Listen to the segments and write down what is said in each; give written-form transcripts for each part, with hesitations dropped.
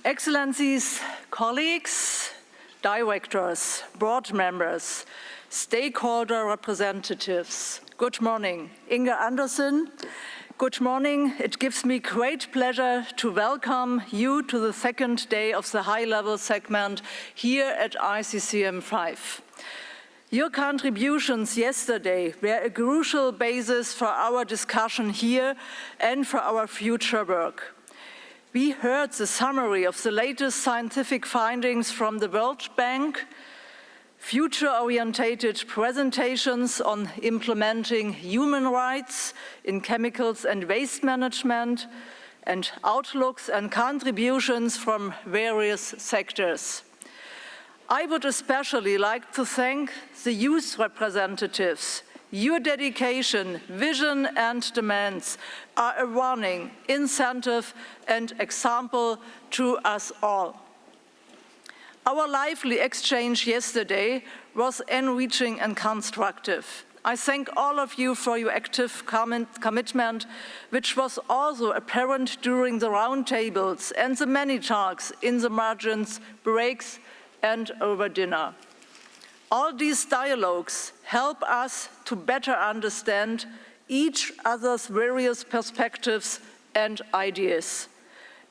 Excellencies, colleagues, directors, board members, stakeholder representatives, good morning. Inge Andersen, good morning. It gives me great pleasure to welcome you to the second day of the high-level segment here at ICCM 5. Your contributions yesterday were a crucial basis for our discussion here and for our future work. We heard the summary of the latest scientific findings from the World Bank, future-orientated presentations on implementing human rights in chemicals and waste management, and outlooks and contributions from various sectors. I would especially like to thank the youth representatives. Your dedication, vision, and demands are a warning, incentive, and example to us all. Our lively exchange yesterday was enriching and constructive. I thank all of you for your active commitment, which was also apparent during the roundtables and the many talks in the margins, breaks, and over dinner. All these dialogues help us to better understand each other's various perspectives and ideas.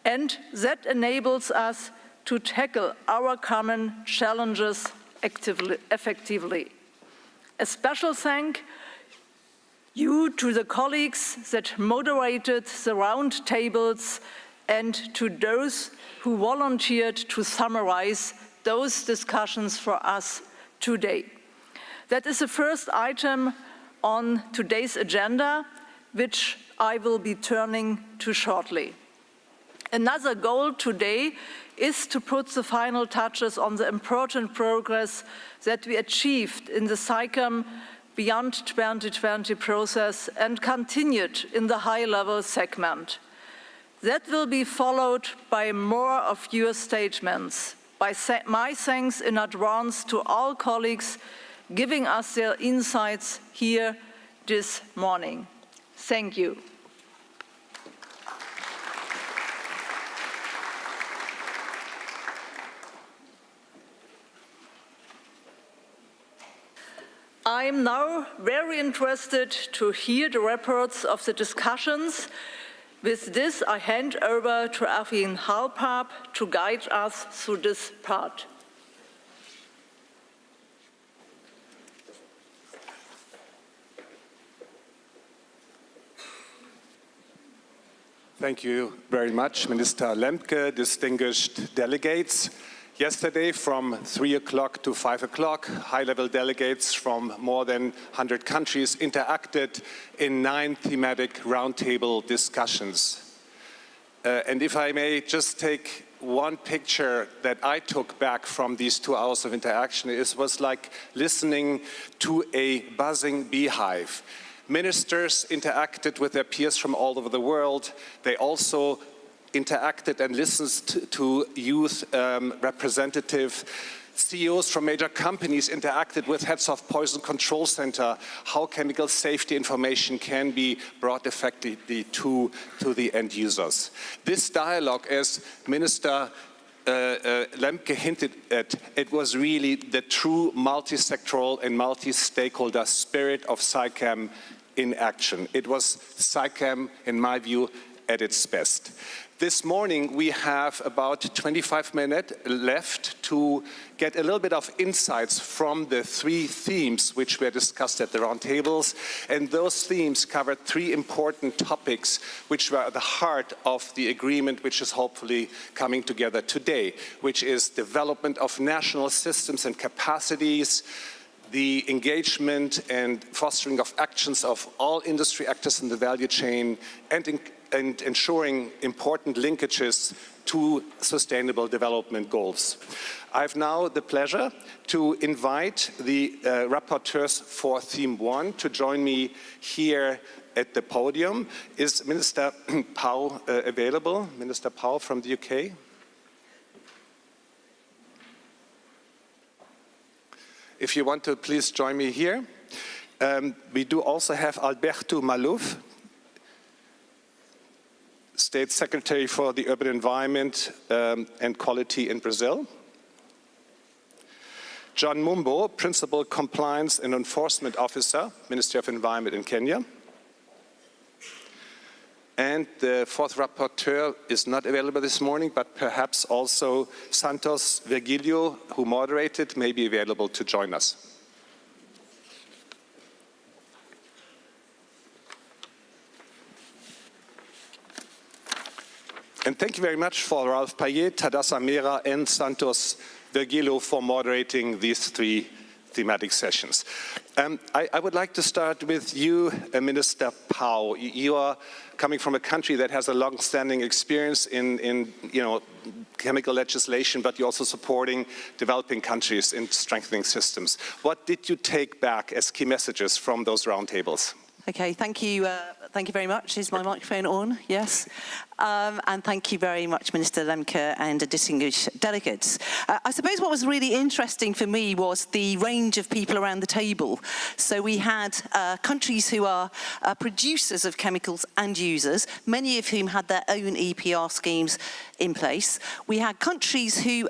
And that enables us to tackle our common challenges effectively. A special thank you to the colleagues that moderated the roundtables and to those who volunteered to summarize those discussions for us today. That is the first item on today's agenda, which I will be turning to shortly. Another goal today is to put the final touches on the important progress that we achieved in the SAICM Beyond 2020 process and continued in the high-level segment. That will be followed by more of your statements. My thanks in advance to all colleagues giving us their insights here this morning. Thank you. I am now very interested to hear the reports of the discussions. With this, I hand over to Afin Halpap to guide us through this part. Thank you very much, Minister Lemke, distinguished delegates. Yesterday, from 3 o'clock to 5 o'clock, high-level delegates from more than 100 countries interacted in 9 thematic roundtable discussions. And if I may just take one picture that I took back from these 2 hours of interaction, it was like listening to a buzzing beehive. Ministers interacted with their peers from all over the world. They also interacted and listened to youth representative. CEOs from major companies interacted with heads of poison control center, how chemical safety information can be brought effectively to the end users. This dialogue, as Minister Lemke hinted at, it was really the true multi-sectoral and multi-stakeholder spirit of SAICM in action. It was SAICM, in my view, at its best. This morning we have about 25 minutes left to get a little bit of insights from the 3 themes which were discussed at the roundtables, and those themes covered 3 important topics which were at the heart of the agreement which is hopefully coming together today, which is development of national systems and capacities, the engagement and fostering of actions of all industry actors in the value chain, and ensuring important linkages to sustainable development goals. I have now the pleasure to invite the rapporteurs for theme 1 to join me here at the podium. Is Minister Pau available? Minister Pau from the UK? If you want to, please join me here. We do also have Alberto Malouf. State Secretary for the Urban Environment and Quality in Brazil. John Mumbo, Principal Compliance and Enforcement Officer, Ministry of Environment in Kenya. And the fourth rapporteur is not available this morning, but perhaps also Santos Virgilio, who moderated, may be available to join us. And thank you very much for Ralph Payet, Tadassa Mera, and Santos Virgilio for moderating these three thematic sessions. I would like to start with you, Minister Pao. You are coming from a country that has a long-standing experience in chemical legislation, but you're also supporting developing countries in strengthening systems. What did you take back as key messages from those roundtables? Okay, thank you very much. Is my microphone on? Yes. And thank you very much, Minister Lemke and the distinguished delegates. I suppose what was really interesting for me was the range of people around the table. So we had countries who are producers of chemicals and users, many of whom had their own EPR schemes in place. We had countries who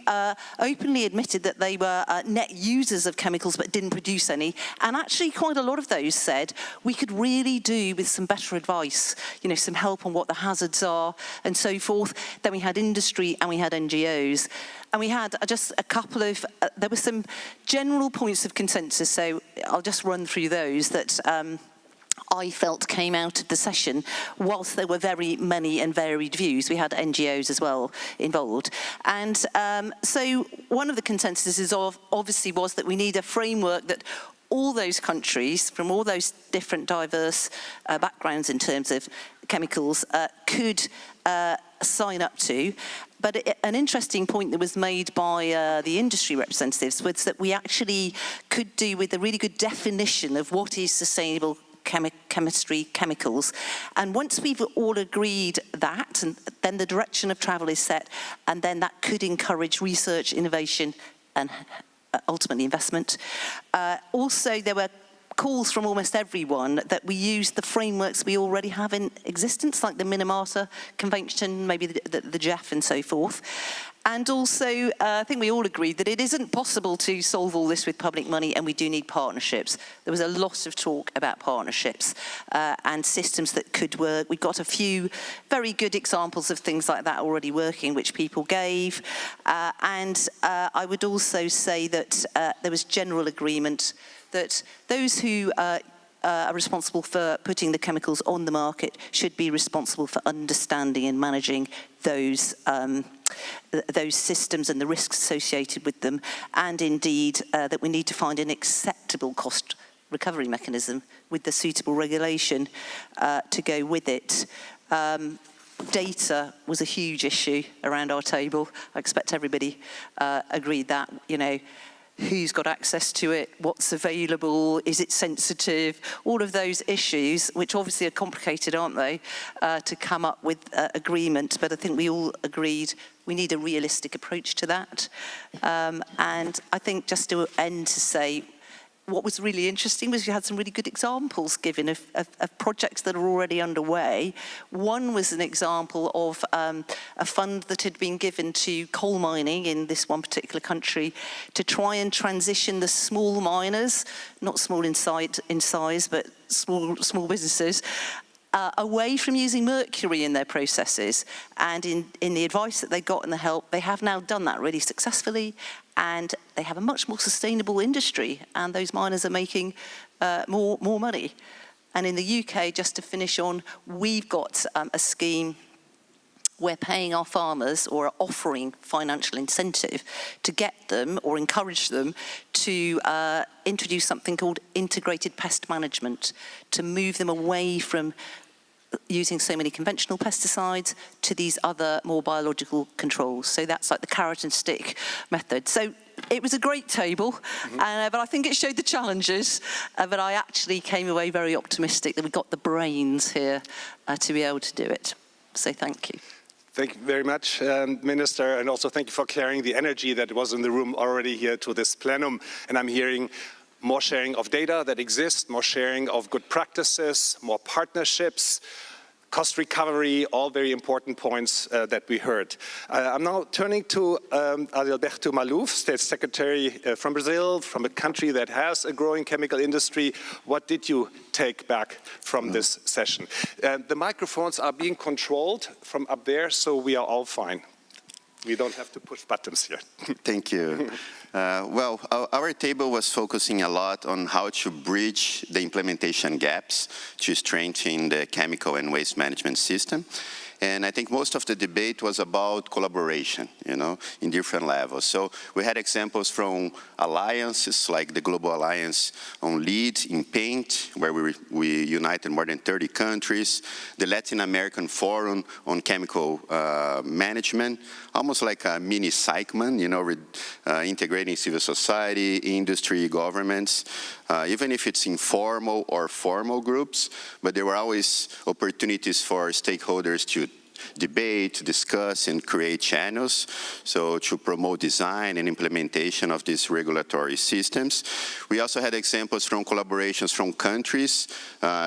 openly admitted that they were net users of chemicals but didn't produce any. And actually quite a lot of those said we could really do with some better advice, some help on what the hazards are and so forth. Then we had industry and we had NGOs. And we had just a couple of, there were some general points of consensus, so I'll just run through those that I felt came out of the session, whilst there were very many and varied views. We had NGOs as well involved. And so one of the consensuses obviously was that we need a framework that all those countries from all those different diverse backgrounds in terms of chemicals could sign up to. But an interesting point that was made by the industry representatives was that we actually could do with a really good definition of what is sustainable chemistry, chemicals. And once we've all agreed that, and then the direction of travel is set, and then that could encourage research, innovation, and ultimately investment. Also, there were calls from almost everyone that we use the frameworks we already have in existence, like the Minamata Convention, maybe the JEF and so forth. And also, I think we all agreed that it isn't possible to solve all this with public money, and we do need partnerships. There was a lot of talk about partnerships and systems that could work. We got a few very good examples of things like that already working, which people gave. And I would also say that there was general agreement that those who are responsible for putting the chemicals on the market should be responsible for understanding and managing those systems and the risks associated with them, and indeed that we need to find an acceptable cost recovery mechanism with the suitable regulation to go with it. Data was a huge issue around our table. I expect everybody agreed that, who's got access to it, what's available, is it sensitive, all of those issues, which obviously are complicated, aren't they, to come up with agreement. But I think we all agreed we need a realistic approach to that. And I think just to end to say, what was really interesting was you had some really good examples given of projects that are already underway. One was an example of a fund that had been given to coal mining in this one particular country to try and transition the small miners, not small in size, but small businesses, away from using mercury in their processes. And in the advice that they got and the help, they have now done that really successfully, and they have a much more sustainable industry, and those miners are making more money. And in the UK, just to finish on, we've got a scheme. We're paying our farmers, or are offering financial incentive to get them or encourage them to introduce something called integrated pest management, to move them away from using so many conventional pesticides to these other more biological controls. So that's like the carrot and stick method. So it was a great table, but I think it showed the challenges. But I actually came away very optimistic that we got the brains here to be able to do it. So thank you. Thank you very much, Minister, and also thank you for carrying the energy that was in the room already here to this plenum. And I'm hearing more sharing of data that exists, more sharing of good practices, more partnerships, cost recovery, all very important points that we heard. I'm now turning to Adalberto Maluf, State Secretary from Brazil, from a country that has a growing chemical industry. What did you take back from this session? The microphones are being controlled from up there, so we are all fine. We don't have to push buttons here. Thank you. Well, our table was focusing a lot on how to bridge the implementation gaps to strengthen the chemical and waste management system. And I think most of the debate was about collaboration, in different levels. So we had examples from alliances, like the Global Alliance on Lead in Paint, where we united more than 30 countries, the Latin American Forum on Chemical Management, almost like a mini SAICMAN, integrating civil society, industry, governments, even if it's informal or formal groups, but there were always opportunities for stakeholders to debate, to discuss, and create channels, so to promote design and implementation of these regulatory systems. We also had examples from collaborations from countries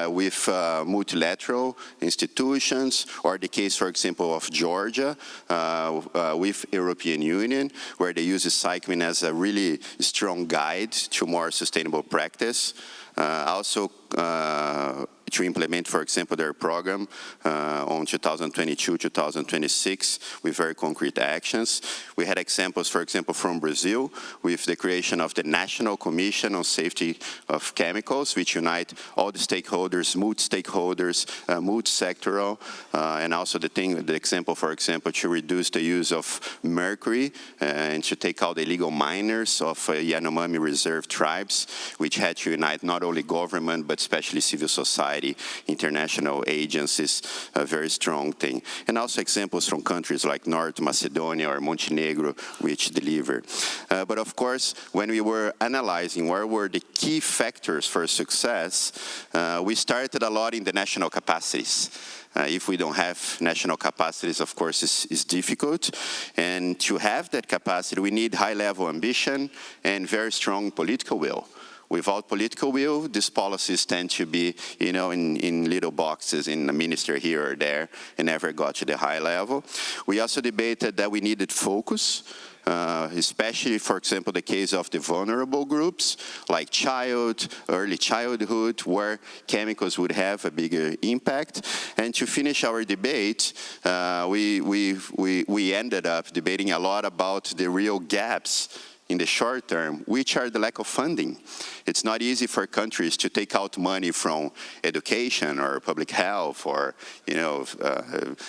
with multilateral institutions, or the case, for example, of Georgia with European Union, where they use SAICMAN as a really strong guide to more sustainable practice. Also to implement, for example, their program on 2022-2026 with very concrete actions. We had examples, for example, from Brazil with the creation of the National Commission on Safety of Chemicals, which unite all the stakeholders, multi-stakeholders, multi-sectoral, and also the example, for example, to reduce the use of mercury and to take out the illegal miners of Yanomami Reserve tribes, which had to unite not only government, but especially civil society, international agencies, a very strong thing. And also examples from countries like North Macedonia or Montenegro, which deliver. But of course, when we were analyzing where were the key factors for success, we started a lot in the national capacities. If we don't have national capacities, of course, it's difficult. And to have that capacity, we need high-level ambition and very strong political will. Without political will, these policies tend to be, in little boxes in a minister here or there, and never got to the high level. We also debated that we needed focus, especially, for example, the case of the vulnerable groups, like early childhood, where chemicals would have a bigger impact. And to finish our debate, we ended up debating a lot about the real gaps in the short term, which are the lack of funding. It's not easy for countries to take out money from education or public health or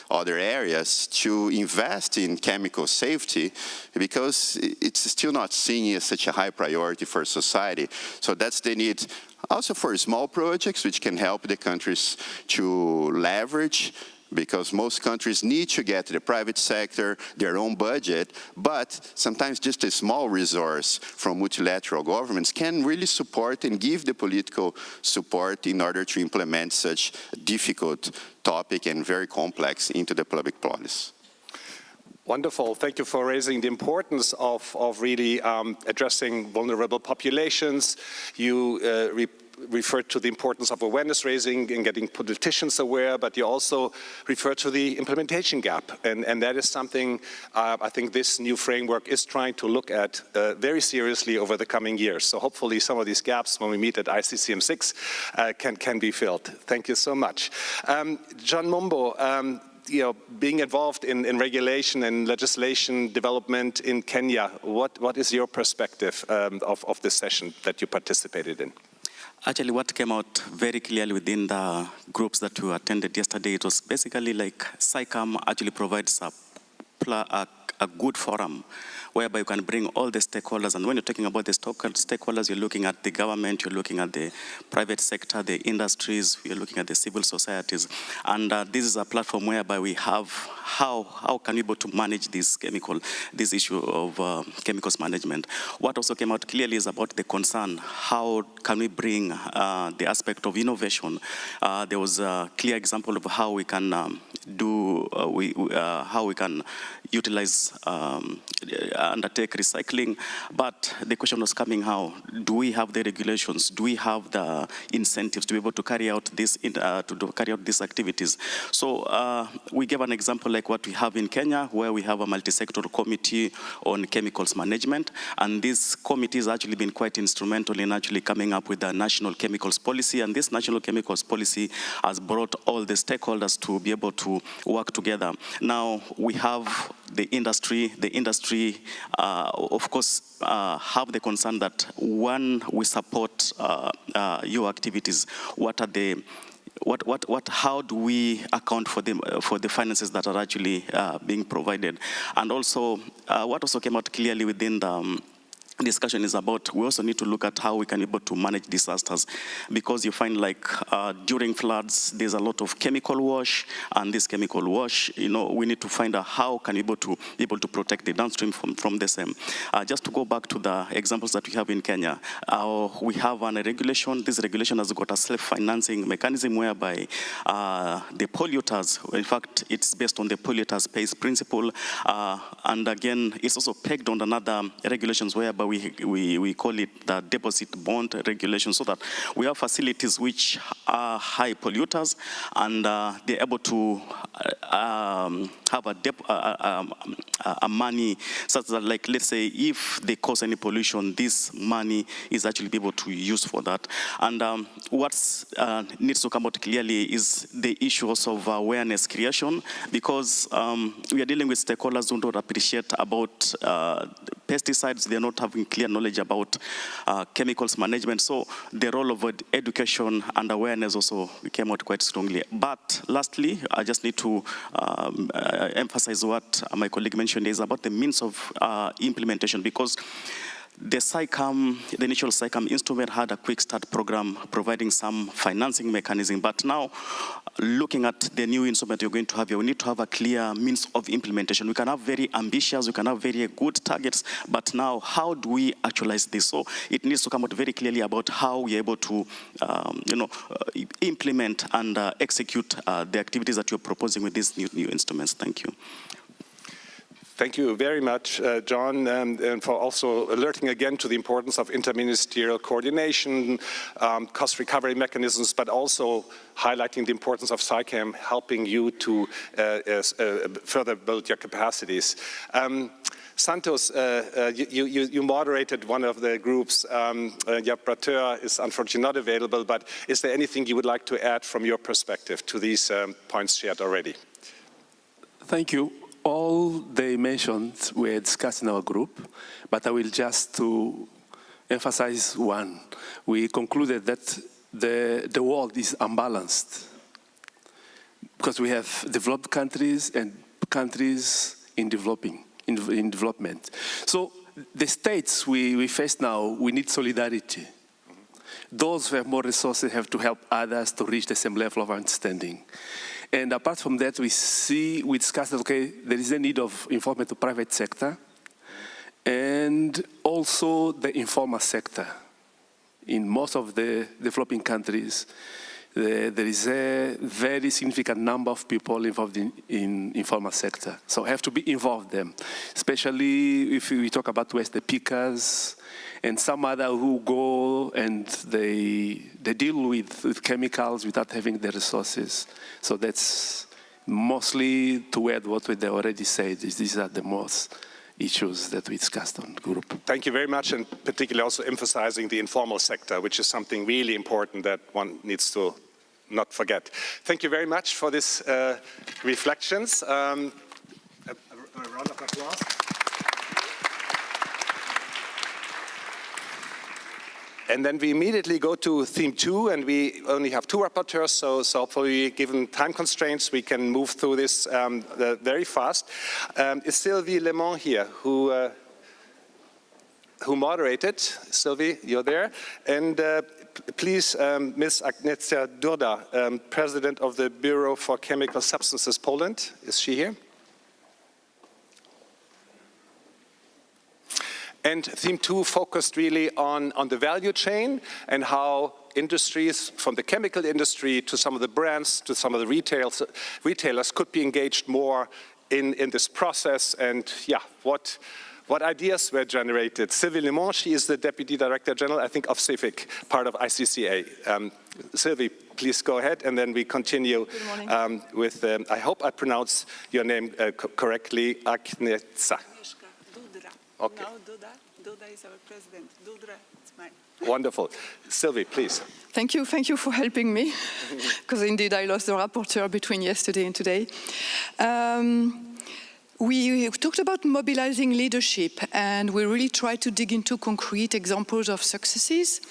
other areas to invest in chemical safety, because it's still not seen as such a high priority for society. So that's the need also for small projects, which can help the countries to leverage, because most countries need to get the private sector, their own budget, but sometimes just a small resource from multilateral governments can really support and give the political support in order to implement such a difficult topic and very complex into the public policy. Wonderful. Thank you for raising the importance of really addressing vulnerable populations. You referred to the importance of awareness raising and getting politicians aware, but you also referred to the implementation gap. And that is something I think this new framework is trying to look at very seriously over the coming years. So hopefully some of these gaps when we meet at ICCM6 can be filled. Thank you so much. John Mumbo, being involved in regulation and legislation development in Kenya, what is your perspective of this session that you participated in? Actually, what came out very clearly within the groups that we attended yesterday, it was basically like SAICMAN actually provides a good forum whereby you can bring all the stakeholders. And when you're talking about the stakeholders, you're looking at the government, you're looking at the private sector, the industries, you're looking at the civil societies. And this is a platform whereby we have how can we be able to manage this issue of chemicals management. What also came out clearly is about the concern, how can we bring the aspect of innovation. There was a clear example of how we can how we can utilize undertake recycling, but the question was coming how? Do we have the regulations? Do we have the incentives to be able to carry out this, carry out these activities? So we gave an example like what we have in Kenya, where we have a multi-sectoral committee on chemicals management, and this committee has actually been quite instrumental in actually coming up with a national chemicals policy, and this national chemicals policy has brought all the stakeholders to be able to work together. Now we have the industry, of course, have the concern that when we support your activities, what are the how do we account for the finances that are actually being provided? And also, what also came out clearly within the discussion is about, we also need to look at how we can be able to manage disasters, because you find like during floods, there's a lot of chemical wash, and this chemical wash, we need to find out how can we be able to protect the downstream from the same. Just to go back to the examples that we have in Kenya, we have a regulation. This regulation has got a self-financing mechanism whereby the polluters, in fact, it's based on the polluters pays principle, and again, it's also pegged on another regulations whereby we call it the deposit bond regulation, so that we have facilities which are high polluters, and they're able to have a money such that, like, let's say, if they cause any pollution, this money is actually be able to use for that. And what needs to come out clearly is the issues of awareness creation, because we are dealing with stakeholders who don't appreciate about pesticides. They're not having clear knowledge about chemicals management. So the role of education and awareness also came out quite strongly. But lastly, I just need to emphasize what my colleague mentioned is about the means of implementation, because the initial SICAM instrument had a quick start program providing some financing mechanism, but now looking at the new instrument you're going to have, you need to have a clear means of implementation. We can have very ambitious, we can have very good targets, but now how do we actualize this? So it needs to come out very clearly about how we're able to implement and execute the activities that you're proposing with these new instruments. Thank you. Thank you very much, John, and for also alerting again to the importance of interministerial coordination, cost recovery mechanisms, but also highlighting the importance of SICAM helping you to further build your capacities. Santos, you moderated one of the groups. Your rapporteur is unfortunately not available, but is there anything you would like to add from your perspective to these points shared already? Thank you. All they mentioned were discussed in our group, but I will just to emphasize one. We concluded that the world is unbalanced because we have developed countries and countries in development. So the states we face now, we need solidarity. Those who have more resources have to help others to reach the same level of understanding. And apart from that, we discussed that, okay, there is a need of involvement to private sector and also the informal sector. In most of the developing countries, there is a very significant number of people involved in informal sector. So have to be involved them, especially if we talk about West pickers and some other who go and they deal with chemicals without having the resources. So that's mostly to add what they already said. These are the most issues that we discussed on the group. Thank you very much, and particularly also emphasizing the informal sector, which is something really important that one needs to not forget. Thank you very much for these reflections. A round of applause. And then we immediately go to theme 2, and we only have 2 rapporteurs, so hopefully, given time constraints, we can move through this very fast. Is Sylvie Le Mans here, who moderated? Sylvie, you're there. And please, Ms. Agnieszka Durda, President of the Bureau for Chemical Substances Poland. Is she here? And theme 2 focused really on the value chain and how industries, from the chemical industry to some of the brands, to some of the retailers could be engaged more in this process, and yeah, what ideas were generated. Sylvie Limon, she is the Deputy Director General, I think, of CIVIC, part of ICCA. Sylvie, please go ahead, and then we continue with, I hope I pronounce your name correctly, Agnieszka. Okay. No, Duda is our president. Dudra, it's mine. Wonderful. Sylvie, please. Thank you for helping me, because indeed I lost the rapporteur between yesterday and today. We talked about mobilizing leadership, and we really tried to dig into concrete examples of successes.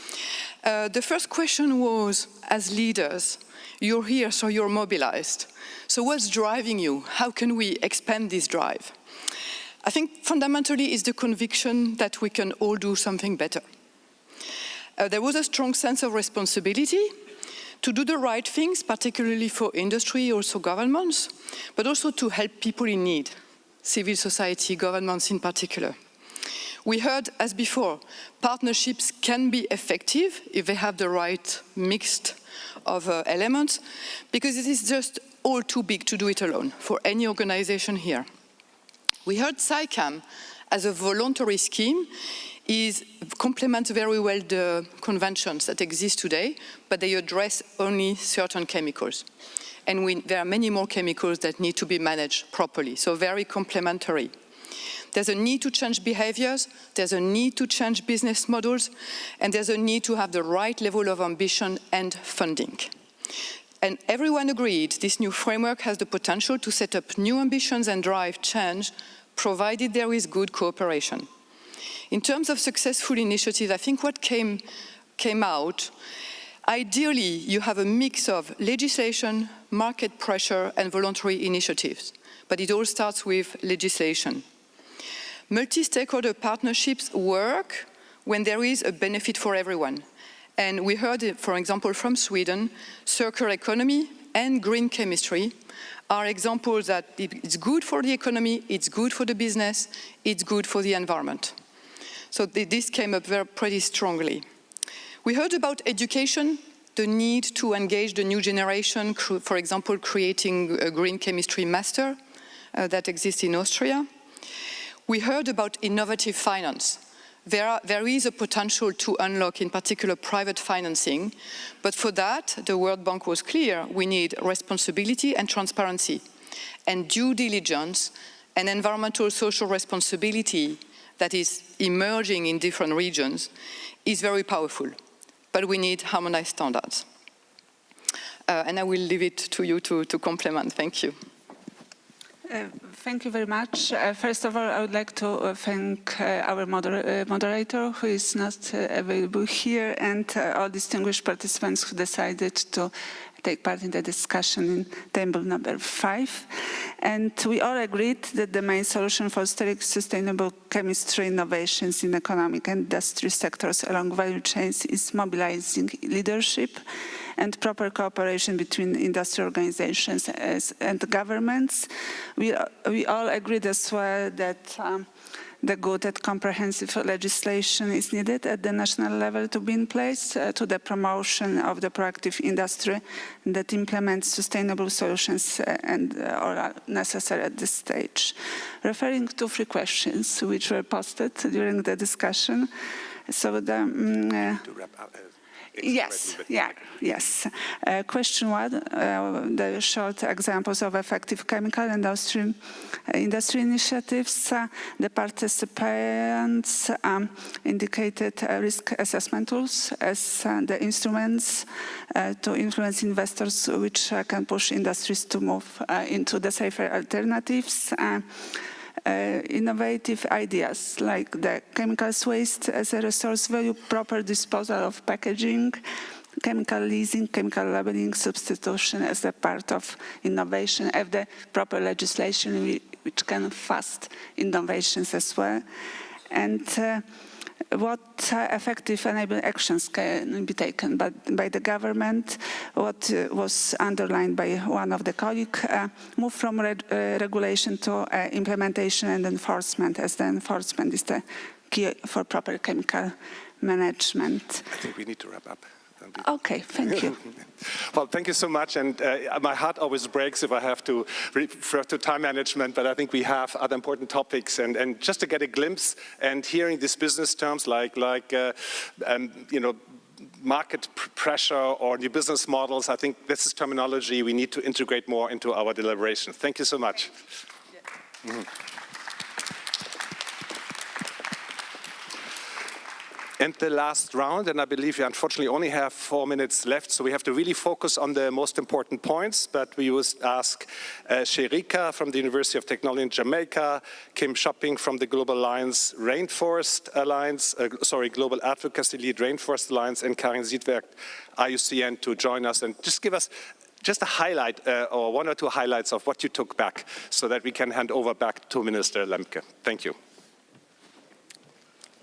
The first question was, as leaders, you're here, so you're mobilized. So what's driving you? How can we expand this drive? I think fundamentally it's the conviction that we can all do something better. There was a strong sense of responsibility to do the right things, particularly for industry, also governments, but also to help people in need, civil society, governments in particular. We heard, as before, partnerships can be effective if they have the right mix of elements, because it is just all too big to do it alone for any organization here. We heard SAICAM as a voluntary scheme complements very well the conventions that exist today, but they address only certain chemicals. And there are many more chemicals that need to be managed properly, so very complementary. There's a need to change behaviors, there's a need to change business models, and there's a need to have the right level of ambition and funding. And everyone agreed this new framework has the potential to set up new ambitions and drive change, provided there is good cooperation. In terms of successful initiatives, I think what came out, ideally you have a mix of legislation, market pressure, and voluntary initiatives. But it all starts with legislation. Multi-stakeholder partnerships work when there is a benefit for everyone. And we heard, for example, from Sweden, circular economy and green chemistry are examples that it's good for the economy, it's good for the business, it's good for the environment. So this came up pretty strongly. We heard about education, the need to engage the new generation, for example, creating a green chemistry master that exists in Austria. We heard about innovative finance. There is a potential to unlock, in particular, private financing. But for that, the World Bank was clear, we need responsibility and transparency. And due diligence and environmental social responsibility that is emerging in different regions is very powerful. But we need harmonized standards. And I will leave it to you to complement. Thank you. Thank you very much. First of all, I would like to thank our moderator, who is not available here, and all distinguished participants who decided to take part in the discussion in table number 5. And we all agreed that the main solution for fostering sustainable chemistry innovations in economic and industry sectors along value chains is mobilizing leadership and proper cooperation between industry organizations and governments. We all agreed as well that the good and comprehensive legislation is needed at the national level to be in place to the promotion of the proactive industry that implements sustainable solutions and are necessary at this stage. Referring to 3 questions which were posted during the discussion, so the yes. Question 1, the short examples of effective chemical and downstream industry initiatives. The participants indicated risk assessment tools as the instruments to influence investors which can push industries to move into the safer alternatives. Innovative ideas like the chemicals waste as a resource value, proper disposal of packaging, chemical leasing, chemical labeling, substitution as a part of innovation, have the proper legislation which can fast innovations as well. And what effective enabling actions can be taken by the government, what was underlined by one of the colleagues, move from regulation to implementation and enforcement, as the enforcement is the key for proper chemical management. I think we need to wrap up. Okay, thank you. Well, thank you so much. And my heart always breaks if I have to refer to time management, but I think we have other important topics. And just to get a glimpse and hearing these business terms like you know, market pressure or new business models, I think this is terminology we need to integrate more into our deliberations. Thank you so much. And the last round, and I believe we unfortunately only have 4 minutes left, so we have to really focus on the most important points, but we will ask Sherika from the University of Technology in Jamaica, Kim Shopping from the Global Alliance Rainforest Alliance, Global Advocacy Lead Rainforest Alliance, and Karin Siedwerk, IUCN, to join us and just give us just a highlight or 1 or 2 highlights of what you took back so that we can hand over back to Minister Lemke. Thank you.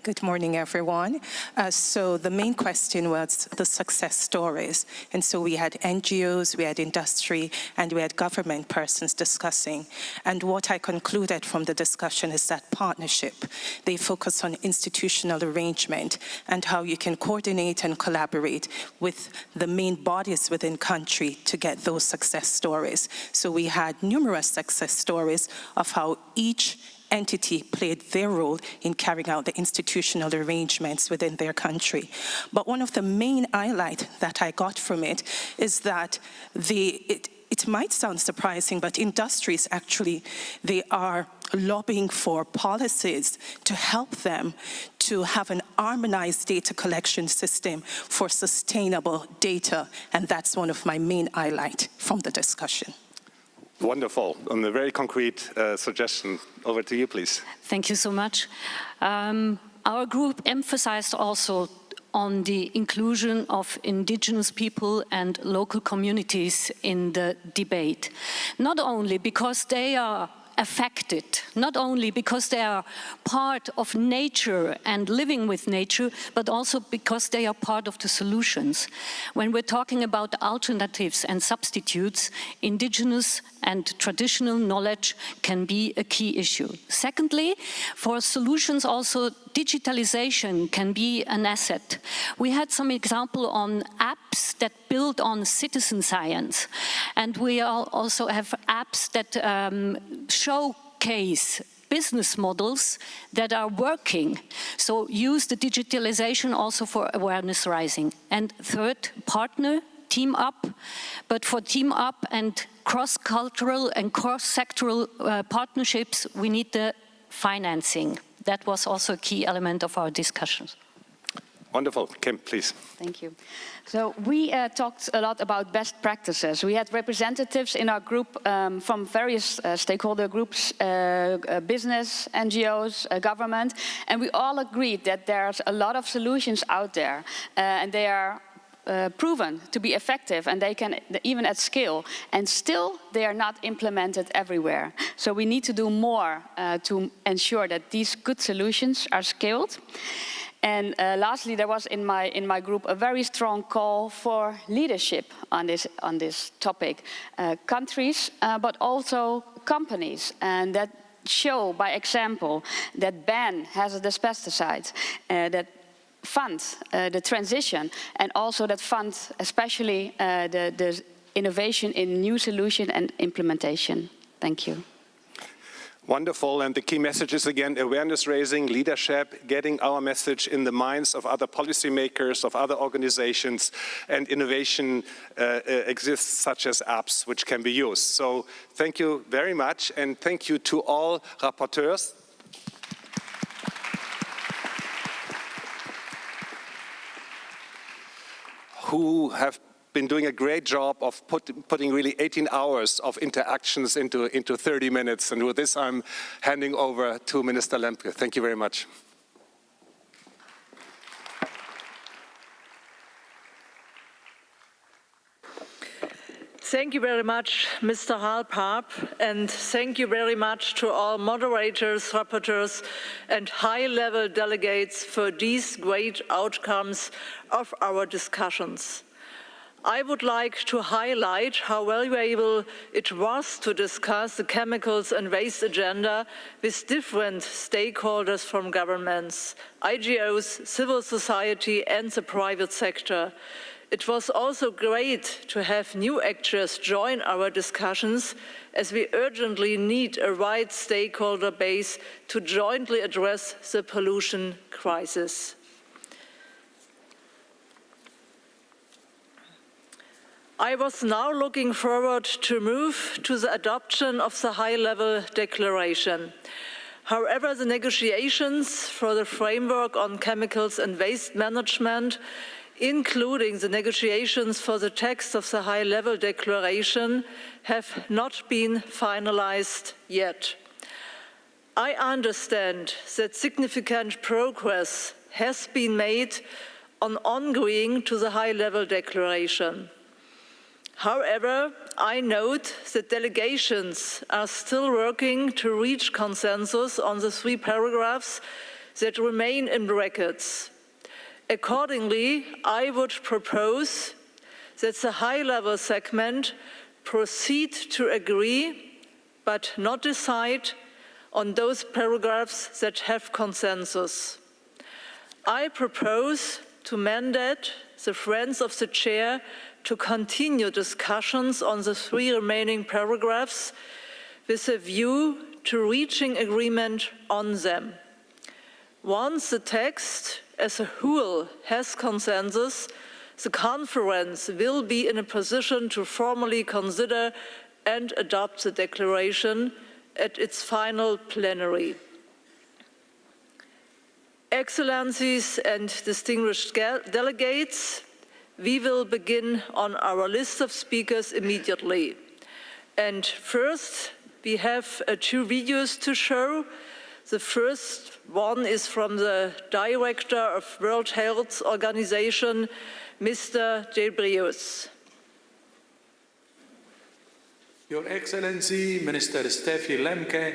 Good morning, everyone. So the main question was the success stories. And so we had NGOs, we had industry, and we had government persons discussing. And what I concluded from the discussion is that partnership. They focus on institutional arrangement and how you can coordinate and collaborate with the main bodies within country to get those success stories. So we had numerous success stories of how each entity played their role in carrying out the institutional arrangements within their country. But one of the main highlights that I got from it is that it might sound surprising, but industries actually, they are lobbying for policies to help them to have an harmonized data collection system for sustainable data. And that's one of my main highlights from the discussion. Wonderful. On a very concrete suggestion, over to you, please. Thank you so much. Our group emphasized also on the inclusion of indigenous people and local communities in the debate. Not only because they are affected, not only because they are part of nature and living with nature, but also because they are part of the solutions. When we're talking about alternatives and substitutes, indigenous and traditional knowledge can be a key issue. Secondly, for solutions also, digitalization can be an asset. We had some example on apps that build on citizen science, and we also have apps that showcase business models that are working. So use the digitalization also for awareness raising. And third, partner, team up, but for team up and cross-cultural and cross-sectoral partnerships, we need the financing. That was also a key element of our discussions. Wonderful. Kim, please. Thank you. So we talked a lot about best practices. We had representatives in our group from various stakeholder groups, business, NGOs, government, and we all agreed that there's a lot of solutions out there, and they are proven to be effective, and they can even at scale, and still they are not implemented everywhere. So we need to do more to ensure that these good solutions are scaled. And lastly, there was in my group a very strong call for leadership on this topic. Countries, but also companies, and that show by example that ban hazardous pesticides, that fund the transition, and also that fund especially the innovation in new solution and implementation. Thank you. Wonderful, and the key message is again awareness raising, leadership, getting our message in the minds of other policymakers, of other organizations, and innovation exists such as apps which can be used. So thank you very much, and thank you to all rapporteurs. Who have been doing a great job of putting really 18 hours of interactions into 30 minutes. And with this, I'm handing over to Minister Lemke. Thank you very much. Thank you very much, Mr. Halpap, and thank you very much to all moderators, rapporteurs, and high-level delegates for these great outcomes of our discussions. I would like to highlight how valuable it was to discuss the chemicals and waste agenda with different stakeholders from governments, IGOs, civil society, and the private sector. It was also great to have new actors join our discussions, as we urgently need a wide stakeholder base to jointly address the pollution crisis. I was now looking forward to move to the adoption of the high-level declaration. However, the negotiations for the framework on chemicals and waste management, including the negotiations for the text of the high-level declaration, have not been finalized yet. I understand that significant progress has been made on agreeing to the high-level declaration. However, I note that delegations are still working to reach consensus on the 3 paragraphs that remain in brackets. Accordingly, I would propose that the high-level segment proceed to agree, but not decide, on those paragraphs that have consensus. I propose to mandate the Friends of the Chair to continue discussions on the 3 remaining paragraphs with a view to reaching agreement on them. Once the text as a whole has consensus, the conference will be in a position to formally consider and adopt the declaration at its final plenary. Excellencies and distinguished delegates, we will begin on our list of speakers immediately. And first, we have 2 videos to show. The first one is from the Director of World Health Organization, Mr. Debrius. Your Excellency, Minister Steffi Lemke,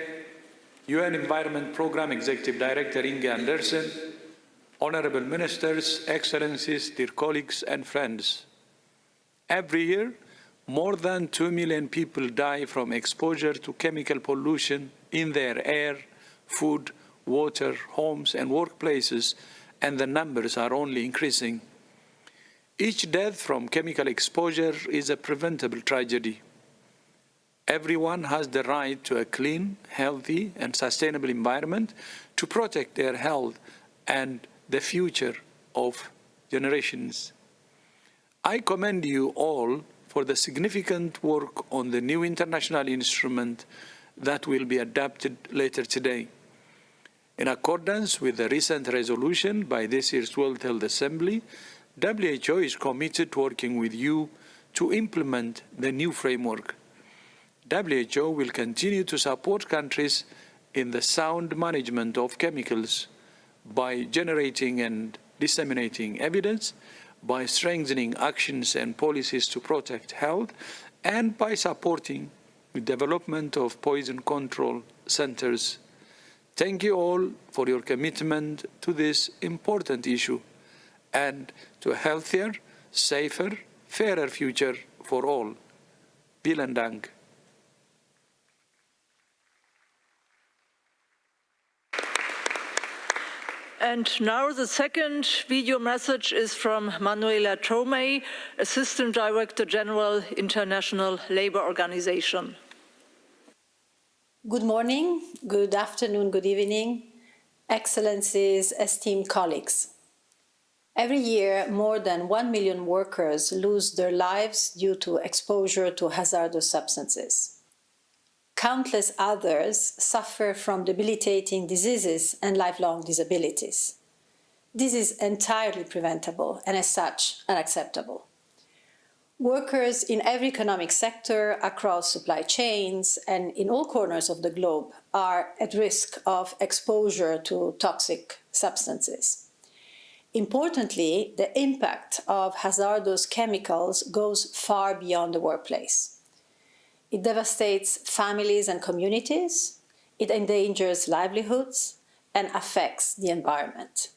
UN Environment Programme Executive Director Inge Andersen, Honorable Ministers, Excellencies, dear colleagues and friends. Every year, more than 2 million people die from exposure to chemical pollution in their air, food, water, homes and workplaces, and the numbers are only increasing. Each death from chemical exposure is a preventable tragedy. Everyone has the right to a clean, healthy and sustainable environment to protect their health and the future of generations. I commend you all for the significant work on the new international instrument that will be adopted later today. In accordance with the recent resolution by this year's World Health Assembly, WHO is committed to working with you to implement the new framework. WHO will continue to support countries in the sound management of chemicals by generating and disseminating evidence, by strengthening actions and policies to protect health, and by supporting the development of poison control centers. Thank you all for your commitment to this important issue and to a healthier, safer, fairer future for all. Vielen Dank. And now the second video message is from Manuela Tomei, Assistant Director General, International Labour Organization. Good morning, good afternoon, good evening, Excellencies, esteemed colleagues. Every year, more than 1 million workers lose their lives due to exposure to hazardous substances. Countless others suffer from debilitating diseases and lifelong disabilities. This is entirely preventable and, as such, unacceptable. Workers in every economic sector across supply chains and in all corners of the globe are at risk of exposure to toxic substances. Importantly, the impact of hazardous chemicals goes far beyond the workplace. It devastates families and communities, it endangers livelihoods, and affects the environment.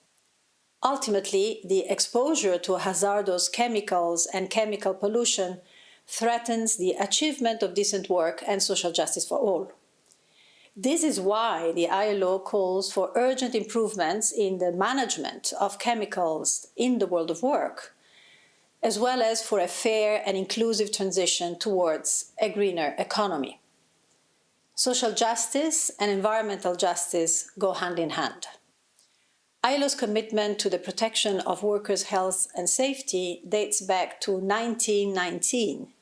Ultimately, the exposure to hazardous chemicals and chemical pollution threatens the achievement of decent work and social justice for all. This is why the ILO calls for urgent improvements in the management of chemicals in the world of work. as well as for a fair and inclusive transition towards a greener economy. Social justice and environmental justice go hand in hand. ILO's commitment to the protection of workers' health and safety dates back to 1919,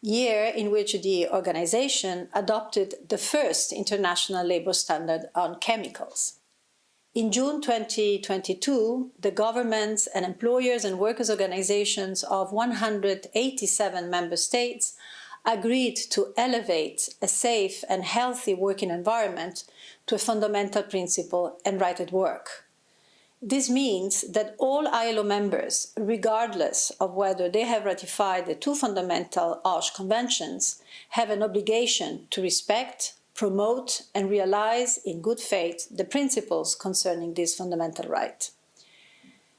year in which the organization adopted the first international labor standard on chemicals. In June 2022, the governments and employers and workers' organizations of 187 member states agreed to elevate a safe and healthy working environment to a fundamental principle and right at work. This means that all ILO members, regardless of whether they have ratified the two fundamental OSH conventions, have an obligation to respect, promote, and realize in good faith the principles concerning this fundamental right.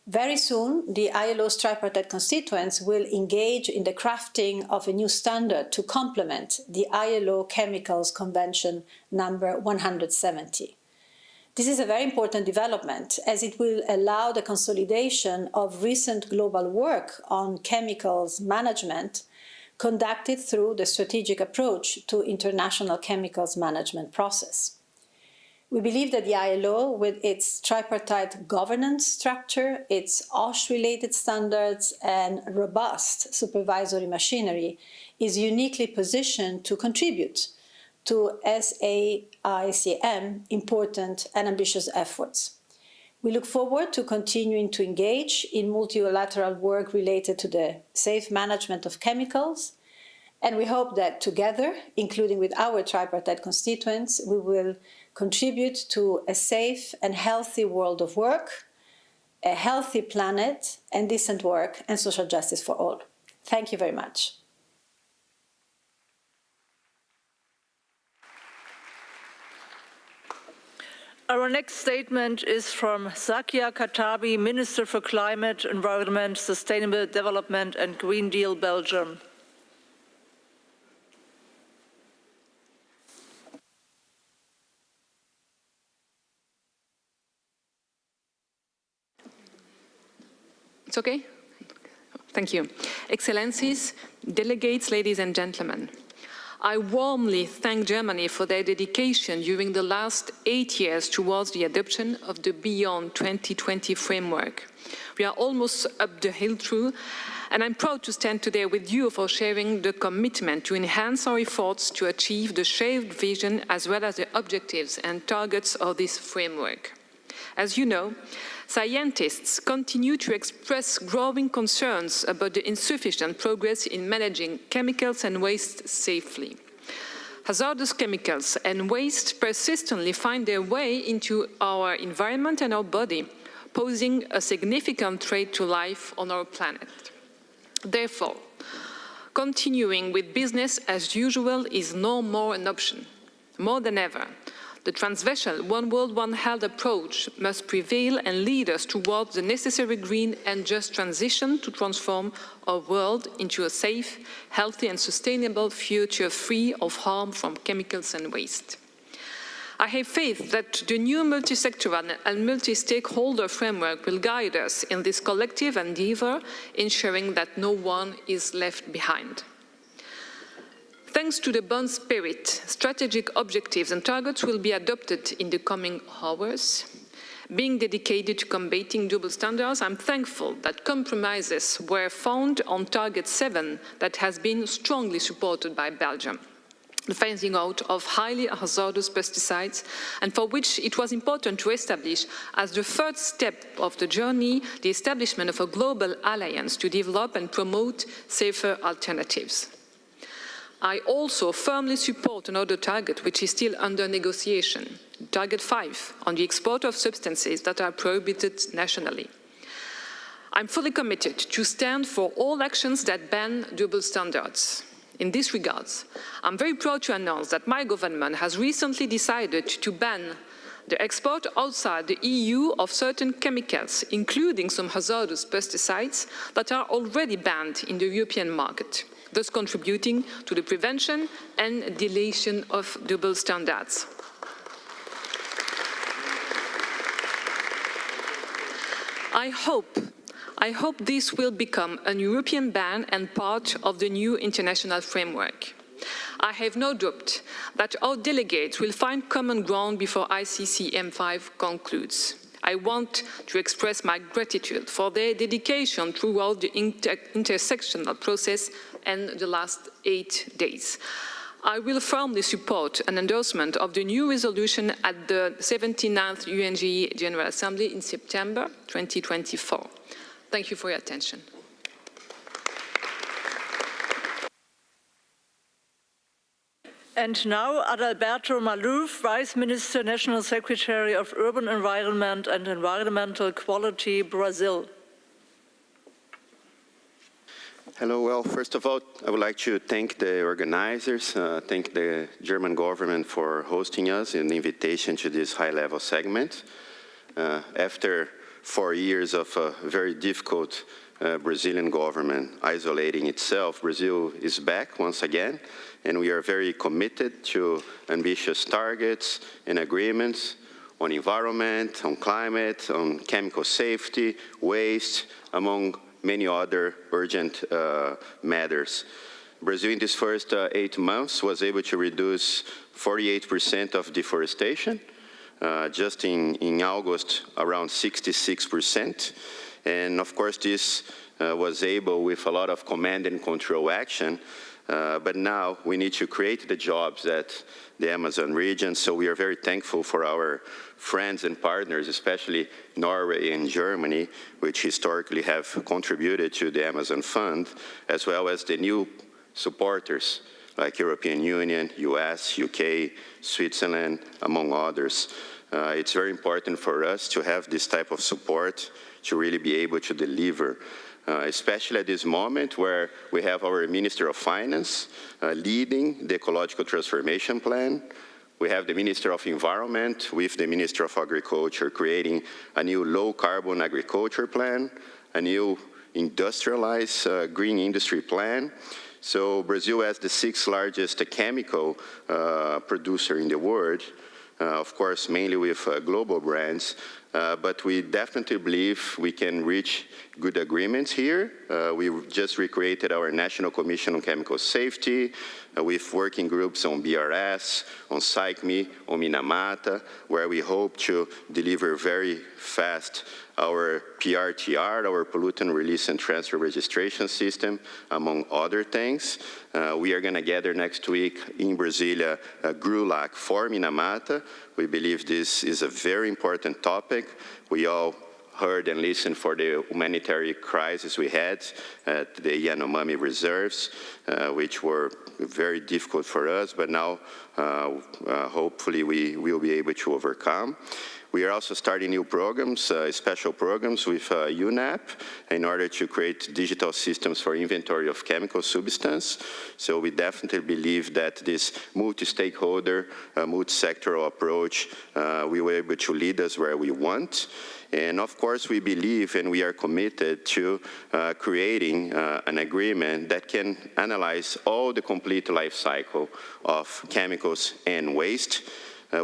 Very soon, the ILO's tripartite constituents will engage in the crafting of a new standard to complement the ILO Chemicals Convention number 170. This is a very important development, as it will allow the consolidation of recent global work on chemicals management conducted through the strategic approach to international chemicals management process. We believe that the ILO, with its tripartite governance structure, its OSH-related standards, and robust supervisory machinery, is uniquely positioned to contribute to SAICM important and ambitious efforts. We look forward to continuing to engage in multilateral work related to the safe management of chemicals, and we hope that together, including with our tripartite constituents, we will contribute to a safe and healthy world of work, a healthy planet, and decent work and social justice for all. Thank you very much. Our next statement is from Zakia Khattabi, Minister for Climate, Environment, Sustainable Development and Green Deal, Belgium. It's okay? Thank you. Excellencies, delegates, ladies and gentlemen, I warmly thank Germany for their dedication during the last 8 years towards the adoption of the Beyond 2020 framework. We are almost up the hill through, and I'm proud to stand today with you for sharing the commitment to enhance our efforts to achieve the shared vision as well as the objectives and targets of this framework. As you know, scientists continue to express growing concerns about the insufficient progress in managing chemicals and waste safely. Hazardous chemicals and waste persistently find their way into our environment and our body, posing a significant threat to life on our planet. Therefore, continuing with business as usual is no more an option. More than ever, the transversal One World, One Health approach must prevail and lead us towards the necessary green and just transition to transform our world into a safe, healthy and sustainable future free of harm from chemicals and waste. I have faith that the new multi-sectoral and multi-stakeholder framework will guide us in this collective endeavour, ensuring that no one is left behind. Thanks to the bond spirit, strategic objectives and targets will be adopted in the coming hours. Being dedicated to combating double standards, I'm thankful that compromises were found on Target 7 that has been strongly supported by Belgium. The phasing out of highly hazardous pesticides, and for which it was important to establish as the third step of the journey the establishment of a global alliance to develop and promote safer alternatives. I also firmly support another target which is still under negotiation, Target 5, on the export of substances that are prohibited nationally. I'm fully committed to stand for all actions that ban double standards. In this regard, I'm very proud to announce that my government has recently decided to ban the export outside the EU of certain chemicals, including some hazardous pesticides that are already banned in the European market, thus contributing to the prevention and deletion of double standards. I hope I hope this will become a European ban and part of the new international framework. I have no doubt that our delegates will find common ground before ICC M5 concludes. I want to express my gratitude for their dedication throughout the intersectional process and the last 8 days. I will firmly support an endorsement of the new resolution at the 79th UNGE General Assembly in September 2024. Thank you for your attention. And now, Adalberto Maluf, Vice Minister, National Secretary of Urban Environment and Environmental Quality, Brazil. Hello, well, first of all, I would like to thank the organizers, thank the German government for hosting us and the invitation to this high-level segment. After 4 years of a very difficult Brazilian government isolating itself, Brazil is back once again, and we are very committed to ambitious targets and agreements on environment, on climate, on chemical safety, waste, among many other urgent matters. Brazil in these first 8 months was able to reduce 48% of deforestation, just in August around 66%. And of course this was able with a lot of command and control action, but now we need to create the jobs at the Amazon region, so we are very thankful for our friends and partners, especially Norway and Germany, which historically have contributed to the Amazon Fund, as well as the new supporters like European Union, US, UK, Switzerland, among others. It's very important for us to have this type of support to really be able to deliver, especially at this moment where we have our Minister of Finance leading the ecological transformation plan. We have the Minister of Environment with the Minister of Agriculture creating a new low-carbon agriculture plan, a new industrialized green industry plan. So Brazil, as the 6th largest chemical producer in the world, of course, mainly with global brands, but we definitely believe we can reach good agreements here. We just recreated our National Commission on Chemical Safety with working groups on BRS, on SAICME, on Minamata, where we hope to deliver very fast our PRTR, our Pollutant Release and Transfer Registration System, among other things. We are going to gather next week in Brasilia GRULAC for Minamata. We believe this is a very important topic. We all heard and listened for the humanitarian crisis we had at the Yanomami reserves, which were very difficult for us, but now hopefully we will be able to overcome. We are also starting new programs, special programs with UNEP in order to create digital systems for inventory of chemical substance. So we definitely believe that this multi-stakeholder, multi-sectoral approach will be able to lead us where we want. And of course, we believe and we are committed to creating an agreement that can analyze all the complete life cycle of chemicals and waste.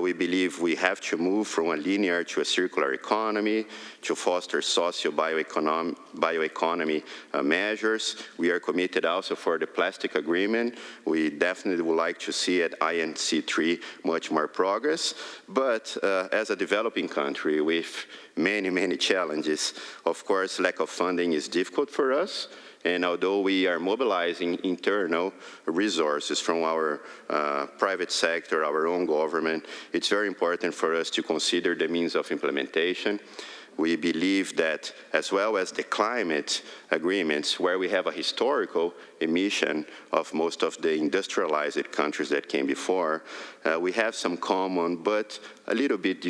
We believe we have to move from a linear to a circular economy, to foster bioeconomy measures. We are committed also for the plastic agreement. We definitely would like to see at INC3 much more progress. But as a developing country with many, many challenges, of course, lack of funding is difficult for us. And although we are mobilizing internal resources from our private sector, our own government, it's very important for us to consider the means of implementation. We believe that, as well as the climate agreements, where we have a historical emission of most of the industrialized countries that came before, we have some common but a little bit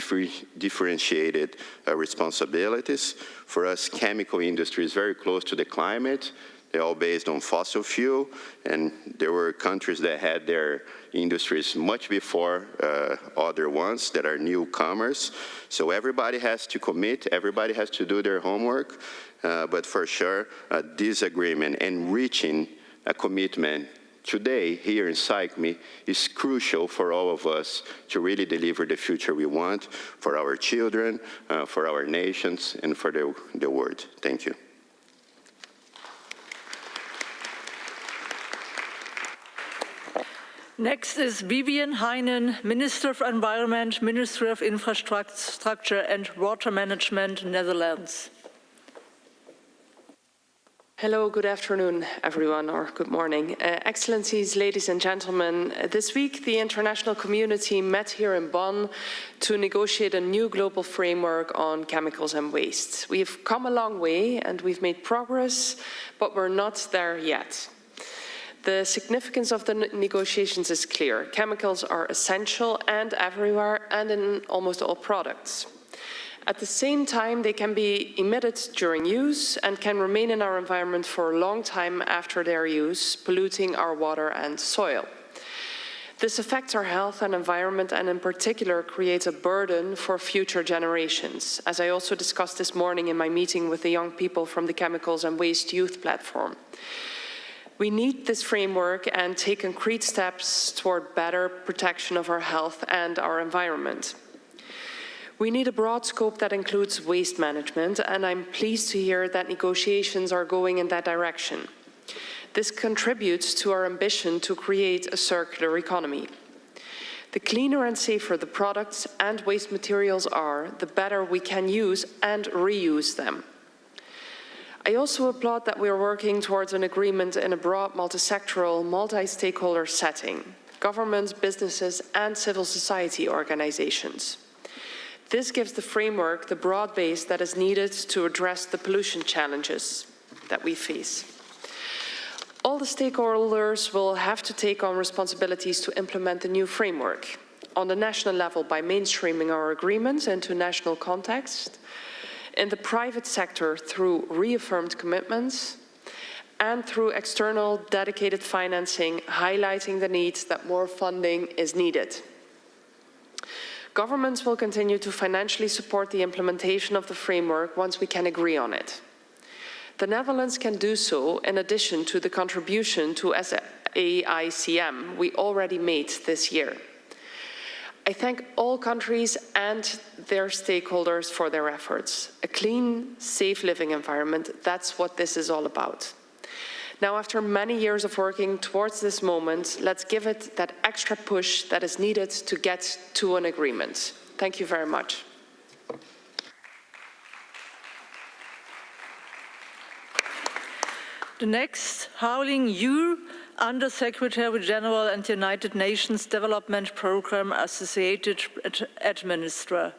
differentiated responsibilities. For us, chemical industry is very close to the climate. They're all based on fossil fuel, and there were countries that had their industries much before other ones that are newcomers. So everybody has to commit, everybody has to do their homework, but for sure, this agreement and reaching a commitment today here in SAICME is crucial for all of us to really deliver the future we want for our children, for our nations, and for the world. Thank you. Next is Vivian Heinen, Minister of Environment, Ministry of Infrastructure and Water Management, Netherlands. Hello, good afternoon, everyone, or good morning. Excellencies, ladies and gentlemen, this week the international community met here in Bonn to negotiate a new global framework on chemicals and waste. We've come a long way and we've made progress, but we're not there yet. The significance of the negotiations is clear. Chemicals are essential and everywhere and in almost all products. At the same time, they can be emitted during use and can remain in our environment for a long time after their use, polluting our water and soil. This affects our health and environment and in particular creates a burden for future generations, as I also discussed this morning in my meeting with the young people from the Chemicals and Waste Youth Platform. We need this framework and take concrete steps toward better protection of our health and our environment. We need a broad scope that includes waste management, and I'm pleased to hear that negotiations are going in that direction. This contributes to our ambition to create a circular economy. The cleaner and safer the products and waste materials are, the better we can use and reuse them. I also applaud that we are working towards an agreement in a broad, multi-sectoral, multi-stakeholder setting, governments, businesses, and civil society organizations. This gives the framework the broad base that is needed to address the pollution challenges that we face. All the stakeholders will have to take on responsibilities to implement the new framework. On the national level, by mainstreaming our agreements into national context, in the private sector through reaffirmed commitments, and through external dedicated financing, highlighting the need that more funding is needed. Governments will continue to financially support the implementation of the framework once we can agree on it. The Netherlands can do so in addition to the contribution to SAICM we already made this year. I thank all countries and their stakeholders for their efforts. A clean, safe living environment, that's what this is all about. Now, after many years of working towards this moment, let's give it that extra push that is needed to get to an agreement. Thank you very much. The next, Hao-Ling Yu, Under-Secretary General and United Nations Development Programme Associated Administrator.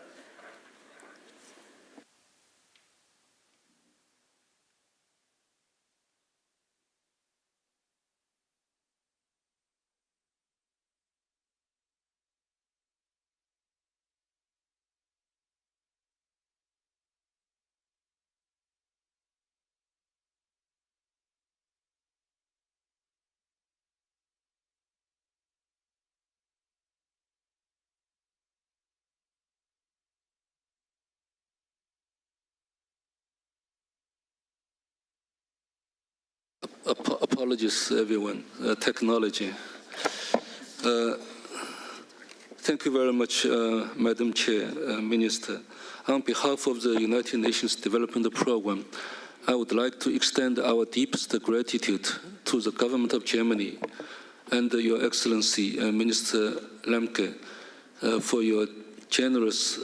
Apologies, everyone. Technology. Thank you very much, Madam Chair, Minister. On behalf of the United Nations Development Programme, I would like to extend our deepest gratitude to the government of Germany and Your Excellency, Minister Lemke, for your generous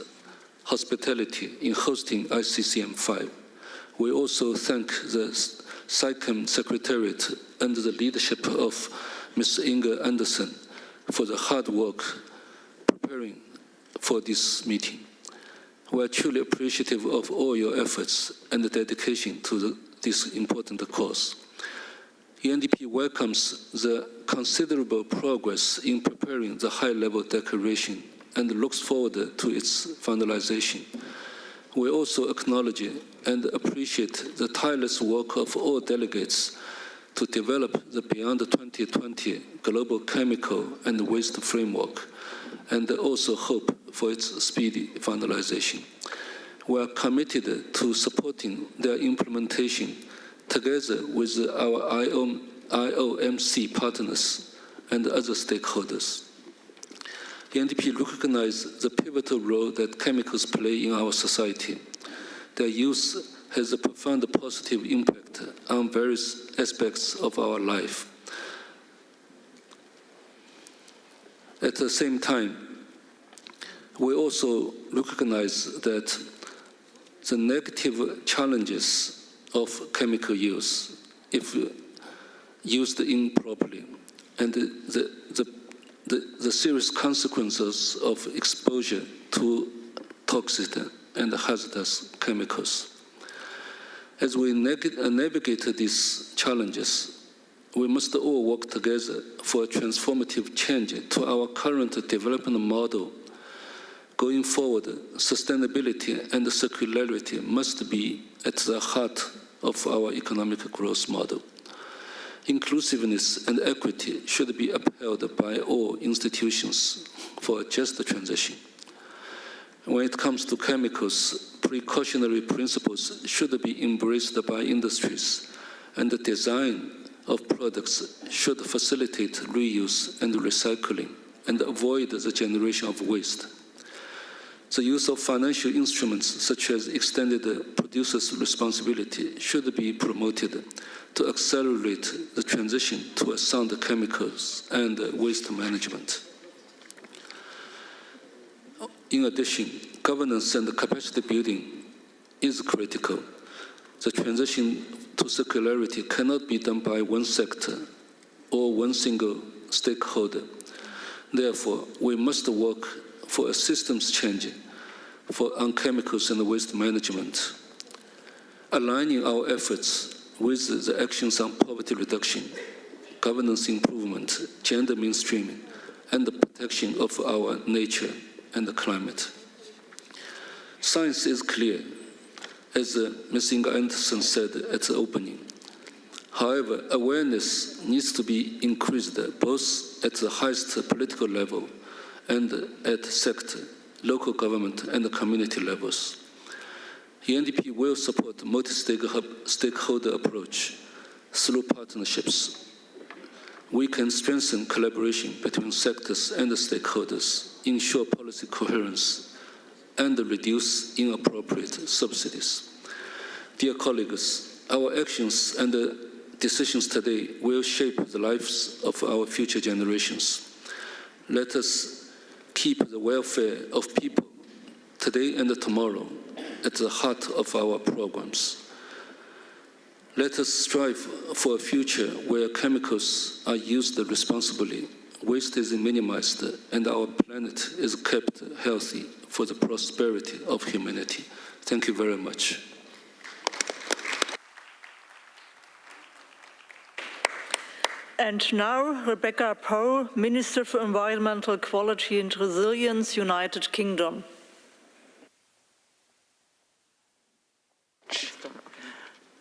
hospitality in hosting ICCM 5. We also thank the SAICM Secretariat under the leadership of Ms. Inge Anderson for the hard work preparing for this meeting. We are truly appreciative of all your efforts and the dedication to this important cause. UNDP welcomes the considerable progress in preparing the high-level declaration and looks forward to its finalization. We also acknowledge and appreciate the tireless work of all delegates to develop the Beyond 2020 Global Chemical and Waste Framework, and also hope for its speedy finalization. We are committed to supporting their implementation together with our IOMC partners and other stakeholders. UNDP recognizes the pivotal role that chemicals play in our society. Their use has a profound positive impact on various aspects of our life. At the same time, we also recognize that the negative challenges of chemical use, if used improperly, and the serious consequences of exposure to toxic and hazardous chemicals. As we navigate these challenges, we must all work together for a transformative change to our current development model. Going forward, sustainability and circularity must be at the heart of our economic growth model. Inclusiveness and equity should be upheld by all institutions for a just transition. When it comes to chemicals, precautionary principles should be embraced by industries, and the design of products should facilitate reuse and recycling and avoid the generation of waste. The use of financial instruments such as extended producer's responsibility should be promoted to accelerate the transition to a sound chemicals and waste management. In addition, governance and capacity building is critical. The transition to circularity cannot be done by one sector or one single stakeholder. Therefore, we must work for a systems change on chemicals and waste management, aligning our efforts with the actions on poverty reduction, governance improvement, gender mainstreaming, and the protection of our nature and the climate. Science is clear, as Ms. Inga Anderson said at the opening. However, awareness needs to be increased both at the highest political level and at sector, local government, and community levels. UNDP will support multi-stakeholder approach through partnerships. We can strengthen collaboration between sectors and stakeholders, ensure policy coherence, and reduce inappropriate subsidies. Dear colleagues, our actions and decisions today will shape the lives of our future generations. Let us keep the welfare of people today and tomorrow at the heart of our programs. Let us strive for a future where chemicals are used responsibly, waste is minimized, and our planet is kept healthy for the prosperity of humanity. Thank you very much. And now, Rebecca Poe, Minister for Environmental Quality and Resilience, United Kingdom.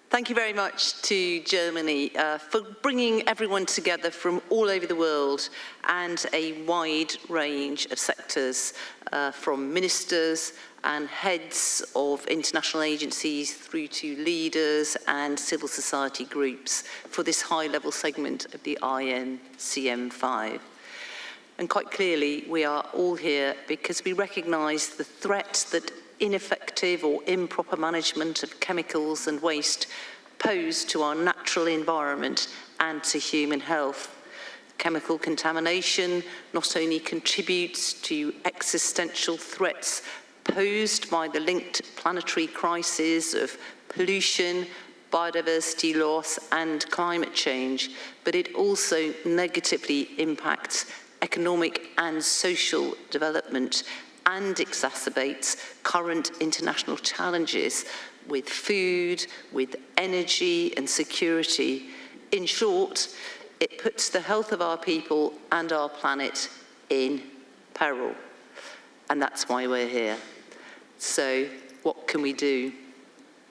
Thank you very much to Germany for bringing everyone together from all over the world and a wide range of sectors, from ministers and heads of international agencies through to leaders and civil society groups for this high-level segment of the INCM5. And quite clearly, we are all here because we recognise the threat that ineffective or improper management of chemicals and waste pose to our natural environment and to human health. Chemical contamination not only contributes to existential threats posed by the linked planetary crises of pollution, biodiversity loss, and climate change, but it also negatively impacts economic and social development and exacerbates current international challenges with food, with energy and security. In short, it puts the health of our people and our planet in peril. And that's why we're here. So what can we do?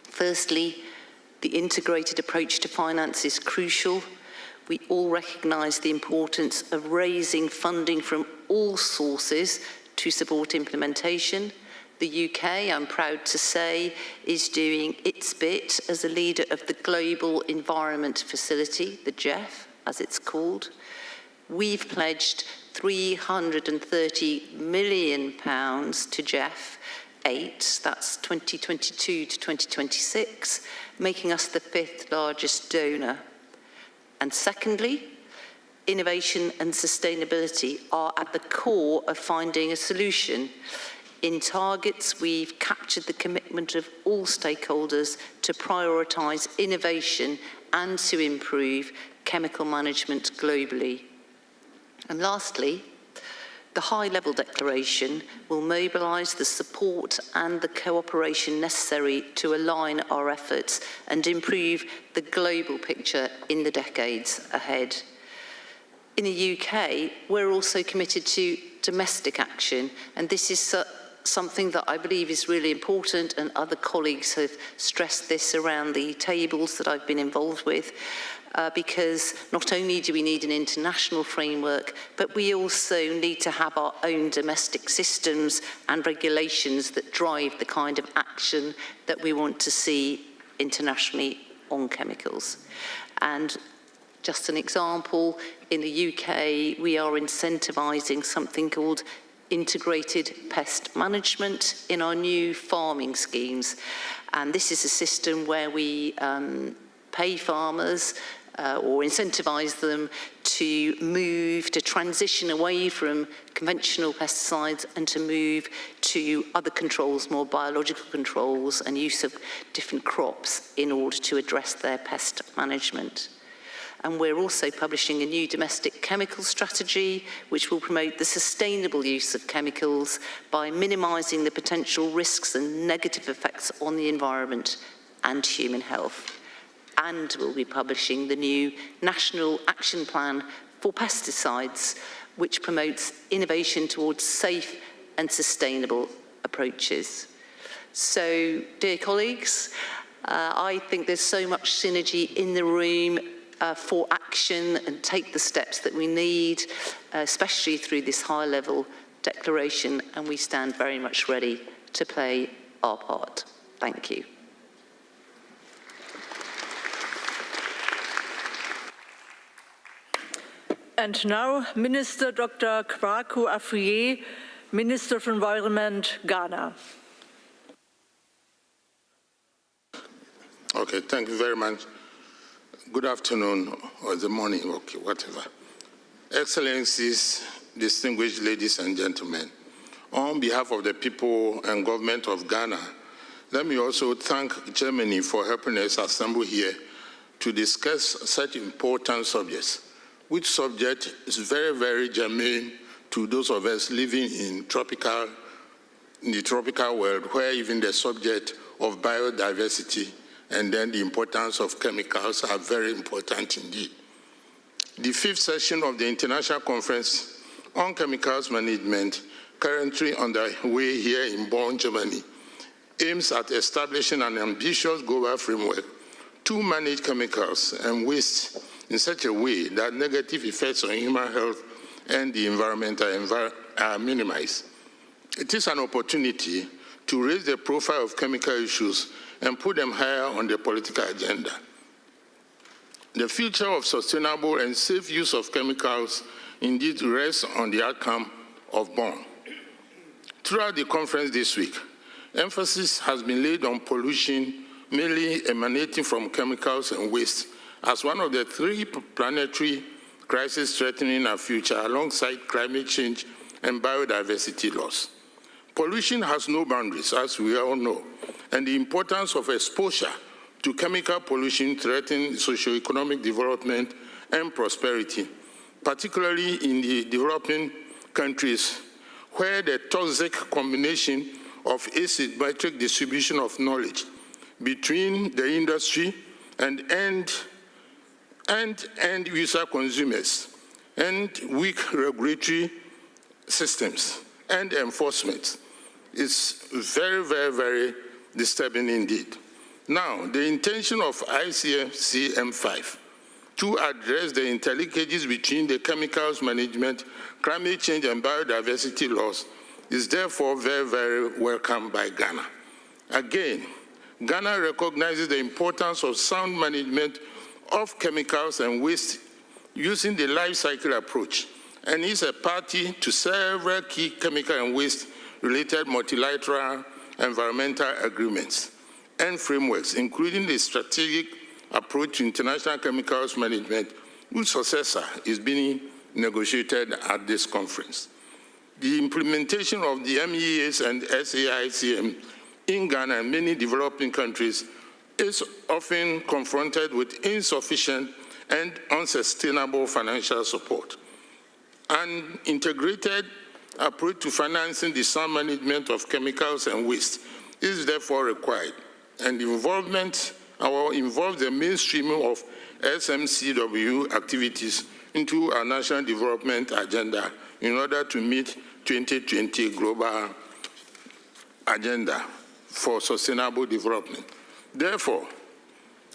Firstly, the integrated approach to finance is crucial. We all recognise the importance of raising funding from all sources to support implementation. The UK, I'm proud to say, is doing its bit as a leader of the Global Environment Facility, the GEF, as it's called. We've pledged £330 million to GEF 8, that's 2022 to 2026, making us the 5th largest donor. And secondly, innovation and sustainability are at the core of finding a solution. In targets, we've captured the commitment of all stakeholders to prioritise innovation and to improve chemical management globally. And lastly, the high-level declaration will mobilise the support and the cooperation necessary to align our efforts and improve the global picture in the decades ahead. In the UK, we're also committed to domestic action, and this is something that I believe is really important, and other colleagues have stressed this around the tables that I've been involved with, because not only do we need an international framework, but we also need to have our own domestic systems and regulations that drive the kind of action that we want to see internationally on chemicals. And just an example, in the UK, we are incentivising something called integrated pest management in our new farming schemes. And this is a system where we pay farmers or incentivise them to transition away from conventional pesticides and to move to other controls, more biological controls and use of different crops in order to address their pest management. And we're also publishing a new domestic chemical strategy, which will promote the sustainable use of chemicals by minimising the potential risks and negative effects on the environment and human health. And we'll be publishing the new National Action Plan for Pesticides, which promotes innovation towards safe and sustainable approaches. So, dear colleagues, I think there's so much synergy in the room for action and take the steps that we need, especially through this high-level declaration, and we stand very much ready to play our part. Thank you. And now, Minister Dr. Kwaku Afriyie, Minister for Environment, Ghana. Okay, thank you very much. Good afternoon, or the morning, okay, whatever. Excellencies, distinguished ladies and gentlemen, on behalf of the people and government of Ghana, let me also thank Germany for helping us assemble here to discuss such important subjects, which subject is very, very germane to those of us living in the tropical world, where even the subject of biodiversity and then the importance of chemicals are very important indeed. The fifth session of the International Conference on Chemicals Management, currently underway here in Bonn, Germany, aims at establishing an ambitious global framework to manage chemicals and waste in such a way that negative effects on human health and the environment are minimized. It is an opportunity to raise the profile of chemical issues and put them higher on the political agenda. The future of sustainable and safe use of chemicals indeed rests on the outcome of Bonn. Throughout the conference this week, emphasis has been laid on pollution mainly emanating from chemicals and waste as one of the three planetary crises threatening our future alongside climate change and biodiversity loss. Pollution has no boundaries, as we all know, and the importance of exposure to chemical pollution threatens socio-economic development and prosperity, particularly in the developing countries where the toxic combination of asymmetric distribution of knowledge between the industry and end user consumers and weak regulatory systems and enforcement is very, very, very disturbing indeed. Now, the intention of ICCM5 to address the interlinkages between the chemicals management, climate change, and biodiversity loss is therefore very, very welcome by Ghana. Again, Ghana recognizes the importance of sound management of chemicals and waste using the life cycle approach and is a party to several key chemical and waste-related multilateral environmental agreements and frameworks, including the strategic approach to international chemicals management whose successor is being negotiated at this conference. The implementation of the MEAs and SAICM in Ghana and many developing countries is often confronted with insufficient and unsustainable financial support. An integrated approach to financing the sound management of chemicals and waste is therefore required, and involve the mainstreaming of SMCW activities into our national development agenda in order to meet 2020 global agenda for sustainable development. Therefore,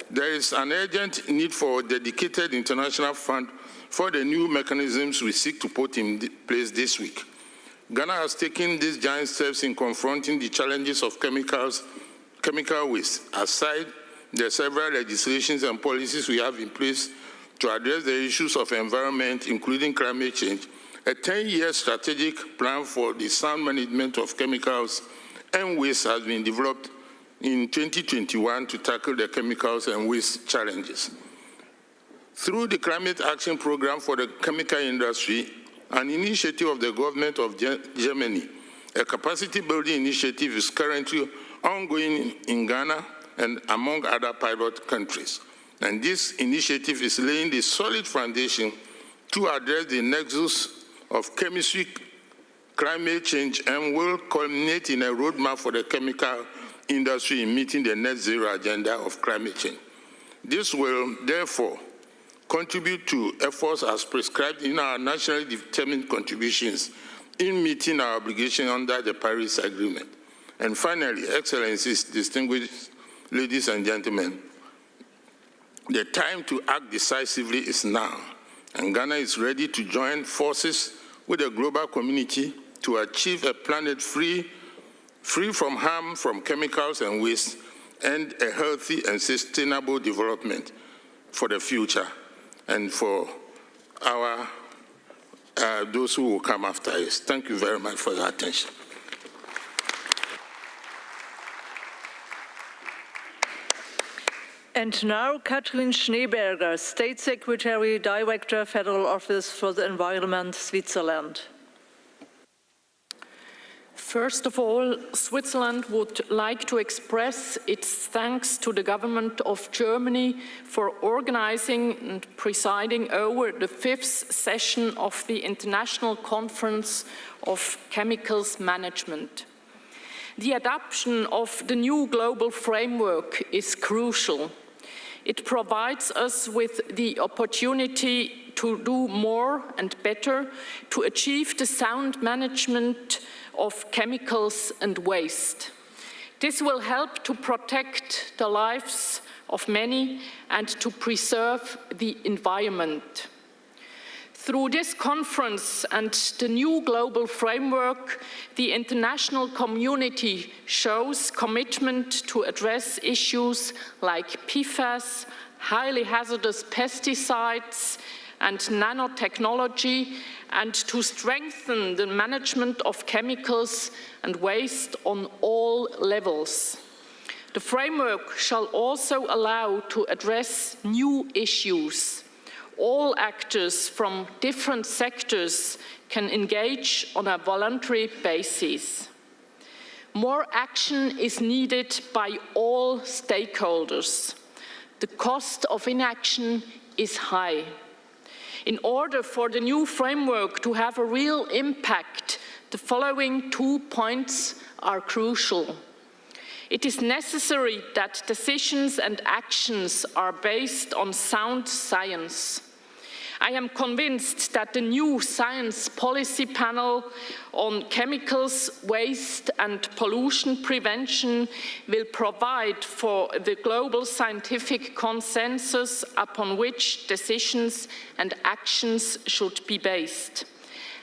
there is an urgent need for a dedicated international fund for the new mechanisms we seek to put in place this week. Ghana has taken these giant steps in confronting the challenges of chemical waste. Aside the several legislations and policies we have in place to address the issues of environment, including climate change, a 10-year strategic plan for the sound management of chemicals and waste has been developed in 2021 to tackle the chemicals and waste challenges. Through the Climate Action Program for the chemical industry, an initiative of the government of Germany, a capacity building initiative is currently ongoing in Ghana and among other pilot countries. And this initiative is laying the solid foundation to address the nexus of chemistry, climate change, and will culminate in a roadmap for the chemical industry in meeting the net zero agenda of climate change. This will therefore contribute to efforts as prescribed in our nationally determined contributions in meeting our obligation under the Paris Agreement. And finally, Excellencies, distinguished ladies and gentlemen, the time to act decisively is now, and Ghana is ready to join forces with the global community to achieve a planet free from harm from chemicals and waste, and a healthy and sustainable development for the future and for our those who will come after us. Thank you very much for your attention. And now, Katrin Schneeberger, State Secretary, Director, Federal Office for the Environment, Switzerland. First of all, Switzerland would like to express its thanks to the government of Germany for organizing and presiding over the 5th session of the International Conference of Chemicals Management. The adoption of the new global framework is crucial. It provides us with the opportunity to do more and better to achieve the sound management of chemicals and waste. This will help to protect the lives of many and to preserve the environment. Through this conference and the new global framework, the international community shows commitment to address issues like PFAS, highly hazardous pesticides, and nanotechnology, and to strengthen the management of chemicals and waste on all levels. The framework shall also allow to address new issues. All actors from different sectors can engage on a voluntary basis. More action is needed by all stakeholders. The cost of inaction is high. In order for the new framework to have a real impact, the following 2 points are crucial. It is necessary that decisions and actions are based on sound science. I am convinced that the new Science Policy Panel on Chemicals, Waste and Pollution Prevention will provide for the global scientific consensus upon which decisions and actions should be based.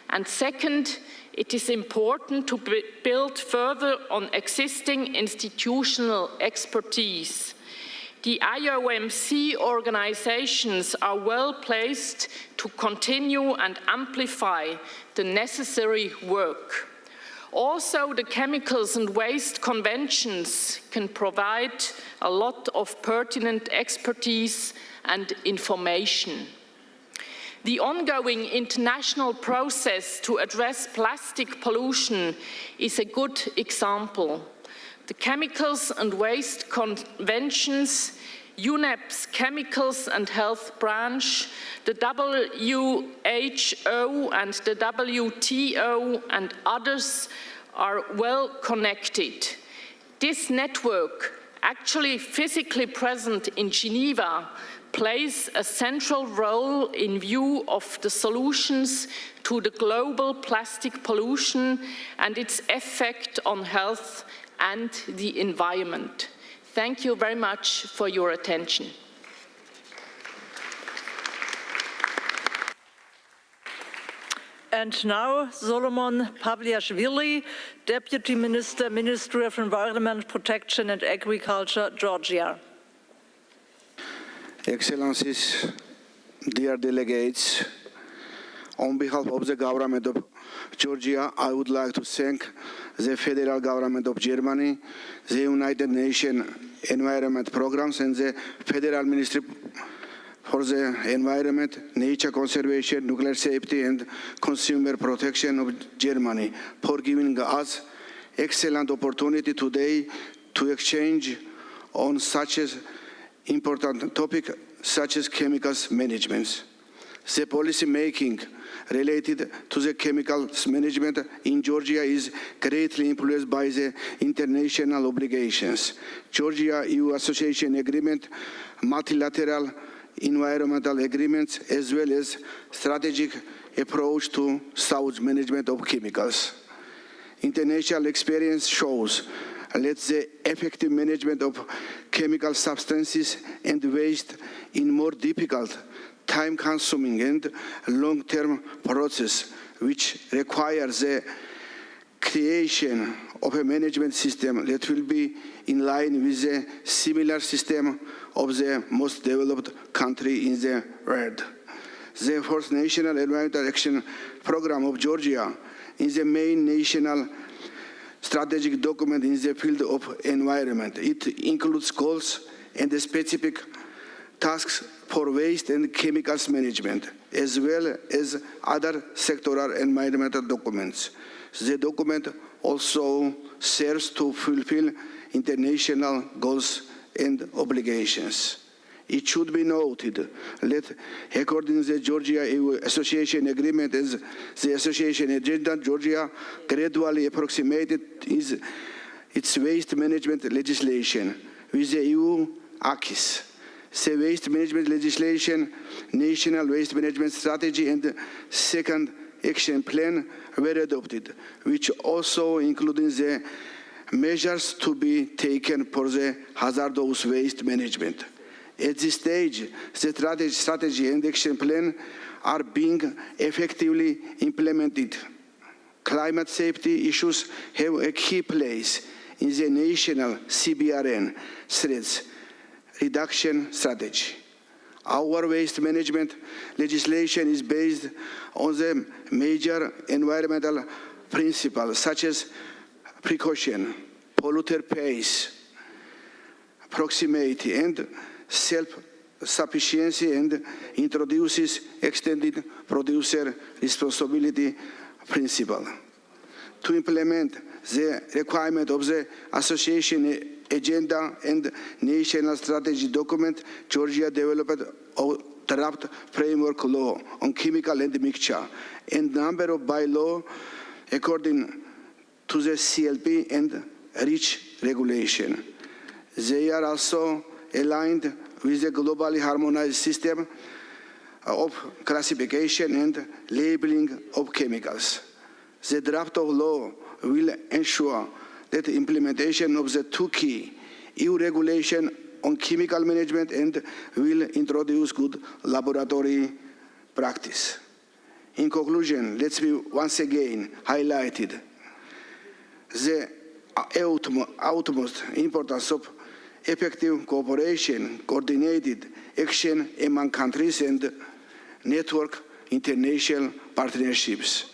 And second, it is important to build further on existing institutional expertise. The IOMC organizations are well placed to continue and amplify the necessary work. Also, the chemicals and waste conventions can provide a lot of pertinent expertise and information. The ongoing international process to address plastic pollution is a good example. The Chemicals and Waste Conventions, UNEP's Chemicals and Health Branch, the WHO and the WTO and others are well connected. This network, actually physically present in Geneva, plays a central role in view of the solutions to the global plastic pollution and its effect on health and the environment. Thank you very much for your attention. And now, Solomon Pavliashvili, Deputy Minister, Ministry of Environment, Protection and Agriculture, Georgia. Excellencies, dear delegates, on behalf of the government of Georgia, I would like to thank the federal government of Germany, the United Nations Environment Programs, and the Federal Ministry for the Environment, Nature Conservation, Nuclear Safety and Consumer Protection of Germany for giving us excellent opportunity today to exchange on such an important topic such as chemicals management. The policy making related to the chemicals management in Georgia is greatly influenced by the international obligations. Georgia-EU Association Agreement, multilateral environmental agreements, as well as strategic approach to South management of chemicals. International experience shows that the effective management of chemical substances and waste in more difficult, time-consuming and long-term process, which requires the creation of a management system that will be in line with the similar system of the most developed country in the world. The fourth National Environmental Action Program of Georgia is the main national strategic document in the field of environment. It includes goals and the specific tasks for waste and chemicals management, as well as other sectoral environmental documents. The document also serves to fulfill international goals and obligations. It should be noted that according to the Georgia-EU Association Agreement and the Association Agenda, Georgia gradually approximated its waste management legislation with the EU acquis. The waste management legislation, National Waste Management Strategy and Second Action Plan were adopted, which also included the measures to be taken for the hazardous waste management. At this stage, the strategy and action plan are being effectively implemented. Climate safety issues have a key place in the national CBRN threats reduction strategy. Our waste management legislation is based on the major environmental principles such as precaution, polluter pays, proximity, and self-sufficiency, and introduces extended producer responsibility principle. To implement the requirement of the association agenda and national strategy document, Georgia developed a draft framework law on chemical and mixture and number of bylaws according to the CLP and REACH regulation. They are also aligned with the globally harmonized system of classification and labeling of chemicals. The draft of law will ensure that the implementation of the two key EU regulation on chemical management and will introduce good laboratory practice. In conclusion, let's be once again highlighted the utmost importance of effective cooperation, coordinated action among countries and network international partnerships.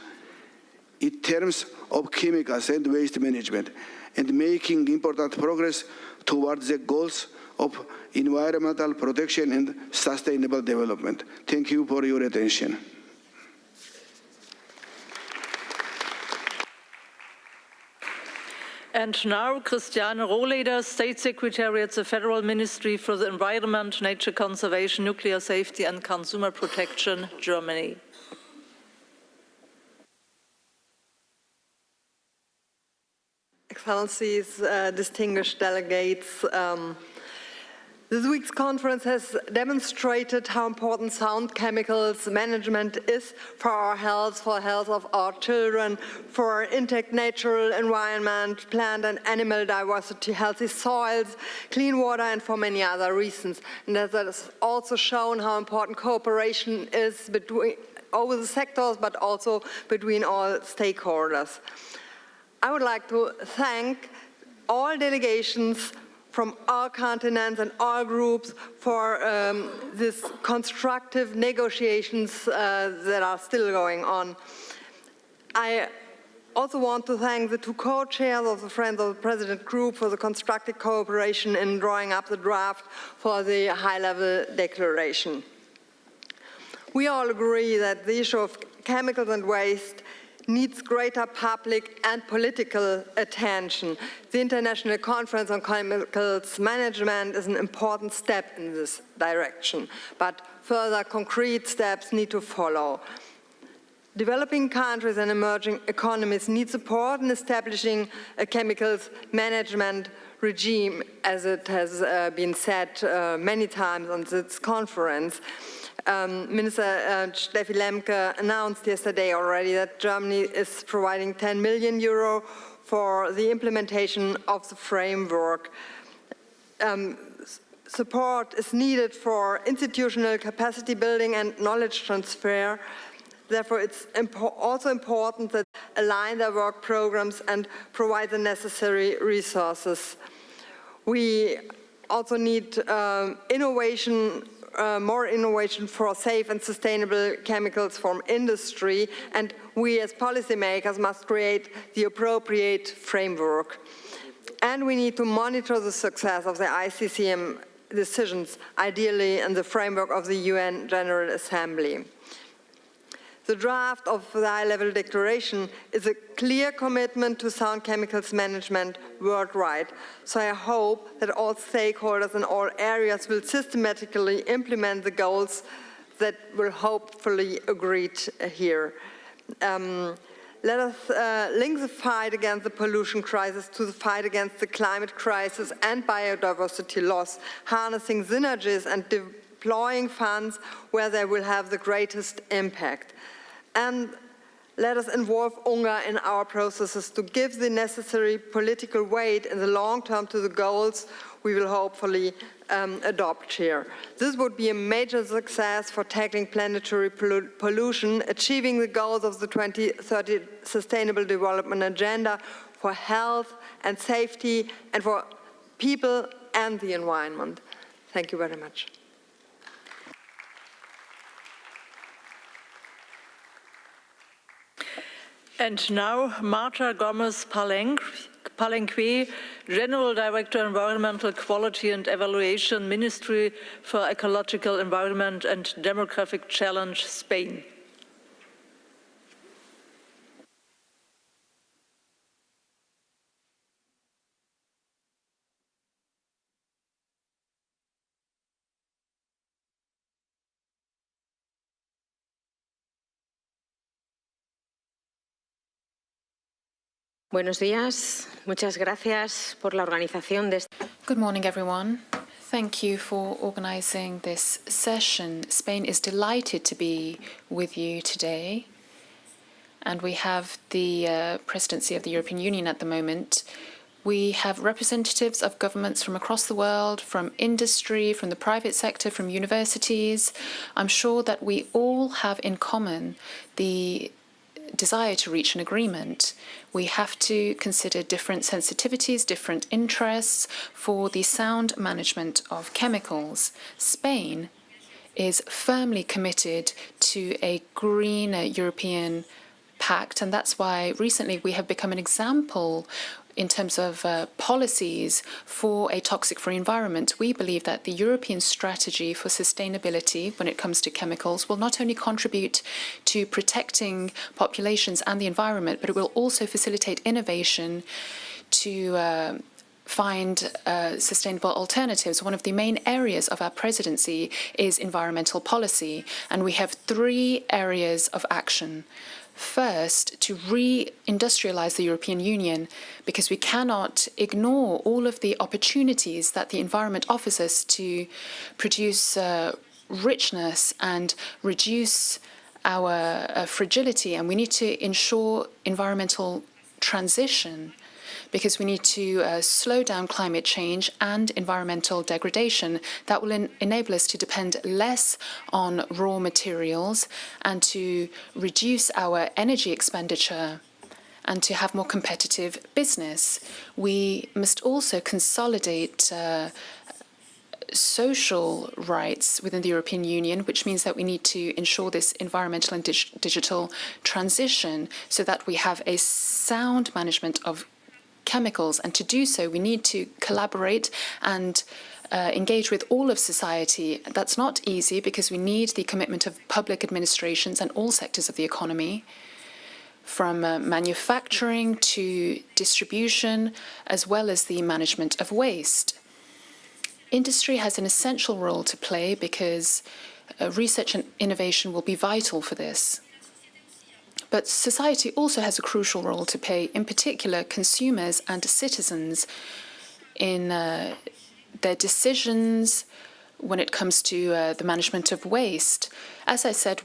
in terms of chemicals and waste management, and making important progress towards the goals of environmental protection and sustainable development. Thank you for your attention. And now, Christiane Rohleder, State Secretary at the Federal Ministry for the Environment, Nature Conservation, Nuclear Safety and Consumer Protection, Germany. Excellencies, distinguished delegates, this week's conference has demonstrated how important sound chemicals management is for our health, for the health of our children, for our intact natural environment, plant and animal diversity, healthy soils, clean water, and for many other reasons. And that has also shown how important cooperation is between over the sectors, but also between all stakeholders. I would like to thank all delegations from all continents and all groups for this constructive negotiations that are still going on. I also want to thank the two co-chairs of the Friends of the President group for the constructive cooperation in drawing up the draft for the high-level declaration. We all agree that the issue of chemicals and waste needs greater public and political attention. The International Conference on Chemicals Management is an important step in this direction, but further concrete steps need to follow. Developing countries and emerging economies need support in establishing a chemicals management regime, as it has been said many times on this conference. Minister Steffi Lemke announced yesterday already that Germany is providing 10 million euro for the implementation of the framework. Support is needed for institutional capacity building and knowledge transfer. Therefore, it's also important that align their work programs and provide the necessary resources. We also need more innovation for safe and sustainable chemicals from industry, and we as policymakers must create the appropriate framework. And we need to monitor the success of the ICCM decisions, ideally in the framework of the UN General Assembly. The draft of the high-level declaration is a clear commitment to sound chemicals management worldwide. So I hope that all stakeholders in all areas will systematically implement the goals that will hopefully agreed here. Let us link the fight against the pollution crisis to the fight against the climate crisis and biodiversity loss, harnessing synergies and deploying funds where they will have the greatest impact. And let us involve UNGA in our processes to give the necessary political weight in the long term to the goals we will hopefully adopt here. This would be a major success for tackling planetary pollution, achieving the goals of the 2030 Sustainable Development Agenda for health and safety and for people and the environment. Thank you very much. And now, Marta Gomez Palenque, General Director, Environmental Quality and Evaluation, Ministry for Ecological Environment and Demographic Challenge, Spain. Buenos días. Muchas gracias por la organización de este. Good morning, everyone. Thank you for organizing this session. Spain is delighted to be with you today. And we have the presidency of the European Union at the moment. We have representatives of governments from across the world, from industry, from the private sector, from universities. I'm sure that we all have in common the desire to reach an agreement. We have to consider different sensitivities, different interests for the sound management of chemicals. Spain is firmly committed to a greener European pact, and that's why recently we have become an example in terms of policies for a toxic-free environment. We believe that the European strategy for sustainability when it comes to chemicals will not only contribute to protecting populations and the environment, but it will also facilitate innovation to find sustainable alternatives. One of the main areas of our presidency is environmental policy, and we have 3 areas of action. First, to re-industrialize the European Union, because we cannot ignore all of the opportunities that the environment offers us to produce richness and reduce our fragility. And we need to ensure environmental transition, because we need to slow down climate change and environmental degradation. That will enable us to depend less on raw materials and to reduce our energy expenditure and to have more competitive business. We must also consolidate social rights within the European Union, which means that we need to ensure this environmental and digital transition so that we have a sound management of chemicals. And to do so, we need to collaborate and engage with all of society. That's not easy because we need the commitment of public administrations and all sectors of the economy, from manufacturing to distribution, as well as the management of waste. Industry has an essential role to play because research and innovation will be vital for this. But society also has a crucial role to play, in particular consumers and citizens, in their decisions when it comes to the management of waste. As I said,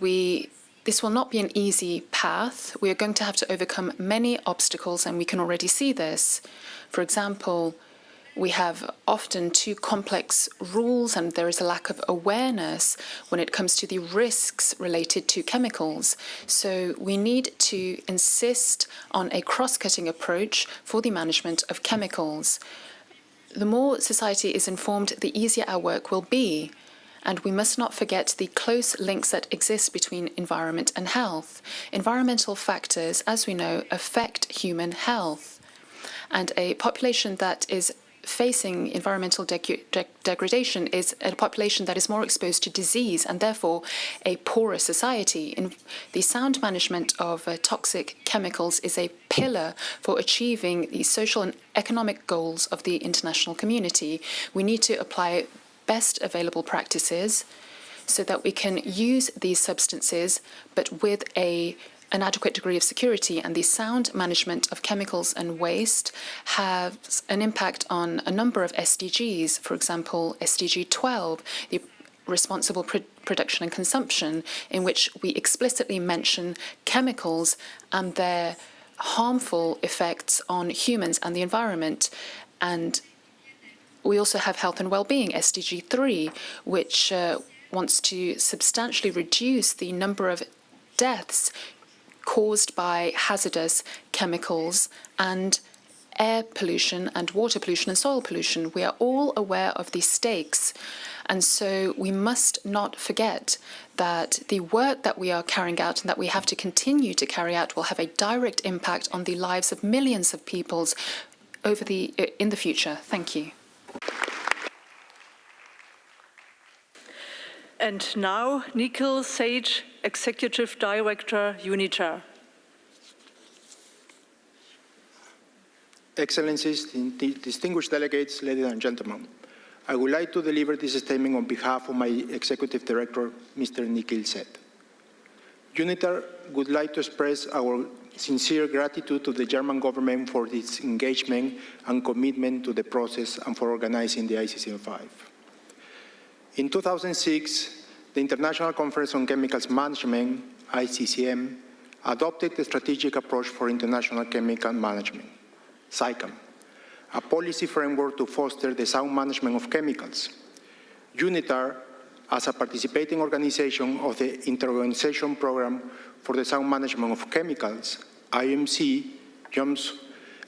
this will not be an easy path. We are going to have to overcome many obstacles, and we can already see this. For example, we have often too complex rules, and there is a lack of awareness when it comes to the risks related to chemicals. So we need to insist on a cross-cutting approach for the management of chemicals. The more society is informed, the easier our work will be. And we must not forget the close links that exist between environment and health. Environmental factors, as we know, affect human health. And a population that is facing environmental degradation is a population that is more exposed to disease and therefore a poorer society. In the sound management of toxic chemicals is a pillar for achieving the social and economic goals of the international community. We need to apply best available practices so that we can use these substances but with an adequate degree of security, and the sound management of chemicals and waste has an impact on a number of SDGs. For example, SDG 12, the responsible production and consumption, in which we explicitly mention chemicals and their harmful effects on humans and the environment. And we also have health and well-being, SDG 3, which wants to substantially reduce the number of deaths caused by hazardous chemicals and air pollution and water pollution and soil pollution. We are all aware of these stakes, and so we must not forget that the work that we are carrying out and that we have to continue to carry out will have a direct impact on the lives of millions of people in the future. Thank you. And now, Nikhil Sage, Executive Director, UNITAR. Excellencies, distinguished delegates, ladies and gentlemen, I would like to deliver this statement on behalf of my Executive Director, Mr. Nikhil Seth. UNITAR would like to express our sincere gratitude to the German government for its engagement and commitment to the process and for organizing the ICCM5. In 2006, the International Conference on Chemicals Management, ICCM, adopted the Strategic Approach for International Chemical Management, SICAM, a policy framework to foster the sound management of chemicals. UNITAR, as a participating organization of the Interorganization Program for the Sound Management of Chemicals, IMC, JOMS,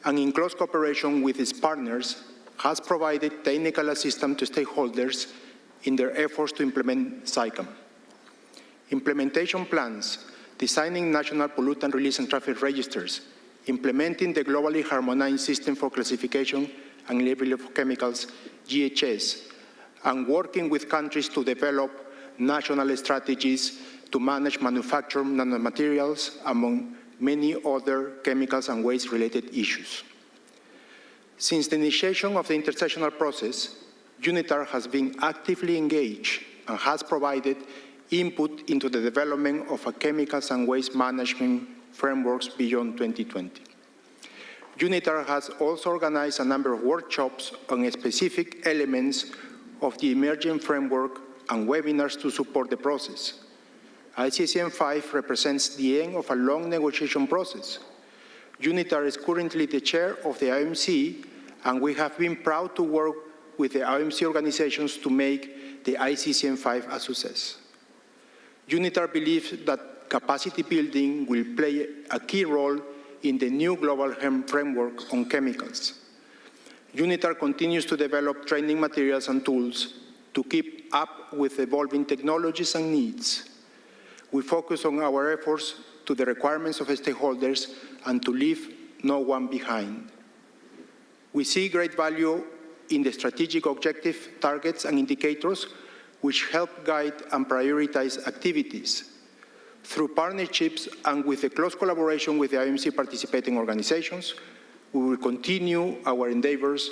and in close cooperation with its partners, has provided technical assistance to stakeholders in their efforts to implement SICAM. Implementation plans designing national pollutant release and traffic registers, implementing the globally harmonized system for classification and labeling of chemicals, GHS, and working with countries to develop national strategies to manage manufactured nanomaterials, among many other chemicals and waste-related issues. Since the initiation of the intersessional process, UNITAR has been actively engaged and has provided input into the development of a chemicals and waste management frameworks beyond 2020. UNITAR has also organized a number of workshops on specific elements of the emerging framework and webinars to support the process. ICCM 5 represents the end of a long negotiation process. UNITAR is currently the chair of the IMC, and we have been proud to work with the IMC organizations to make the ICCM 5 a success. UNITAR believes that capacity building will play a key role in the new global framework on chemicals. UNITAR continues to develop training materials and tools to keep up with evolving technologies and needs. We focus on our efforts to the requirements of stakeholders and to leave no one behind. We see great value in the strategic objective, targets, and indicators which help guide and prioritize activities. Through partnerships and with a close collaboration with the IMC participating organizations, we will continue our endeavors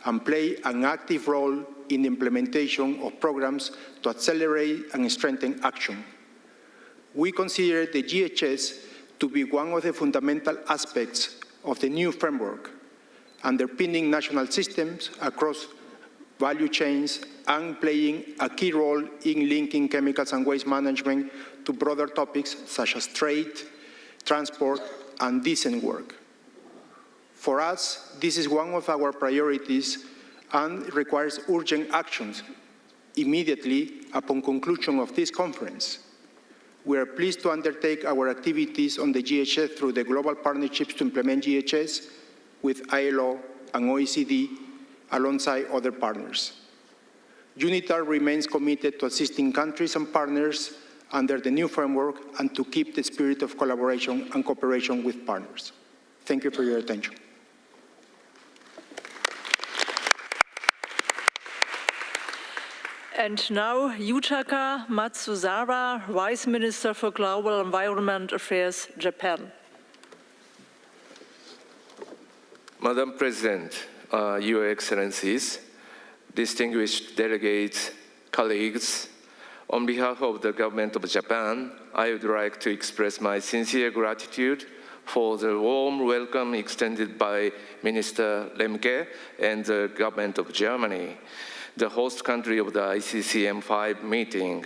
and play an active role in the implementation of programs to accelerate and strengthen action. We consider the GHS to be one of the fundamental aspects of the new framework, underpinning national systems across value chains and playing a key role in linking chemicals and waste management to broader topics such as trade, transport, and decent work. For us, this is one of our priorities and requires urgent actions immediately upon conclusion of this conference. We are pleased to undertake our activities on the GHS through the global partnerships to implement GHS with ILO and OECD alongside other partners. UNITAR remains committed to assisting countries and partners under the new framework and to keep the spirit of collaboration and cooperation with partners. Thank you for your attention. And now, Yutaka Matsuzawa, Vice Minister for Global Environment Affairs, Japan. Madam President, Your Excellencies, distinguished delegates, colleagues, on behalf of the government of Japan, I would like to express my sincere gratitude for the warm welcome extended by Minister Lemke and the government of Germany, the host country of the ICCM 5 meeting.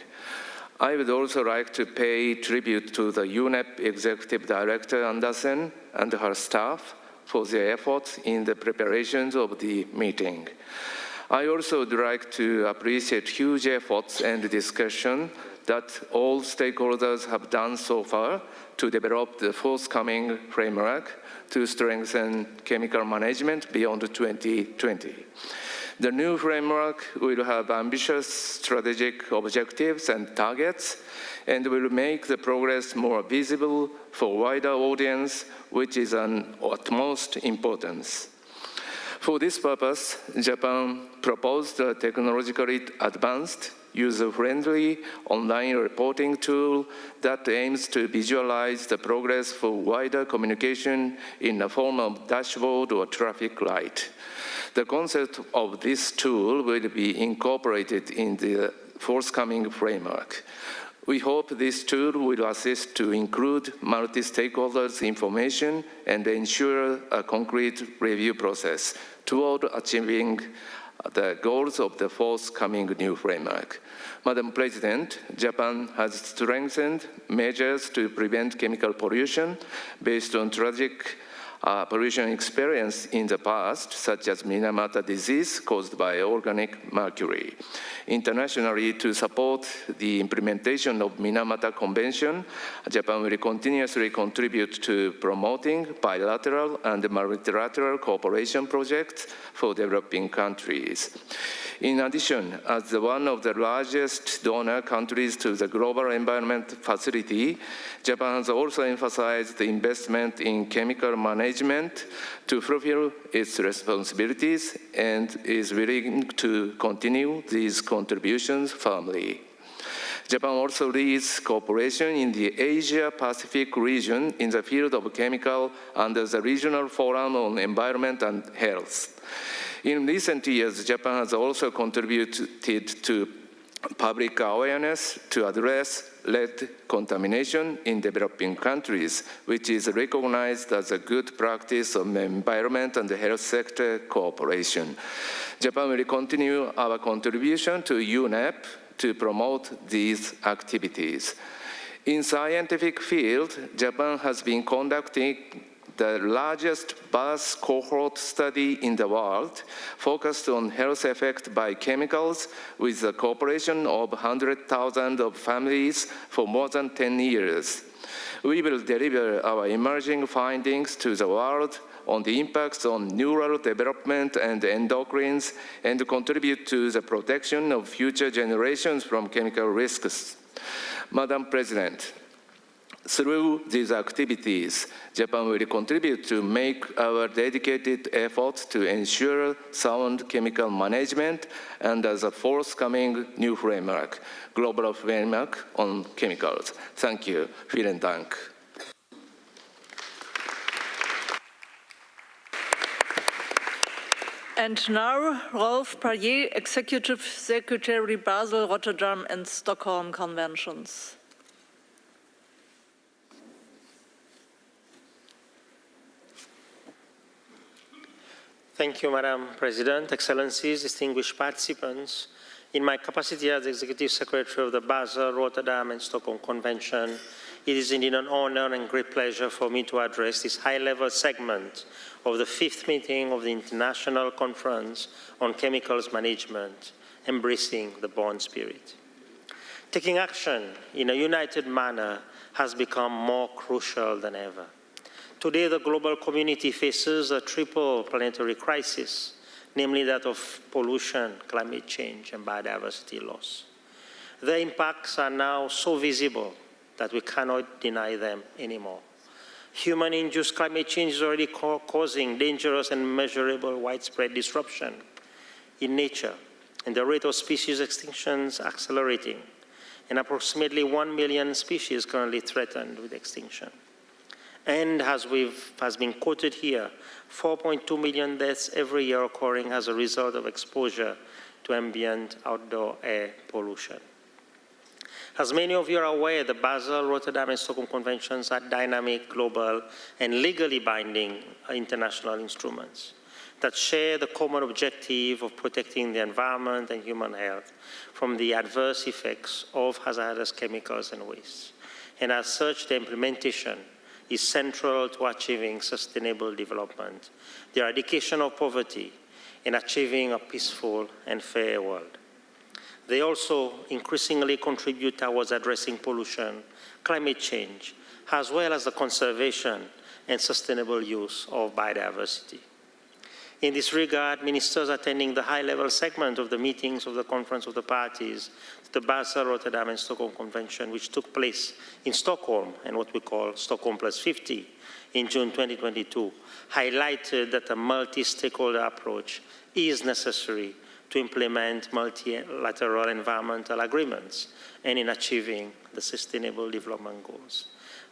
I would also like to pay tribute to the UNEP Executive Director Andersen and her staff for their efforts in the preparations of the meeting. I also would like to appreciate huge efforts and discussion that all stakeholders have done so far to develop the forthcoming framework to strengthen chemical management beyond 2020. The new framework will have ambitious strategic objectives and targets and will make the progress more visible for a wider audience, which is an utmost importance. For this purpose, Japan proposed a technologically advanced, user-friendly online reporting tool that aims to visualize the progress for wider communication in the form of dashboard or traffic light. The concept of this tool will be incorporated in the forthcoming framework. We hope this tool will assist to include multi-stakeholders information and ensure a concrete review process toward achieving the goals of the forthcoming new framework. Madam President, Japan has strengthened measures to prevent chemical pollution based on tragic pollution experience in the past, such as Minamata disease caused by organic mercury. Internationally, to support the implementation of Minamata Convention, Japan will continuously contribute to promoting bilateral and multilateral cooperation projects for developing countries. In addition, as one of the largest donor countries to the Global Environment Facility, Japan has also emphasized the investment in chemical management to fulfill its responsibilities and is willing to continue these contributions firmly. Japan also leads cooperation in the Asia-Pacific region in the field of chemical under the Regional Forum on Environment and Health. In recent years, Japan has also contributed to public awareness to address lead contamination in developing countries, which is recognized as a good practice of environment and health sector cooperation. Japan will continue our contribution to UNEP to promote these activities. In scientific field, Japan has been conducting the largest birth cohort study in the world, focused on health effect by chemicals with the cooperation of 100,000 of families for more than 10 years. We will deliver our emerging findings to the world on the impacts on neural development and endocrines and contribute to the protection of future generations from chemical risks. Madam President, through these activities, Japan will contribute to make our dedicated efforts to ensure sound chemical management and as a forthcoming new framework, global framework on chemicals. Thank you. Vielen Dank. And now, Rolf Payet, Executive Secretary, Basel, Rotterdam, and Stockholm Conventions. Thank you, Madam President, Excellencies, distinguished participants. In my capacity as Executive Secretary of the Basel, Rotterdam, and Stockholm Convention, it is indeed an honor and great pleasure for me to address this high-level segment of the 5th meeting of the International Conference on Chemicals Management, embracing the Bonn spirit. Taking action in a united manner has become more crucial than ever. Today, the global community faces a triple planetary crisis, namely that of pollution, climate change, and biodiversity loss. The impacts are now so visible that we cannot deny them anymore. Human-induced climate change is already causing dangerous and measurable widespread disruption in nature, and the rate of species extinctions accelerating, and approximately 1 million species currently threatened with extinction. And as has been quoted here, 4.2 million deaths every year occurring as a result of exposure to ambient outdoor air pollution. As many of you are aware, the Basel, Rotterdam, and Stockholm Conventions are dynamic, global, and legally binding international instruments that share the common objective of protecting the environment and human health from the adverse effects of hazardous chemicals and wastes. And as such, the implementation is central to achieving sustainable development, the eradication of poverty, and achieving a peaceful and fair world. They also increasingly contribute towards addressing pollution, climate change, as well as the conservation and sustainable use of biodiversity. In this regard, ministers attending the high-level segment of the meetings of the Conference of the Parties to the Basel, Rotterdam, and Stockholm Convention, which took place in Stockholm and what we call Stockholm Plus 50 in June 2022, highlighted that a multi-stakeholder approach is necessary to implement multilateral environmental agreements and in achieving the Sustainable Development Goals.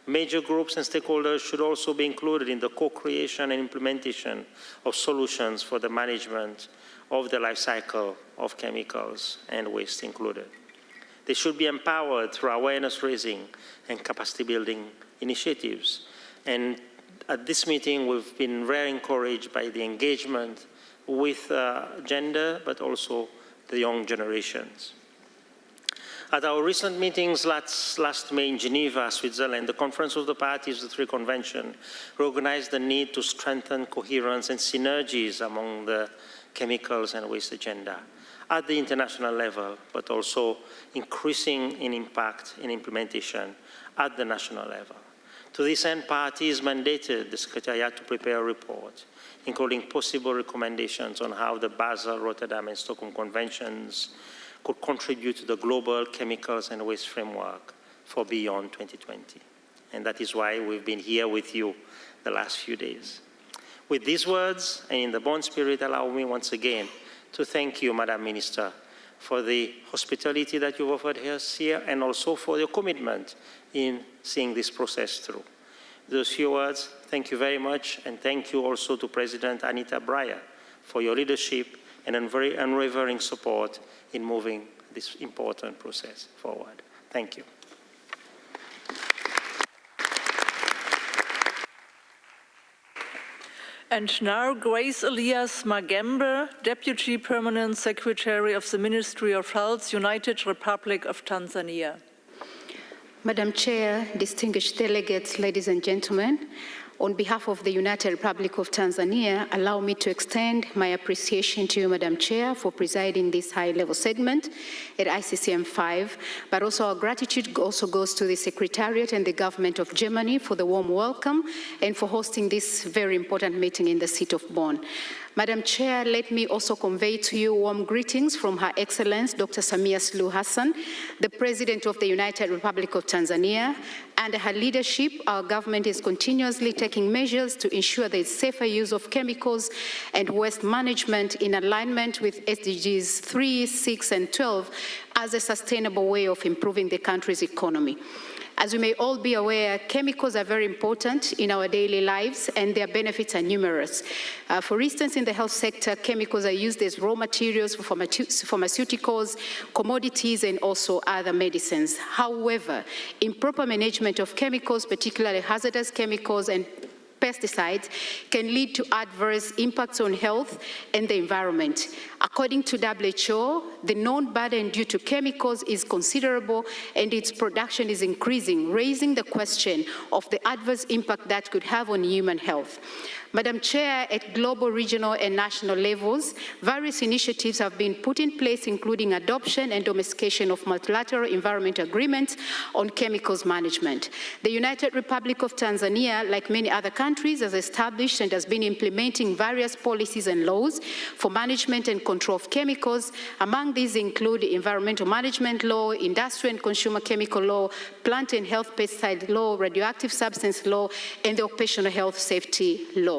Major groups and stakeholders should also be included in the co-creation and implementation of solutions for the management of the life cycle of chemicals and waste included. They should be empowered through awareness raising and capacity building initiatives. And at this meeting, we've been very encouraged by the engagement with gender, but also the young generations. At our recent meetings last May in Geneva, Switzerland, the Conference of the Parties of the Three Convention recognized the need to strengthen coherence and synergies among the chemicals and waste agenda at the international level, but also increasing in impact and implementation at the national level. To this end, parties mandated the Secretariat to prepare a report, including possible recommendations on how the Basel, Rotterdam, and Stockholm Conventions could contribute to the global chemicals and waste framework for beyond 2020. And that is why we've been here with you the last few days. With these words, and in the bond spirit, allow me once again to thank you, Madam Minister, for the hospitality that you've offered us here, and also for your commitment in seeing this process through. Those few words, thank you very much, and thank you also to President Anita Breyer for your leadership and very unwavering support in moving this important process forward. Thank you. And now Grace Elias Magembe, Deputy Permanent Secretary of the Ministry of Health, United Republic of Tanzania. Madam Chair, distinguished delegates, ladies and gentlemen, on behalf of the United Republic of Tanzania, allow me to extend my appreciation to you, Madam Chair, for presiding this high-level segment at ICCM 5, but also our gratitude also goes to the Secretariat and the government of Germany for the warm welcome and for hosting this very important meeting in the seat of Bonn. Madam Chair, let me also convey to you warm greetings from Her Excellency Dr. Samia Suluhu Hassan, the President of the United Republic of Tanzania. Under her leadership, our government is continuously taking measures to ensure there is safer use of chemicals and waste management in alignment with SDGs 3, 6, and 12 as a sustainable way of improving the country's economy. As you may all be aware, chemicals are very important in our daily lives and their benefits are numerous. For instance, in the health sector, chemicals are used as raw materials for pharmaceuticals, commodities, and also other medicines. However, improper management of chemicals, particularly hazardous chemicals and pesticides, can lead to adverse impacts on health and the environment. According to WHO, the known burden due to chemicals is considerable and its production is increasing, raising the question of the adverse impact that could have on human health. Madam Chair, at global, regional, and national levels, various initiatives have been put in place, including adoption and domestication of multilateral environment agreements on chemicals management. The United Republic of Tanzania, like many other countries, has established and has been implementing various policies and laws for management and control of chemicals. Among these include environmental management law, industrial and consumer chemical law, plant and health pesticide law, radioactive substance law, and the occupational health safety law.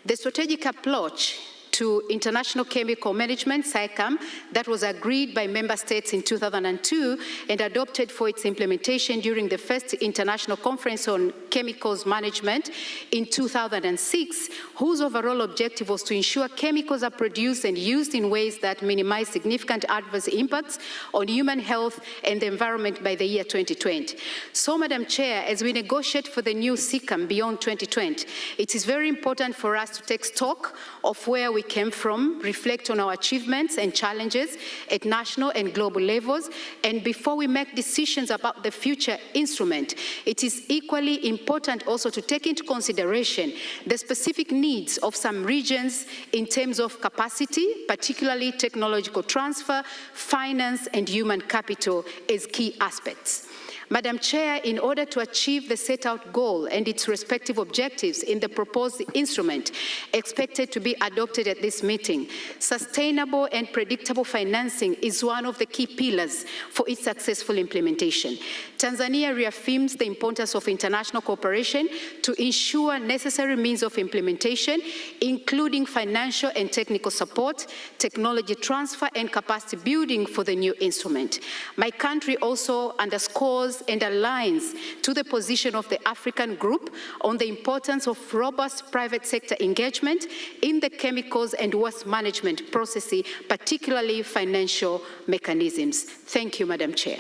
The strategic approach to international chemical management, SICAM, that was agreed by member states in 2002 and adopted for its implementation during the first International Conference on Chemicals Management in 2006, whose overall objective was to ensure chemicals are produced and used in ways that minimize significant adverse impacts on human health and the environment by the year 2020. So, Madam Chair, as we negotiate for the new SICAM beyond 2020, it is very important for us to take stock of where we came from, reflect on our achievements and challenges at national and global levels, and before we make decisions about the future instrument, it is equally important also to take into consideration the specific needs of some regions in terms of capacity, particularly technological transfer, finance, and human capital as key aspects. Madam Chair, in order to achieve the set out goal and its respective objectives in the proposed instrument expected to be adopted at this meeting, sustainable and predictable financing is one of the key pillars for its successful implementation. Tanzania reaffirms the importance of international cooperation to ensure necessary means of implementation, including financial and technical support, technology transfer, and capacity building for the new instrument. My country also underscores and aligns to the position of the African Group on the importance of robust private sector engagement in the chemicals and waste management processes, particularly financial mechanisms. Thank you, Madam Chair.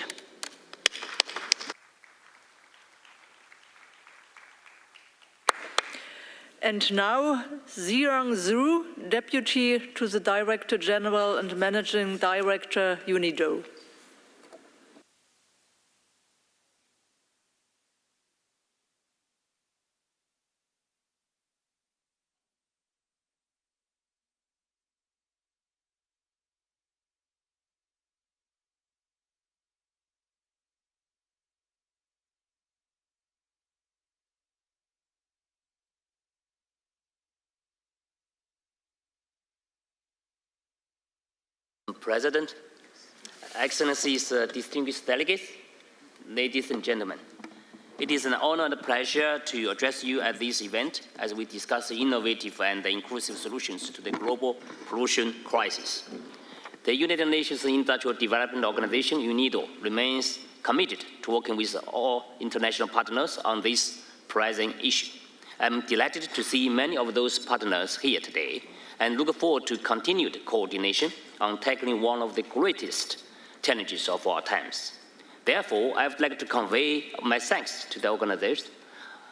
And now, Zirang Zhu, Deputy to the Director General and Managing Director, UNIDO. President, Excellencies, distinguished delegates, ladies and gentlemen. It is an honor and a pleasure to address you at this event as we discuss innovative and inclusive solutions to the global pollution crisis. The United Nations Industrial Development Organization, UNIDO, remains committed to working with all international partners on this pressing issue. I'm delighted to see many of those partners here today and look forward to continued coordination on tackling one of the greatest challenges of our times. Therefore, I would like to convey my thanks to the organizers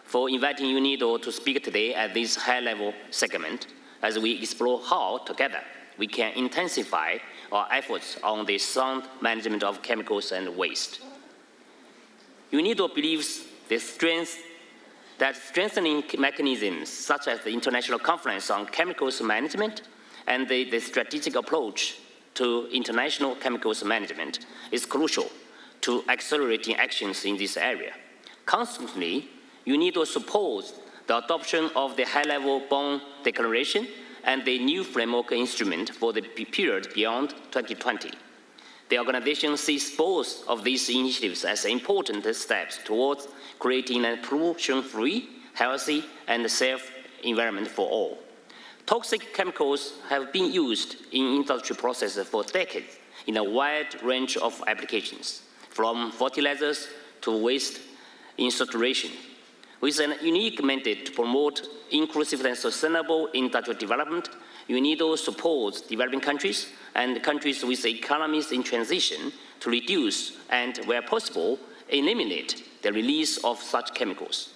for inviting UNIDO to speak today at this high-level segment as we explore how, together, we can intensify our efforts on the sound management of chemicals and waste. UNIDO believes that strengthening mechanisms such as the International Conference on Chemicals Management and the strategic approach to international chemicals management is crucial to accelerating actions in this area. Consequently, UNIDO supports the adoption of the high-level Bonn Declaration and the new framework instrument for the period beyond 2020. The organization sees both of these initiatives as important steps towards creating a pollution-free, healthy, and safe environment for all. Toxic chemicals have been used in industry processes for decades in a wide range of applications, from fertilizers to waste incineration. With an unique mandate to promote inclusive and sustainable industrial development, UNIDO supports developing countries and countries with economies in transition to reduce and, where possible, eliminate the release of such chemicals.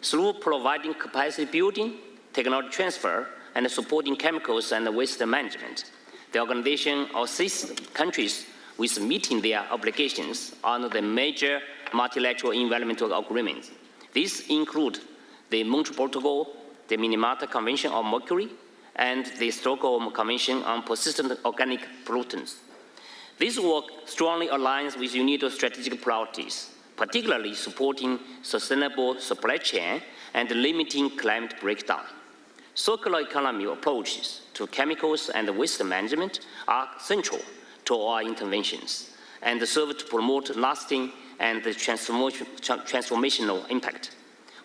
Through providing capacity building, technology transfer, and supporting chemicals and waste management, the organization assists countries with meeting their obligations under the major multilateral environmental agreements. These include the Montreal Protocol, the Minamata Convention on Mercury, and the Stockholm Convention on Persistent Organic Pollutants. This work strongly aligns with UNIDO's strategic priorities, particularly supporting sustainable supply chain and limiting climate breakdown. Circular economy approaches to chemicals and waste management are central to our interventions and serve to promote lasting and transformational impact.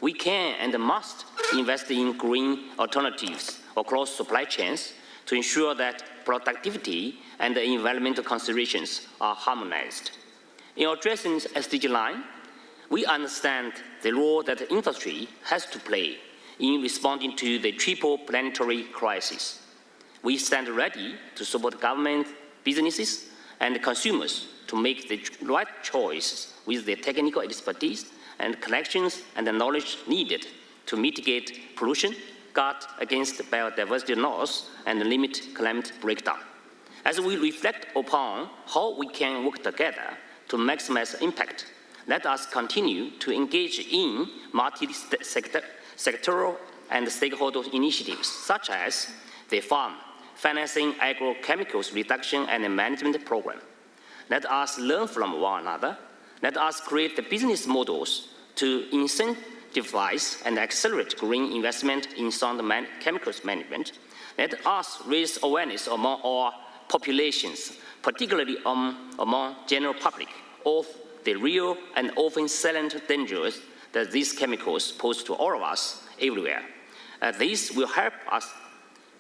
We can and must invest in green alternatives across supply chains to ensure that productivity and environmental considerations are harmonized. In addressing SDG 9, we understand the role that the industry has to play in responding to the triple planetary crisis. We stand ready to support government, businesses, and consumers to make the right choices with the technical expertise and connections and the knowledge needed to mitigate pollution, guard against biodiversity loss, and limit climate breakdown. As we reflect upon how we can work together to maximize impact, let us continue to engage in multi-sectoral and stakeholder initiatives, such as the Farm Financing Agrochemicals Reduction and Management Program. Let us learn from one another. Let us create the business models to incentivize and accelerate green investment in sound chemicals management. Let us raise awareness among our populations, particularly among general public, of the real and often silent dangers that these chemicals pose to all of us everywhere. This will help us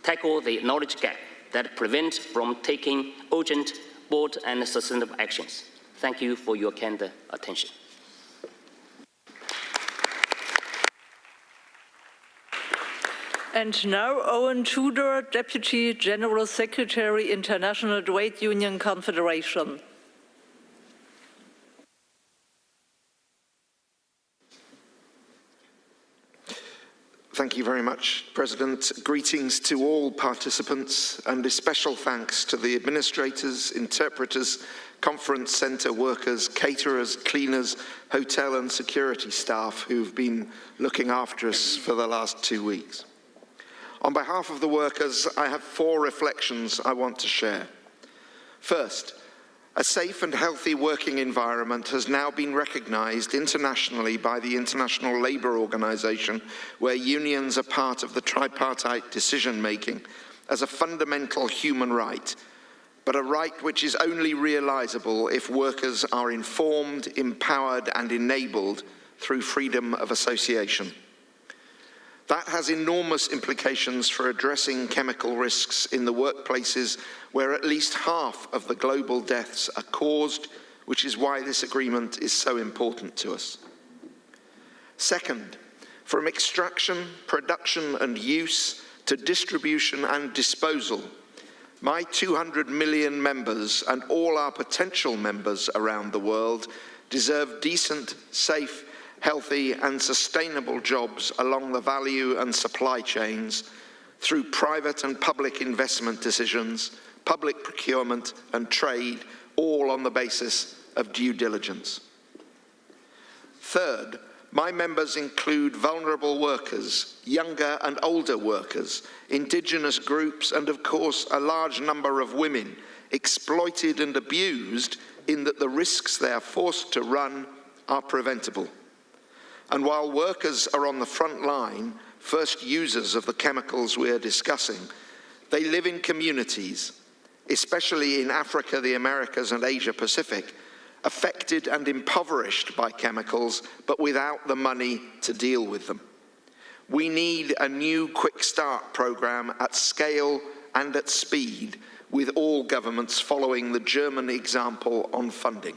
tackle the knowledge gap that prevents from taking urgent, bold, and sustainable actions. Thank you for your kind attention. And now Owen Tudor, Deputy General Secretary, International Trade Union Confederation. Thank you very much, President. Greetings to all participants, and a special thanks to the administrators, interpreters, conference centre workers, caterers, cleaners, hotel and security staff who've been looking after us for the last 2 weeks. On behalf of the workers, I have 4 reflections I want to share. First, a safe and healthy working environment has now been recognised internationally by the International Labour Organization, where unions are part of the tripartite decision-making, as a fundamental human right, but a right which is only realisable if workers are informed, empowered and enabled through freedom of association. That has enormous implications for addressing chemical risks in the workplaces where at least half of the global deaths are caused, which is why this agreement is so important to us. Second, from extraction, production and use to distribution and disposal, my 200 million members and all our potential members around the world deserve decent, safe, healthy and sustainable jobs along the value and supply chains through private and public investment decisions, public procurement and trade, all on the basis of due diligence. Third, my members include vulnerable workers, younger and older workers, indigenous groups, and of course a large number of women exploited and abused in that the risks they are forced to run are preventable. And while workers are on the front line, first users of the chemicals we are discussing, they live in communities, especially in Africa, the Americas and Asia Pacific, affected and impoverished by chemicals, but without the money to deal with them. We need a new Quick Start programme at scale and at speed, with all governments following the German example on funding.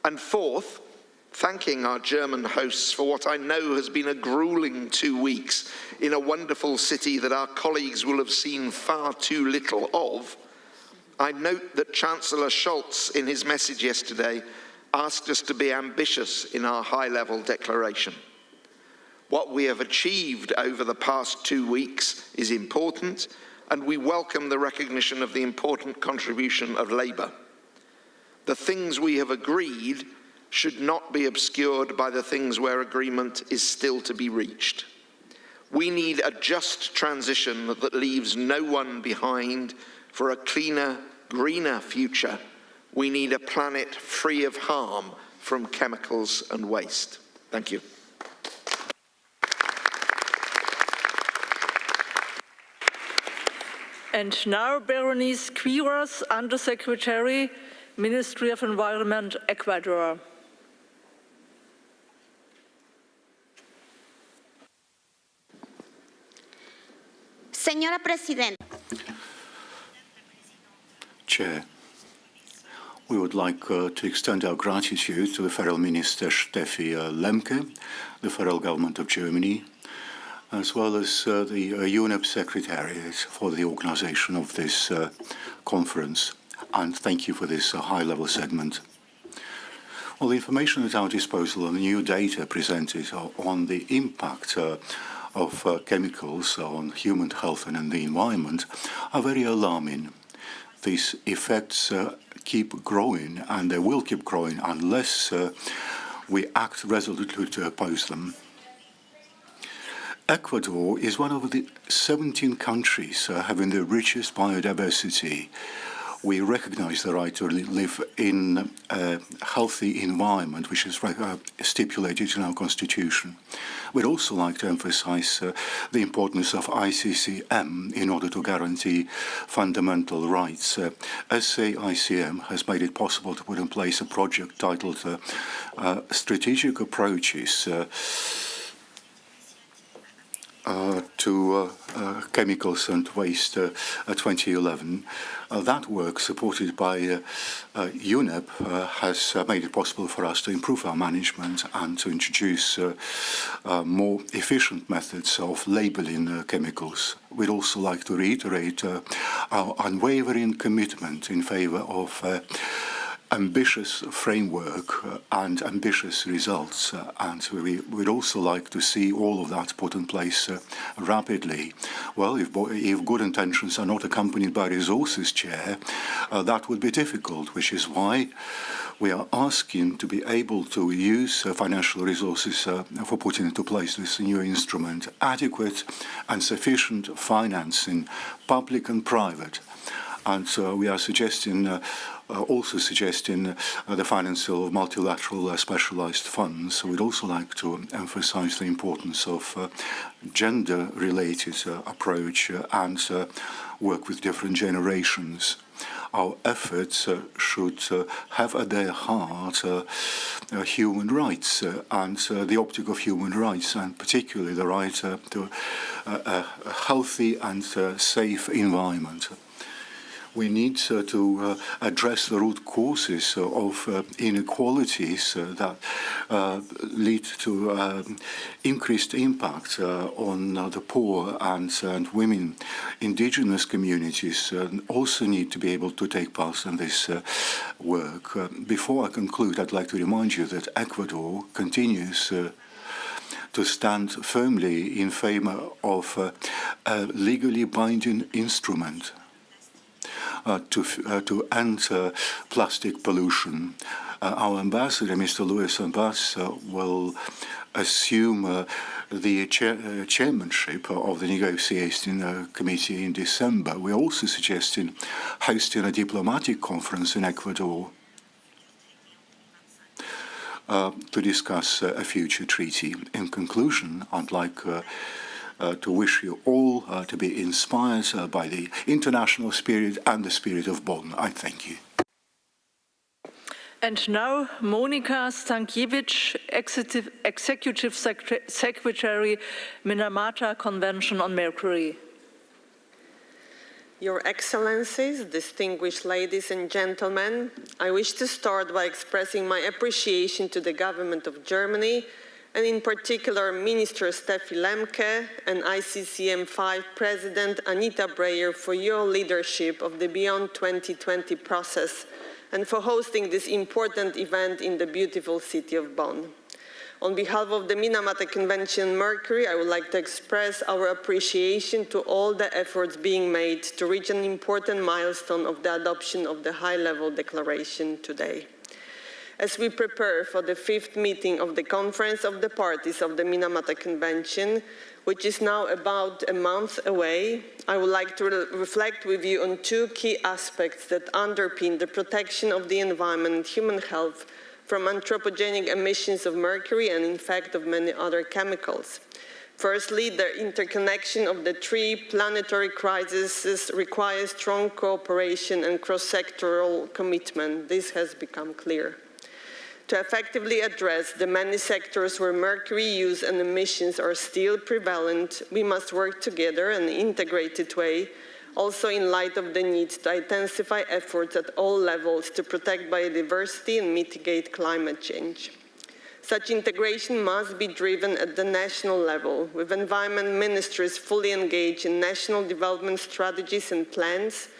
And fourth, thanking our German hosts for what I know has been a grueling 2 weeks in a wonderful city that our colleagues will have seen far too little of, I note that Chancellor Scholz, in his message yesterday, asked us to be ambitious in our high-level declaration. What we have achieved over the past 2 weeks is important, and we welcome the recognition of the important contribution of Labour. The things we have agreed should not be obscured by the things where agreement is still to be reached. We need a just transition that leaves no one behind for a cleaner, greener future. We need a planet free of harm from chemicals and waste. Thank you. And now Berenice Quiros, Undersecretary, Ministry of Environment, Ecuador. Señora Presidenta. Chair, we would like to extend our gratitude to the Federal Minister Steffi Lemke, the Federal Government of Germany, as well as the UNEP Secretariat for the organization of this conference. And thank you for this high-level segment. Well, the information at our disposal and the new data presented on the impact of chemicals on human health and in the environment are very alarming. These effects keep growing, and they will keep growing unless we act resolutely to oppose them. Ecuador is one of the 17 countries having the richest biodiversity. We recognize the right to live in a healthy environment, which is stipulated in our constitution. We'd also like to emphasize the importance of ICCM in order to guarantee fundamental rights. SAICM has made it possible to put in place a project titled Strategic Approaches to Chemicals and Waste 2011. That work, supported by UNEP, has made it possible for us to improve our management and to introduce more efficient methods of labeling chemicals. We'd also like to reiterate our unwavering commitment in favor of ambitious framework and ambitious results, and we'd also like to see all of that put in place rapidly. Well, if good intentions are not accompanied by resources, Chair, that would be difficult, which is why we are asking to be able to use financial resources for putting into place this new instrument, adequate and sufficient financing, public and private. And so we are suggesting also suggesting the financial of multilateral specialized funds. We'd also like to emphasize the importance of gender-related approach and work with different generations. Our efforts should have at their heart human rights and the optic of human rights, and particularly the right to a healthy and safe environment. We need to address the root causes of inequalities that lead to increased impact on the poor and women. Indigenous communities also need to be able to take part in this work. Before I conclude, I'd like to remind you that Ecuador continues to stand firmly in favor of a legally binding instrument to end plastic pollution. Our ambassador, Mr. Luis Ambas, will assume the chairmanship of the negotiating committee in December. We're also suggesting hosting a diplomatic conference in Ecuador to discuss a future treaty. In conclusion, I'd like to wish you all to be inspired by the international spirit and the spirit of Bonn. I thank you. And now, Monika Stankiewicz, Executive Secretary, Minamata Convention on Mercury. Your Excellencies, distinguished ladies and gentlemen, I wish to start by expressing my appreciation to the government of Germany, and in particular Minister Steffi Lemke and ICCM5 President Anita Breyer for your leadership of the Beyond 2020 process and for hosting this important event in the beautiful city of Bonn. On behalf of the Minamata Convention Mercury, I would like to express our appreciation to all the efforts being made to reach an important milestone of the adoption of the high-level declaration today. As we prepare for the 5th meeting of the Conference of the Parties of the Minamata Convention, which is now about a month away, I would like to reflect with you on 2 key aspects that underpin the protection of the environment and human health from anthropogenic emissions of mercury and, in fact, of many other chemicals. Firstly, the interconnection of the 3 planetary crises requires strong cooperation and cross-sectoral commitment. This has become clear. To effectively address the many sectors where mercury use and emissions are still prevalent, we must work together in an integrated way, also in light of the need to intensify efforts at all levels to protect biodiversity and mitigate climate change. Such integration must be driven at the national level, with environment ministries fully engaged in national development strategies and plans,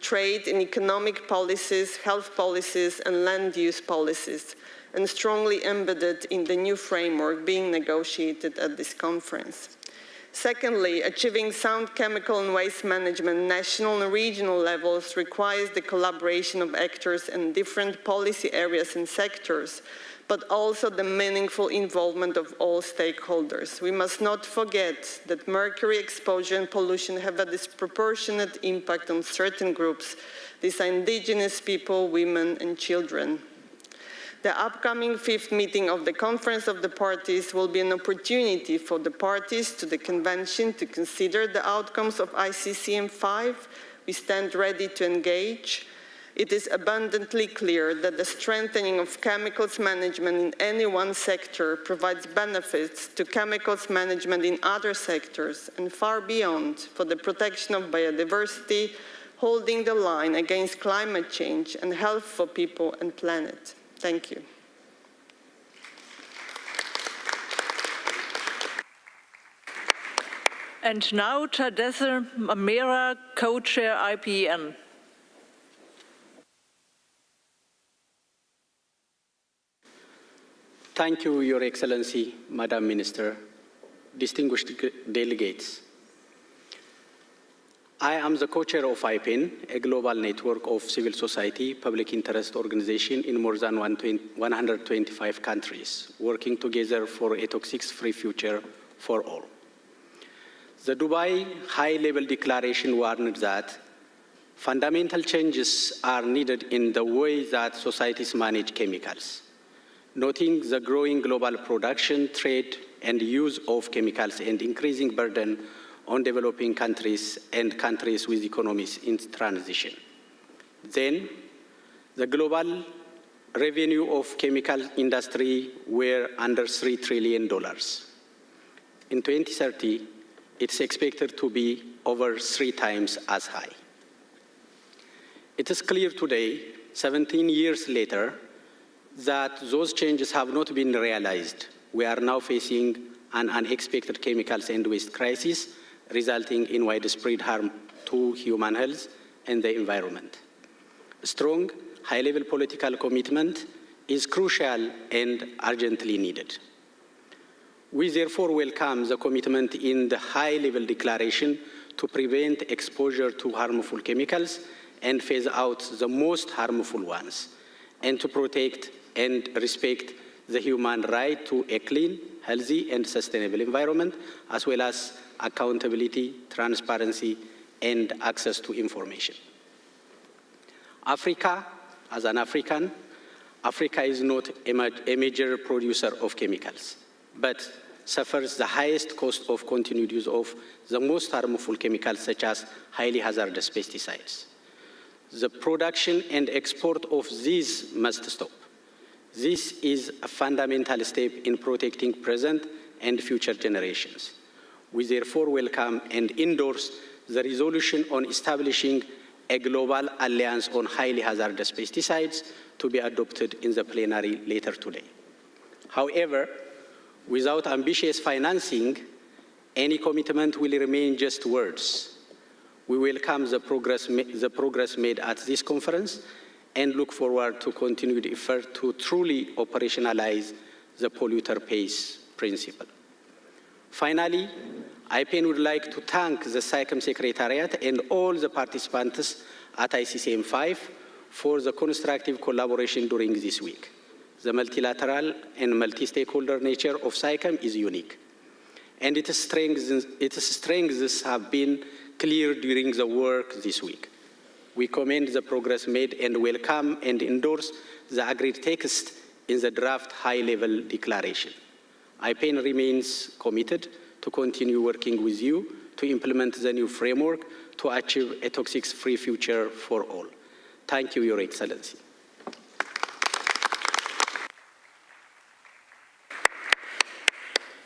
trade and economic policies, health policies, and land use policies, and strongly embedded in the new framework being negotiated at this conference. Secondly, achieving sound chemical and waste management national and regional levels requires the collaboration of actors in different policy areas and sectors, but also the meaningful involvement of all stakeholders. We must not forget that mercury exposure and pollution have a disproportionate impact on certain groups. These are indigenous people, women, and children. The upcoming 5th meeting of the Conference of the Parties will be an opportunity for the parties to the Convention to consider the outcomes of ICCM5. We stand ready to engage. It is abundantly clear that the strengthening of chemicals management in any one sector provides benefits to chemicals management in other sectors and far beyond for the protection of biodiversity, holding the line against climate change and health for people and planet. Thank you. And now, Tadesse Amera, co-chair IPEN. Thank you, Your Excellency, Madam Minister, distinguished delegates. I am the co-chair of IPEN, a global network of civil society, public interest organizations in more than 125 countries, working together for a toxic-free future for all. The Dubai High-Level Declaration warned that Fundamental changes are needed in the way that societies manage chemicals, noting the growing global production, trade, and use of chemicals and increasing burden on developing countries and countries with economies in transition. Then, the global revenue of chemical industry were under $3 trillion. In 2030, it's expected to be over 3 times as high. It is clear today, 17 years later, that those changes have not been realized. We are now facing an unexpected chemicals and waste crisis, resulting in widespread harm to human health and the environment. A strong, high-level political commitment is crucial and urgently needed. We therefore welcome the commitment in the high-level declaration to prevent exposure to harmful chemicals and phase out the most harmful ones, and to protect and respect the human right to a clean, healthy, and sustainable environment, as well as accountability, transparency, and access to information. Africa, as an African, Africa is not a major producer of chemicals, but suffers the highest cost of continued use of the most harmful chemicals, such as highly hazardous pesticides. The production and export of these must stop. This is a fundamental step in protecting present and future generations. We therefore welcome and endorse the resolution on establishing a global alliance on highly hazardous pesticides to be adopted in the plenary later today. However, without ambitious financing, any commitment will remain just words. We welcome the progress made at this conference and look forward to continued effort to truly operationalize the polluter pays principle. Finally, IPN would like to thank the SAICM Secretariat and all the participants at ICCM 5 for the constructive collaboration during this week. The multilateral and multi-stakeholder nature of SAICM is unique, and its strengths have been clear during the work this week. We commend the progress made and welcome and endorse the agreed text in the draft high-level declaration. IPN remains committed to continue working with you to implement the new framework to achieve a toxics-free future for all. Thank you, Your Excellency.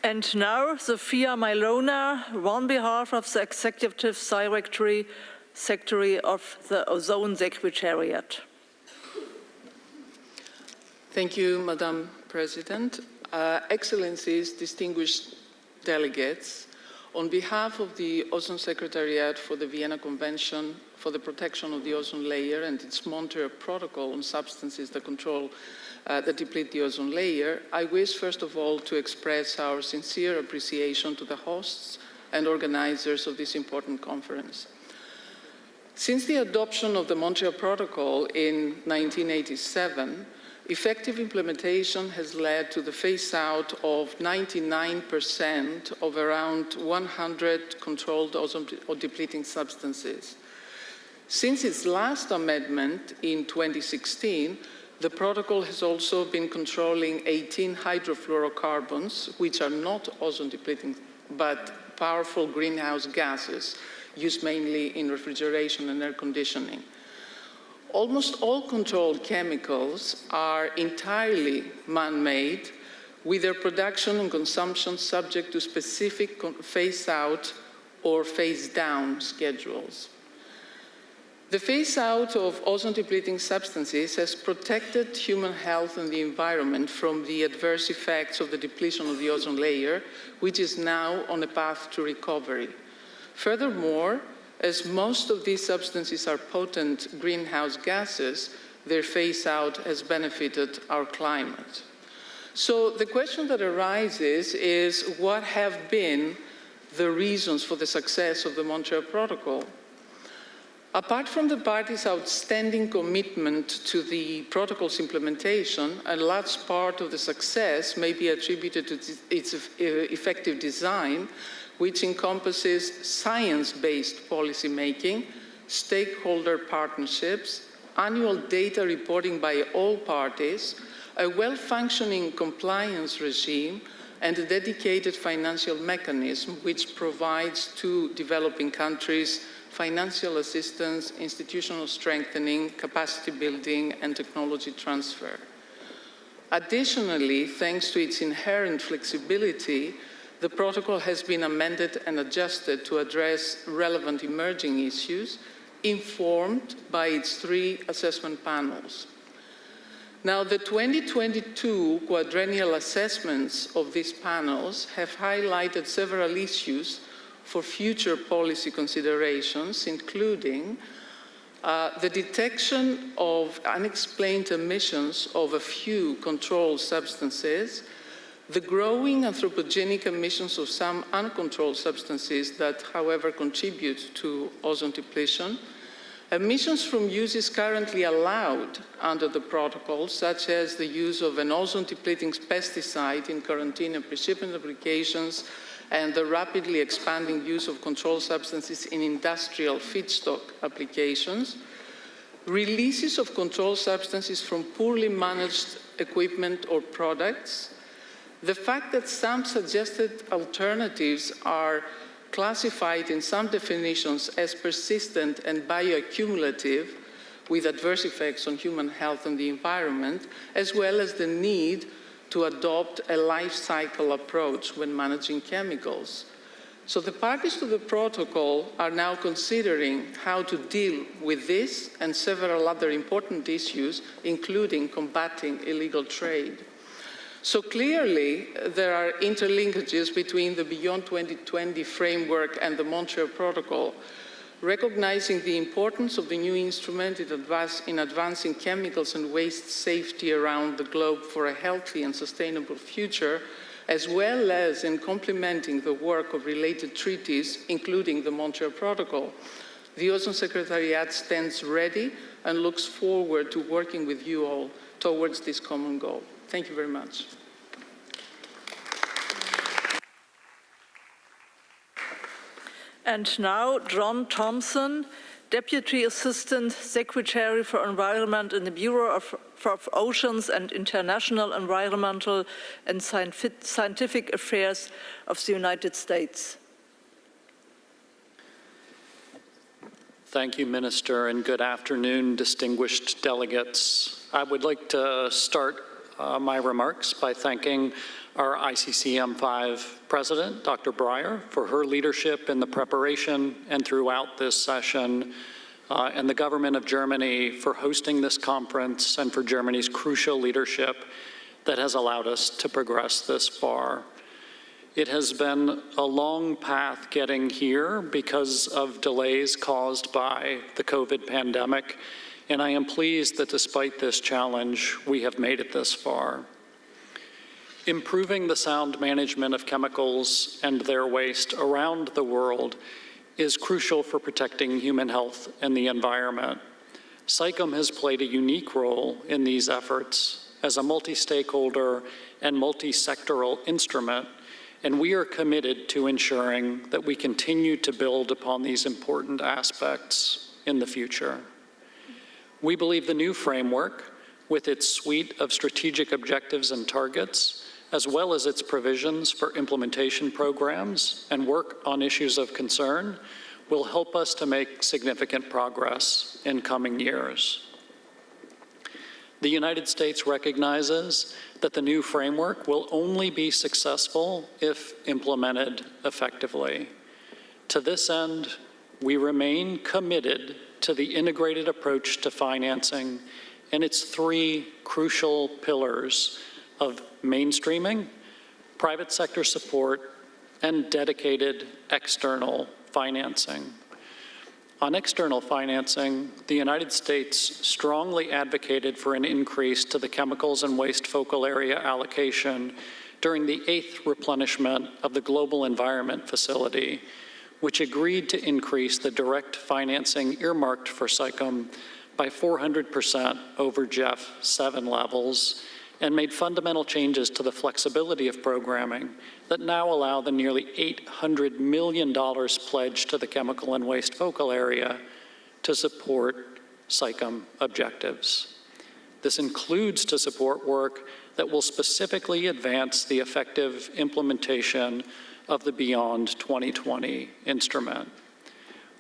And now, Sophia Milona, on behalf of the Executive Secretary of the Ozone Secretariat. Thank you, Madam President. Excellencies, distinguished delegates, on behalf of the Ozone Secretariat for the Vienna Convention for the Protection of the Ozone Layer and its Montreal Protocol on substances that deplete the ozone layer, I wish, first of all, to express our sincere appreciation to the hosts and organizers of this important conference. Since the adoption of the Montreal Protocol in 1987, effective implementation has led to the phase-out of 99% of around 100 controlled ozone-depleting substances. Since its last amendment in 2016, the protocol has also been controlling 18 hydrofluorocarbons, which are not ozone-depleting, but powerful greenhouse gases, used mainly in refrigeration and air conditioning. Almost all controlled chemicals are entirely man-made, with their production and consumption subject to specific phase-out or phase-down schedules. The phase-out of ozone-depleting substances has protected human health and the environment from the adverse effects of the depletion of the ozone layer, which is now on a path to recovery. Furthermore, as most of these substances are potent greenhouse gases, their phase-out has benefited our climate. So the question that arises is, what have been the reasons for the success of the Montreal Protocol? Apart from the parties' outstanding commitment to the protocol's implementation, a large part of the success may be attributed to its effective design, which encompasses science-based policy making, stakeholder partnerships, annual data reporting by all parties, a well-functioning compliance regime, and a dedicated financial mechanism which provides to developing countries financial assistance, institutional strengthening, capacity building, and technology transfer. Additionally, thanks to its inherent flexibility, the protocol has been amended and adjusted to address relevant emerging issues, informed by its 3 assessment panels. Now, the 2022 quadrennial assessments of these panels have highlighted several issues for future policy considerations, including the detection of unexplained emissions of a few controlled substances, the growing anthropogenic emissions of some uncontrolled substances that, however, contribute to ozone depletion, emissions from uses currently allowed under the protocol, such as the use of an ozone-depleting pesticide in quarantine and pre-shipment applications, and the rapidly expanding use of controlled substances in industrial feedstock applications, releases of controlled substances from poorly managed equipment or products, the fact that some suggested alternatives are classified in some definitions as persistent and bioaccumulative with adverse effects on human health and the environment, as well as the need to adopt a life cycle approach when managing chemicals. So the parties to the protocol are now considering how to deal with this and several other important issues, including combating illegal trade. So clearly, there are interlinkages between the Beyond 2020 framework and the Montreal Protocol. Recognizing the importance of the new instrument in advancing chemicals and waste safety around the globe for a healthy and sustainable future, as well as in complementing the work of related treaties, including the Montreal Protocol, the Ozone Secretariat stands ready and looks forward to working with you all towards this common goal. Thank you very much. And now, John Thompson, Deputy Assistant Secretary for Environment in the Bureau of Oceans and International Environmental and Scientific Affairs of the United States. Thank you, Minister, and good afternoon, distinguished delegates. I would like to start my remarks by thanking our ICCM5 President, Dr. Breyer, for her leadership in the preparation and throughout this session, and the government of Germany for hosting this conference and for Germany's crucial leadership that has allowed us to progress this far. It has been a long path getting here because of delays caused by the COVID pandemic, and I am pleased that despite this challenge, we have made it this far. Improving the sound management of chemicals and their waste around the world is crucial for protecting human health and the environment. SAICM has played a unique role in these efforts as a multi-stakeholder and multi-sectoral instrument, and we are committed to ensuring that we continue to build upon these important aspects in the future. We believe the new framework, with its suite of strategic objectives and targets, as well as its provisions for implementation programs and work on issues of concern, will help us to make significant progress in coming years. The United States recognizes that the new framework will only be successful if implemented effectively. To this end, we remain committed to the integrated approach to financing and its 3 crucial pillars of mainstreaming, private sector support, and dedicated external financing. On external financing, the United States strongly advocated for an increase to the chemicals and waste focal area allocation during the 8th replenishment of the Global Environment Facility, which agreed to increase the direct financing earmarked for SAICM by 400% over GEF 7 levels, and made fundamental changes to the flexibility of programming that now allow the nearly $800 million pledged to the chemical and waste focal area to support SAICM objectives. This includes to support work that will specifically advance the effective implementation of the Beyond 2020 instrument.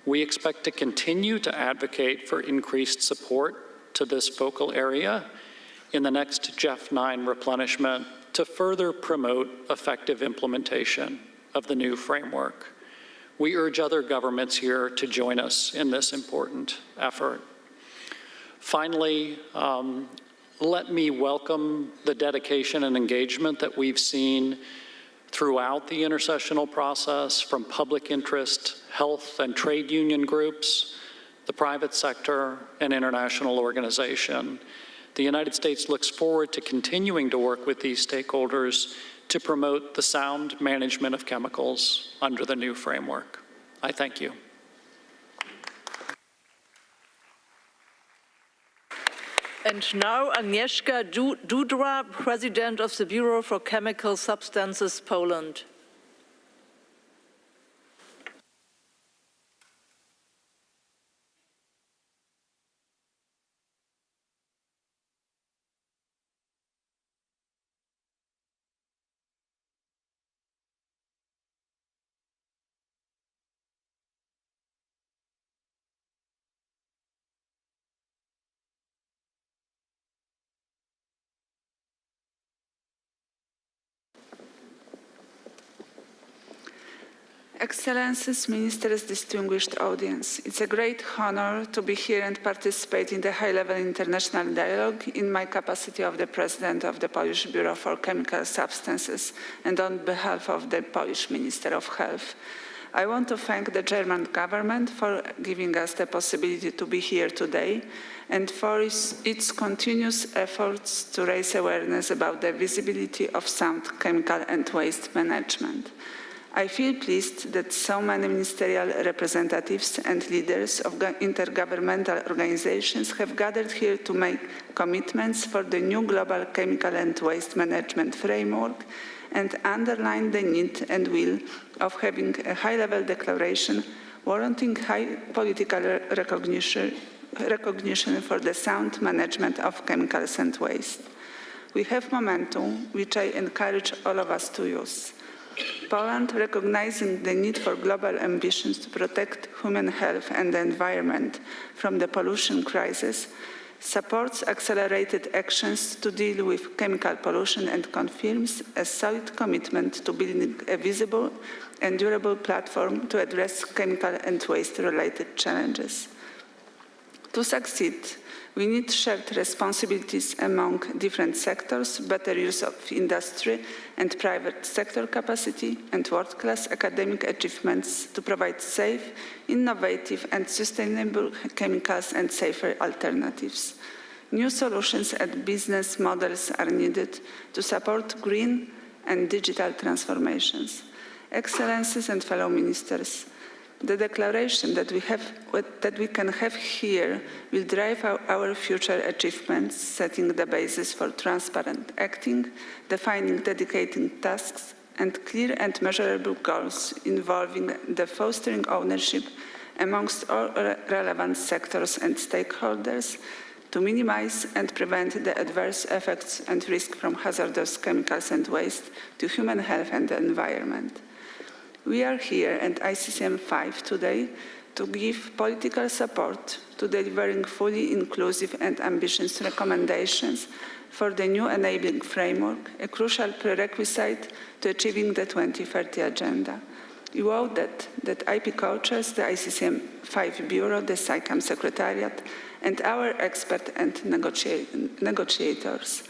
We expect to continue to advocate for increased support to this focal area in the next GEF 9 replenishment to further promote effective implementation of the new framework. We urge other governments here to join us in this important effort. Finally, let me welcome the dedication and engagement that we've seen throughout the intersessional process from public interest, health and trade union groups, the private sector, and international organization. The United States looks forward to continuing to work with these stakeholders to promote the sound management of chemicals under the new framework. I thank you. And now Agnieszka Dudra, President of the Bureau for Chemical Substances, Poland. Excellencies, Ministers, distinguished audience, it's a great honor to be here and participate in the high-level international dialogue in my capacity of the President of the Polish Bureau for Chemical Substances and on behalf of the Polish Minister of Health. I want to thank the German government for giving us the possibility to be here today and for its continuous efforts to raise awareness about the visibility of sound chemical and waste management. I feel pleased that so many ministerial representatives and leaders of intergovernmental organizations have gathered here to make commitments for the new global chemical and waste management framework and underline the need and will of having a high-level declaration warranting high political recognition for the sound management of chemicals and waste. We have momentum, which I encourage all of us to use. Poland, recognizing the need for global ambitions to protect human health and the environment from the pollution crisis, supports accelerated actions to deal with chemical pollution and confirms a solid commitment to building a visible and durable platform to address chemical and waste-related challenges. To succeed, we need shared responsibilities among different sectors, better use of industry and private sector capacity, and world-class academic achievements to provide safe, innovative, and sustainable chemicals and safer alternatives. New solutions and business models are needed to support green and digital transformations. Excellencies and fellow ministers, the declaration that we can have here will drive our future achievements, setting the basis for transparent acting, defining dedicated tasks, and clear and measurable goals involving the fostering ownership amongst all relevant sectors and stakeholders to minimize and prevent the adverse effects and risk from hazardous chemicals and waste to human health and the environment. We are here at ICCM 5 today to give political support to delivering fully inclusive and ambitious recommendations for the new enabling framework, a crucial prerequisite to achieving the 2030 agenda. You owe that IP co-chairs, the ICCM 5 Bureau, the SAICM Secretariat, and our experts and negotiators.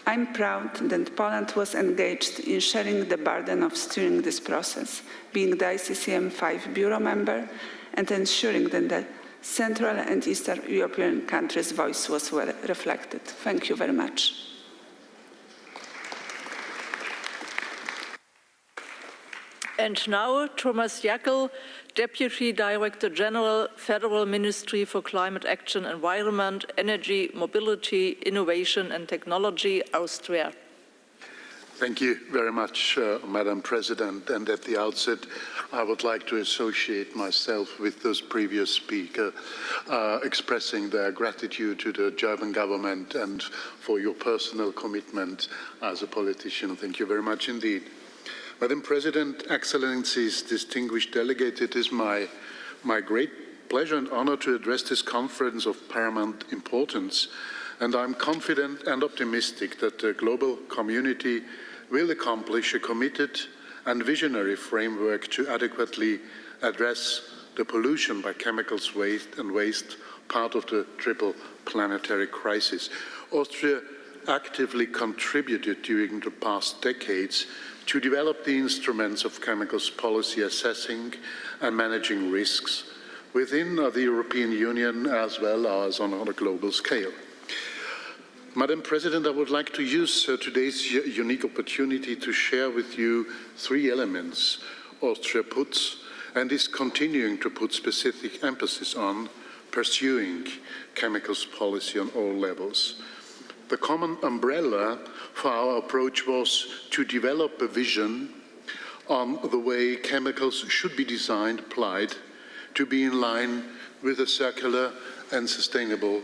I'm proud that Poland was engaged in sharing the burden of steering this process, being the ICCM 5 Bureau member and ensuring that the Central and Eastern European countries' voice was well reflected. Thank you very much. And now, Thomas Jackel, Deputy Director General, Federal Ministry for Climate Action, Environment, Energy, Mobility, Innovation and Technology, Austria. Thank you very much, Madam President. And at the outset, I would like to associate myself with those previous speakers, expressing their gratitude to the German government and for your personal commitment as a politician. Thank you very much indeed. Madam President, Excellencies, distinguished delegates, it is my great pleasure and honor to address this conference of paramount importance. And I'm confident and optimistic that the global community will accomplish a committed and visionary framework to adequately address the pollution by chemicals, waste, part of the triple planetary crisis. Austria actively contributed during the past decades to develop the instruments of chemicals policy assessing and managing risks within the European Union as well as on a global scale. Madam President, I would like to use today's unique opportunity to share with you three elements Austria puts and is continuing to put specific emphasis on pursuing chemicals policy on all levels. The common umbrella for our approach was to develop a vision on the way chemicals should be designed, applied, to be in line with a circular and sustainable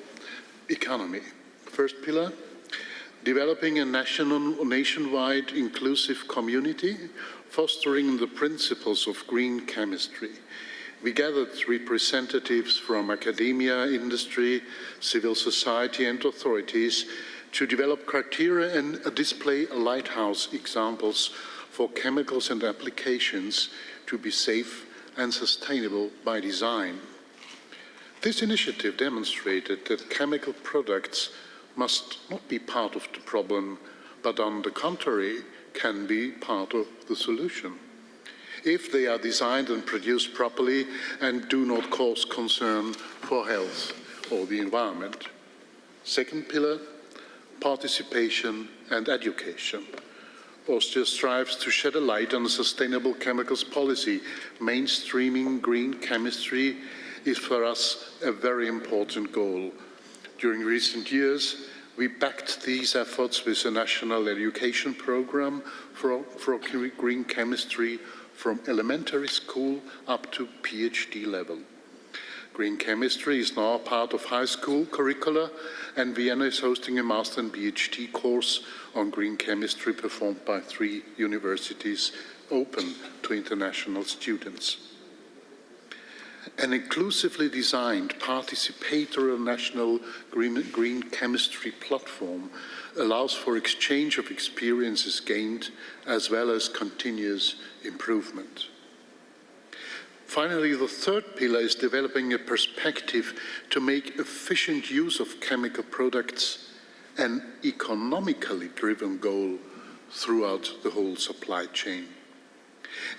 economy. First pillar, developing a nationwide inclusive community, fostering the principles of green chemistry. We gathered representatives from academia, industry, civil society and authorities to develop criteria and display lighthouse examples for chemicals and applications to be safe and sustainable by design. This initiative demonstrated that chemical products must not be part of the problem, but on the contrary, can be part of the solution, if they are designed and produced properly and do not cause concern for health or the environment. Second pillar, participation and education. Austria strives to shed a light on a sustainable chemicals policy. Mainstreaming green chemistry is for us a very important goal. During recent years, we backed these efforts with a national education program for green chemistry from elementary school up to PhD level. Green chemistry is now part of high school curricula, and Vienna is hosting a master and PhD course on green chemistry performed by 3 universities, open to international students. An inclusively designed participatory national green chemistry platform allows for exchange of experiences gained as well as continuous improvement. Finally, the third pillar is developing a perspective to make efficient use of chemical products an economically driven goal throughout the whole supply chain.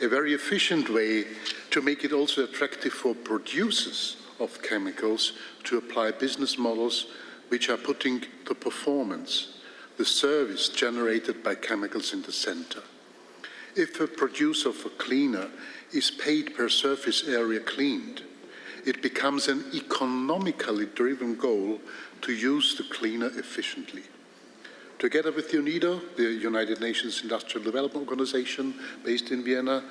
A very efficient way to make it also attractive for producers of chemicals to apply business models which are putting the performance, the service generated by chemicals in the center. If a producer of a cleaner is paid per surface area cleaned, it becomes an economically driven goal to use the cleaner efficiently. Together with UNIDO, the United Nations Industrial Development Organization based in Vienna,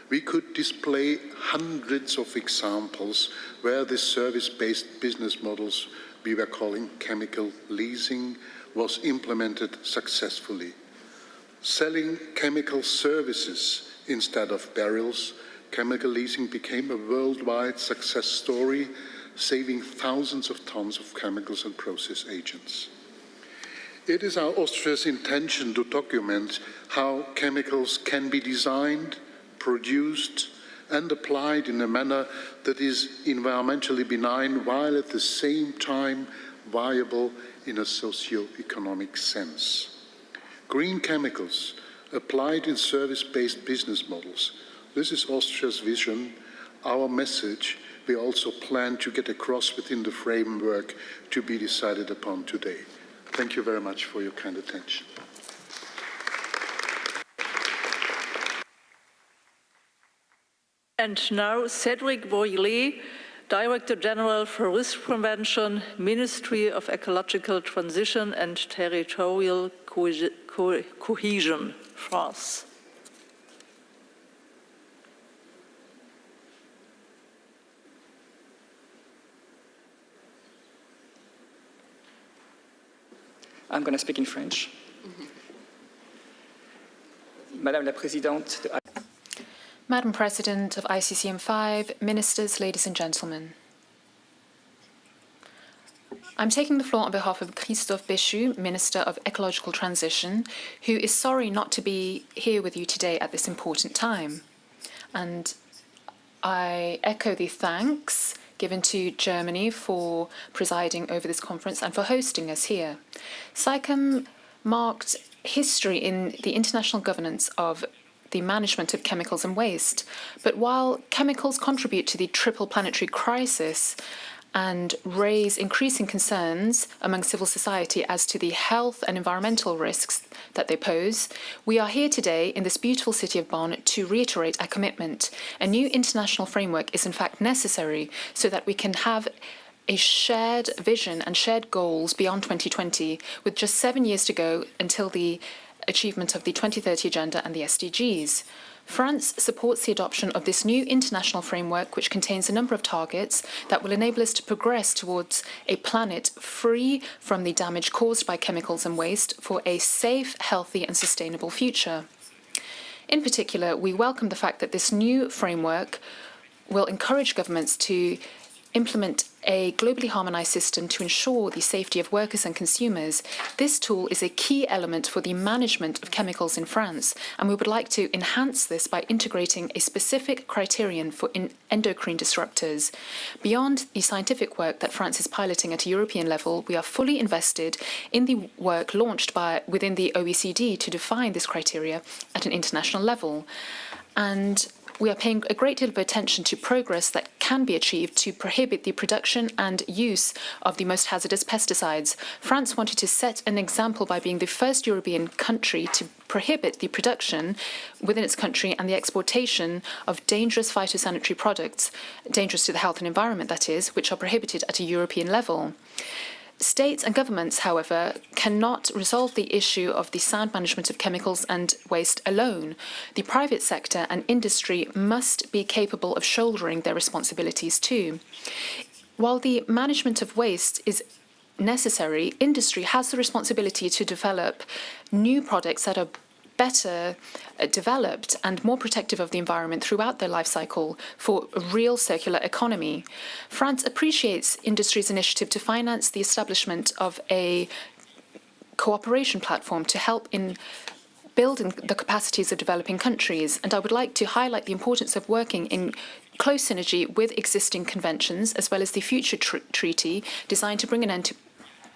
we could display hundreds of examples where this service-based business models we were calling chemical leasing was implemented successfully. Selling chemical services instead of barrels, chemical leasing became a worldwide success story, saving thousands of tons of chemicals and process agents. It is our Austria's intention to document how chemicals can be designed, produced, and applied in a manner that is environmentally benign while at the same time viable in a socio-economic sense. Green chemicals applied in service-based business models. This is Austria's vision, our message we also plan to get across within the framework to be decided upon today. Thank you very much for your kind attention. And now Cedric Boilly, Director General for Risk Prevention, Ministry of Ecological Transition and Territorial Cohesion, France. I'm going to speak in French. Madame la Présidente. Madam President of ICCM5, Ministers, ladies and gentlemen. I'm taking the floor on behalf of Christophe Béchu, Minister of Ecological Transition, who is sorry not to be here with you today at this important time. And I echo the thanks given to Germany for presiding over this conference and for hosting us here. SAICM marked history in the international governance of the management of chemicals and waste. But while chemicals contribute to the triple planetary crisis and raise increasing concerns among civil society as to the health and environmental risks that they pose, we are here today in this beautiful city of Bonn to reiterate our commitment. A new international framework is in fact necessary so that we can have a shared vision and shared goals beyond 2020, with just 7 years to go until the achievement of the 2030 Agenda and the SDGs. France supports the adoption of this new international framework, which contains a number of targets that will enable us to progress towards a planet free from the damage caused by chemicals and waste for a safe, healthy and sustainable future. In particular, we welcome the fact that this new framework will encourage governments to implement a globally harmonized system to ensure the safety of workers and consumers. This tool is a key element for the management of chemicals in France, and we would like to enhance this by integrating a specific criterion for endocrine disruptors. Beyond the scientific work that France is piloting at a European level, we are fully invested in the work launched within the OECD to define this criteria at an international level. And we are paying a great deal of attention to progress that can be achieved to prohibit the production and use of the most hazardous pesticides. France wanted to set an example by being the first European country to prohibit the production within its country and the exportation of dangerous phytosanitary products, dangerous to the health and environment, that is, which are prohibited at a European level. States and governments, however, cannot resolve the issue of the sound management of chemicals and waste alone. The private sector and industry must be capable of shouldering their responsibilities too. While the management of waste is necessary, industry has the responsibility to develop new products that are better developed and more protective of the environment throughout their life cycle for a real circular economy. France appreciates industry's initiative to finance the establishment of a cooperation platform to help in building the capacities of developing countries. And I would like to highlight the importance of working in close synergy with existing conventions, as well as the future treaty designed to bring an end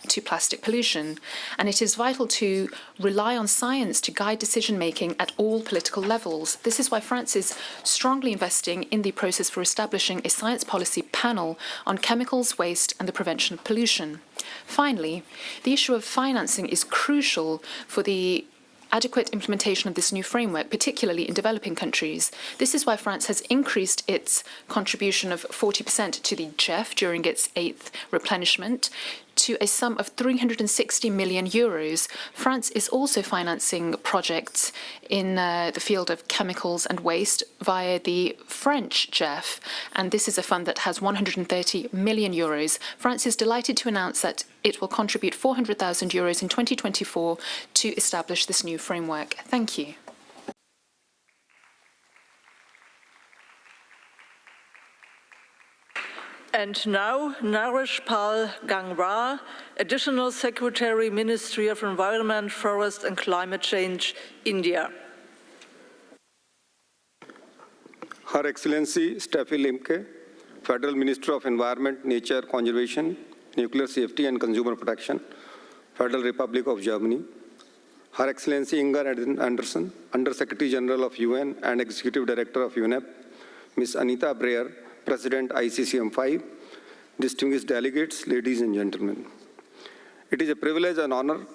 to plastic pollution. And it is vital to rely on science to guide decision-making at all political levels. This is why France is strongly investing in the process for establishing a science policy panel on chemicals, waste and the prevention of pollution. Finally, the issue of financing is crucial for the adequate implementation of this new framework, particularly in developing countries. This is why France has increased its contribution of 40% to the GEF during its 8th replenishment to a sum of 360 million euros. France is also financing projects in the field of chemicals and waste via the French GEF, and this is a fund that has 130 million euros. France is delighted to announce that it will contribute 400,000 euros in 2024 to establish this new framework. Thank you. And now, Naresh Pal Gangwar, Additional Secretary, Ministry of Environment, Forest and Climate Change, India. Her Excellency Steffi Lemke, Federal Minister of Environment, Nature Conservation, Nuclear Safety and Consumer Protection, Federal Republic of Germany. Her Excellency Inger Andersen, Under Secretary General of UN and Executive Director of UNEP. Ms. Anita Breyer, President ICCM5, distinguished delegates, ladies and gentlemen. It is a privilege and honor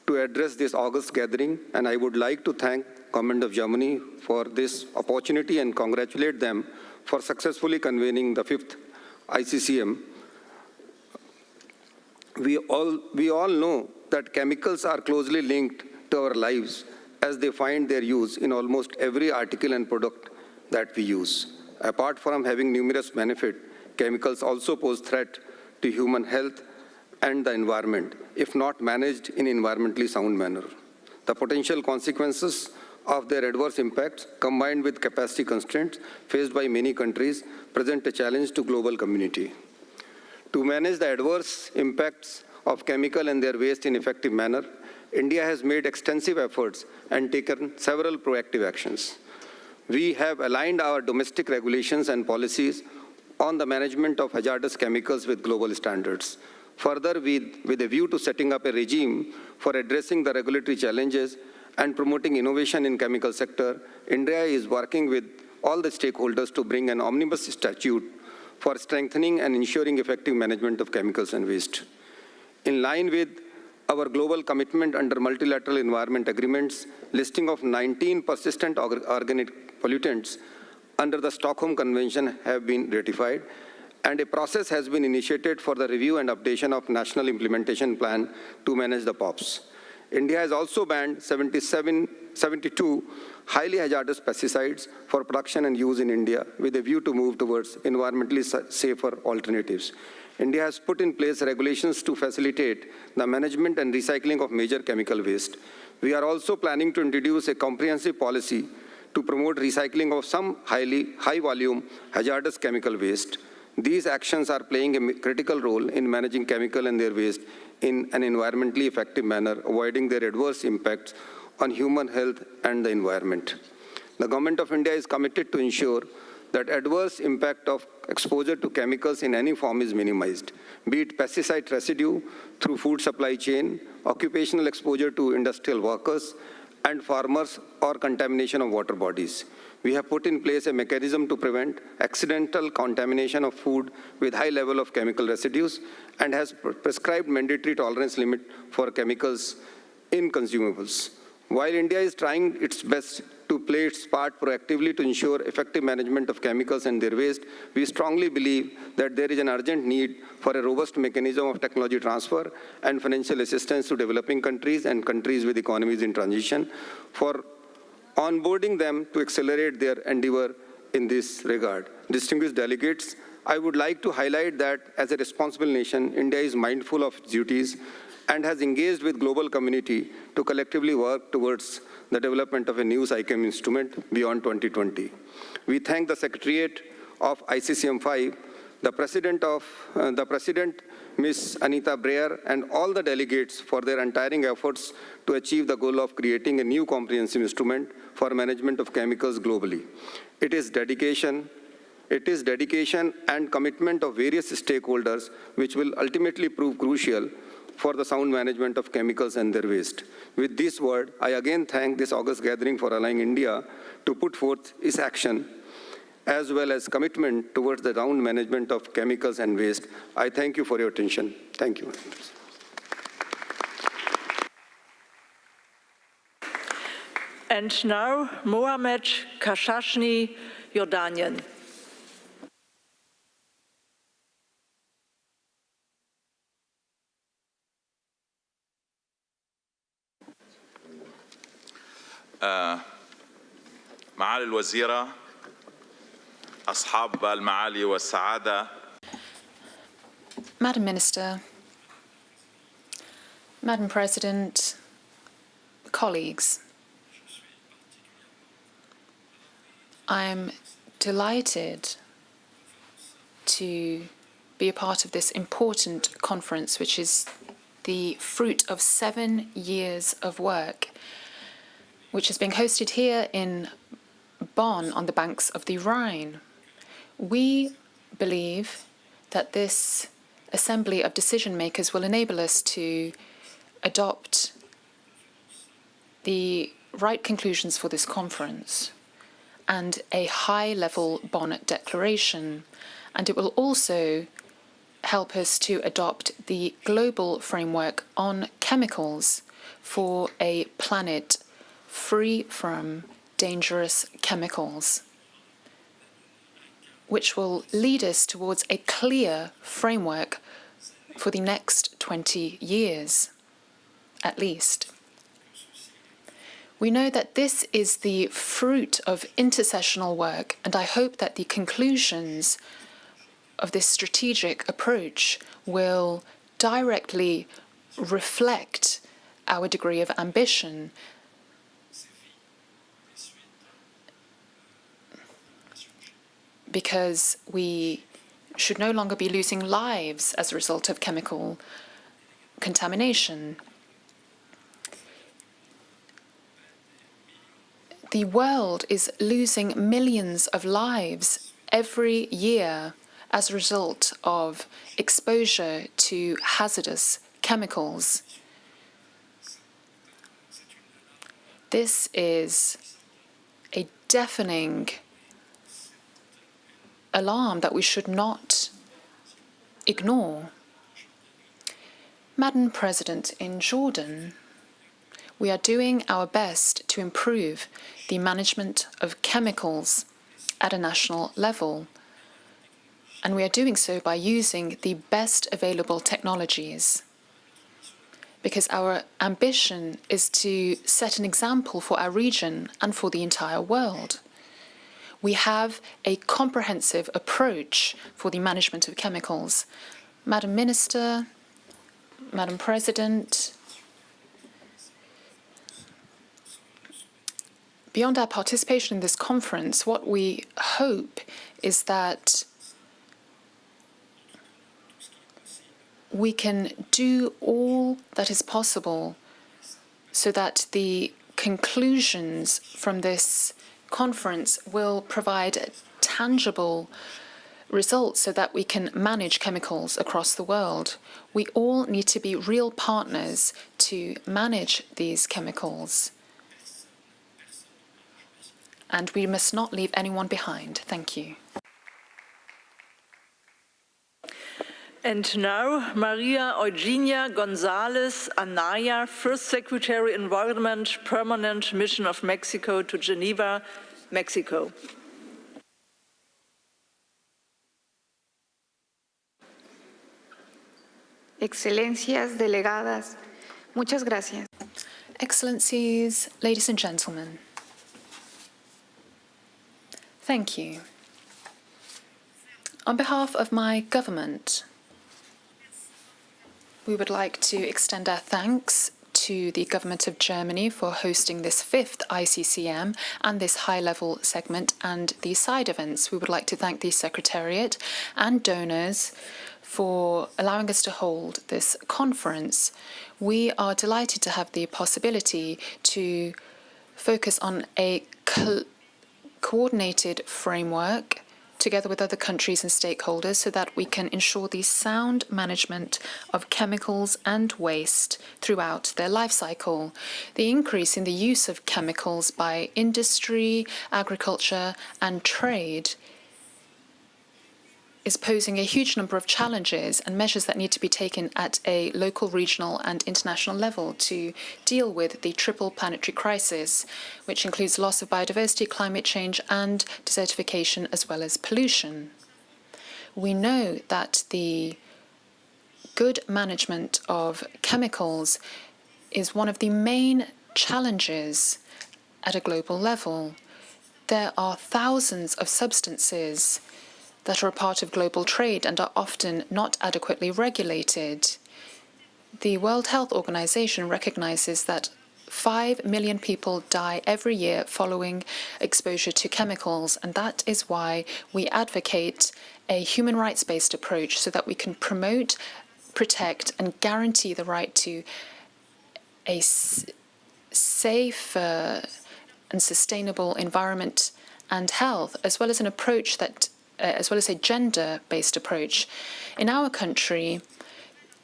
to address this august gathering, and I would like to thank Government of Germany for this opportunity and congratulate them for successfully convening the 5th ICCM, we all know that chemicals are closely linked to our lives as they find their use in almost every article and product that we use. Apart from having numerous benefits, chemicals also pose threat to human health and the environment if not managed in an environmentally sound manner. The potential consequences of their adverse impacts, combined with capacity constraints faced by many countries, present a challenge to global community. To manage the adverse impacts of chemical and their waste in effective manner, India has made extensive efforts and taken several proactive actions. We have aligned our domestic regulations and policies on the management of hazardous chemicals with global standards. Further, with a view to setting up a regime for addressing the regulatory challenges and promoting innovation in chemical sector, India is working with all the stakeholders to bring an omnibus statute for strengthening and ensuring effective management of chemicals and waste. In line with our global commitment under multilateral environment agreements, listing of 19 persistent organic pollutants under the Stockholm Convention have been ratified, and a process has been initiated for the review and updation of National Implementation Plan to manage the POPs. India has also banned 72 highly hazardous pesticides for production and use in India with a view to move towards environmentally safer alternatives. India has put in place regulations to facilitate the management and recycling of major chemical waste. We are also planning to introduce a comprehensive policy to promote recycling of some high-volume hazardous chemical waste. These actions are playing a critical role in managing chemical and their waste in an environmentally effective manner, avoiding their adverse impacts on human health and the environment. The Government of India is committed to ensure that adverse impact of exposure to chemicals in any form is minimized, be it pesticide residue through food supply chain, occupational exposure to industrial workers and farmers, or contamination of water bodies. We have put in place a mechanism to prevent accidental contamination of food with high level of chemical residues and has prescribed mandatory tolerance limit for chemicals in consumables. While India is trying its best to play its part proactively to ensure effective management of chemicals and their waste, we strongly believe that there is an urgent need for a robust mechanism of technology transfer and financial assistance to developing countries and countries with economies in transition for onboarding them to accelerate their endeavor in this regard. Distinguished delegates, I would like to highlight that as a responsible nation, India is mindful of its duties and has engaged with global community to collectively work towards the development of a new SICAM instrument beyond 2020. We thank the Secretariat of ICCM-5, the President, Ms. Anita Breyer, and all the delegates for their untiring efforts to achieve the goal of creating a new comprehensive instrument for management of chemicals globally. It is dedication and commitment of various stakeholders which will ultimately prove crucial for the sound management of chemicals and their waste. With this word, I again thank this august gathering for allowing India to put forth its action as well as commitment towards the sound management of chemicals and waste. I thank you for your attention. Thank you. And now, Mohamed Khashashni, Jordanien. معالي الوزيرة، أصحاب المعالي والسعادة. Madam Minister, Madam President, colleagues, I'm delighted to be a part of this important conference, which is the fruit of 7 years of work, which is being hosted here in Bonn on the banks of the Rhine. We believe that this assembly of decision makers will enable us to adopt the right conclusions for this conference and a high-level Bonn Declaration, and it will also help us to adopt the global framework on chemicals for a planet free from dangerous chemicals. which will lead us towards a clear framework for the next 20 years, at least. We know that this is the fruit of intersessional work, and I hope that the conclusions of this strategic approach will directly reflect our degree of ambition. Because we should no longer be losing lives as a result of chemical contamination. The world is losing millions of lives every year as a result of exposure to hazardous chemicals. This is a deafening alarm that we should not ignore. Madam President, in Jordan, we are doing our best to improve the management of chemicals at a national level, and we are doing so by using the best available technologies, because our ambition is to set an example for our region and for the entire world. We have a comprehensive approach for the management of chemicals. Madam Minister, Madam President, beyond our participation in this conference, what we hope is that we can do all that is possible so that the conclusions from this conference will provide tangible results so that we can manage chemicals across the world. We all need to be real partners to manage these chemicals. And we must not leave anyone behind. Thank you. And now, Maria Eugenia González Anaya, First Secretary, Environment, Permanent Mission of Mexico to Geneva, Mexico. Excelencias, delegadas, muchas gracias. Excellencies, ladies and gentlemen, thank you. On behalf of my government, we would like to extend our thanks to the government of Germany for hosting this 5th ICCM and this high-level segment and the side events. We would like to thank the Secretariat and donors for allowing us to hold this conference. We are delighted to have the possibility to focus on a coordinated framework together with other countries and stakeholders so that we can ensure the sound management of chemicals and waste throughout their life cycle. The increase in the use of chemicals by industry, agriculture and trade is posing a huge number of challenges and measures that need to be taken at a local, regional and international level to deal with the triple planetary crisis, which includes loss of biodiversity, climate change and desertification, as well as pollution. We know that the good management of chemicals is one of the main challenges at a global level. There are thousands of substances that are a part of global trade and are often not adequately regulated. The World Health Organization recognizes that 5 million people die every year following exposure to chemicals, and that is why we advocate a human rights-based approach so that we can promote, protect, and guarantee the right to a safe and sustainable environment and health, as well as an approach that as well as a gender-based approach. In our country,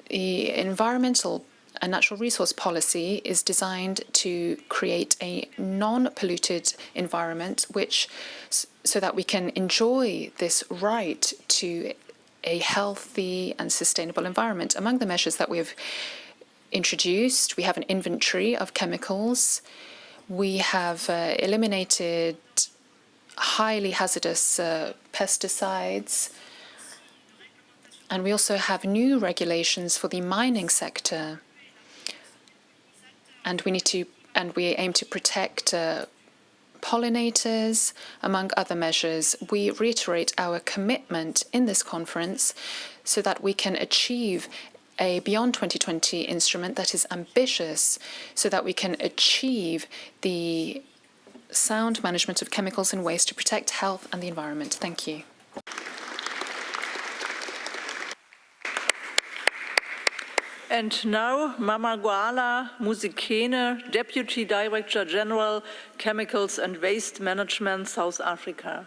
the environmental and natural resource policy is designed to create a non-polluted environment, so that we can enjoy this right to a healthy and sustainable environment. Among the measures that we have introduced, we have an inventory of chemicals. We have eliminated highly hazardous pesticides. And we also have new regulations for the mining sector. And we aim to protect pollinators, among other measures. We reiterate our commitment in this conference so that we can achieve a Beyond 2020 instrument that is ambitious, so that we can achieve the sound management of chemicals and waste to protect health and the environment. Thank you. And now, Mamaguala Musikene, Deputy Director General, Chemicals and Waste Management, South Africa.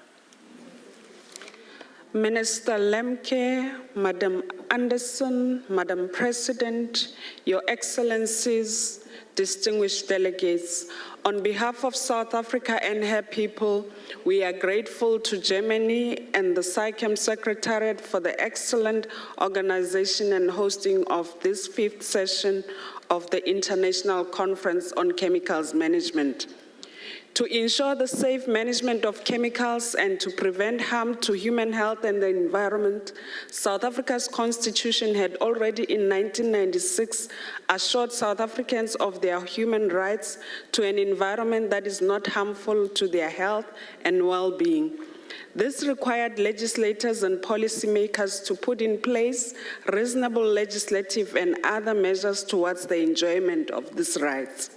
Minister Lemke, Madam Anderson, Madam President, Your Excellencies, distinguished delegates, on behalf of South Africa and her people, we are grateful to Germany and the SAICEM Secretariat for the excellent organization and hosting of this 5th session of the International Conference on Chemicals Management. To ensure the safe management of chemicals and to prevent harm to human health and the environment, South Africa's constitution had already in 1996 assured South Africans of their human rights to an environment that is not harmful to their health and well-being. This required legislators and policymakers to put in place reasonable legislative and other measures towards the enjoyment of these rights.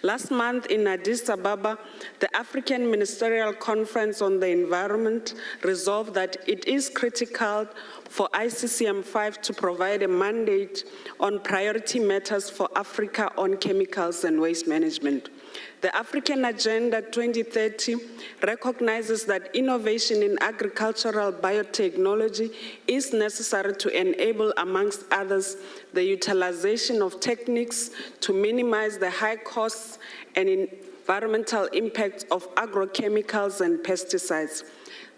Last month in Addis Ababa, the African Ministerial Conference on the Environment resolved that it is critical for ICCM5 to provide a mandate on priority matters for Africa on chemicals and waste management. The African Agenda 2030 recognizes that innovation in agricultural biotechnology is necessary to enable, amongst others, the utilization of techniques to minimize the high costs and environmental impact of agrochemicals and pesticides.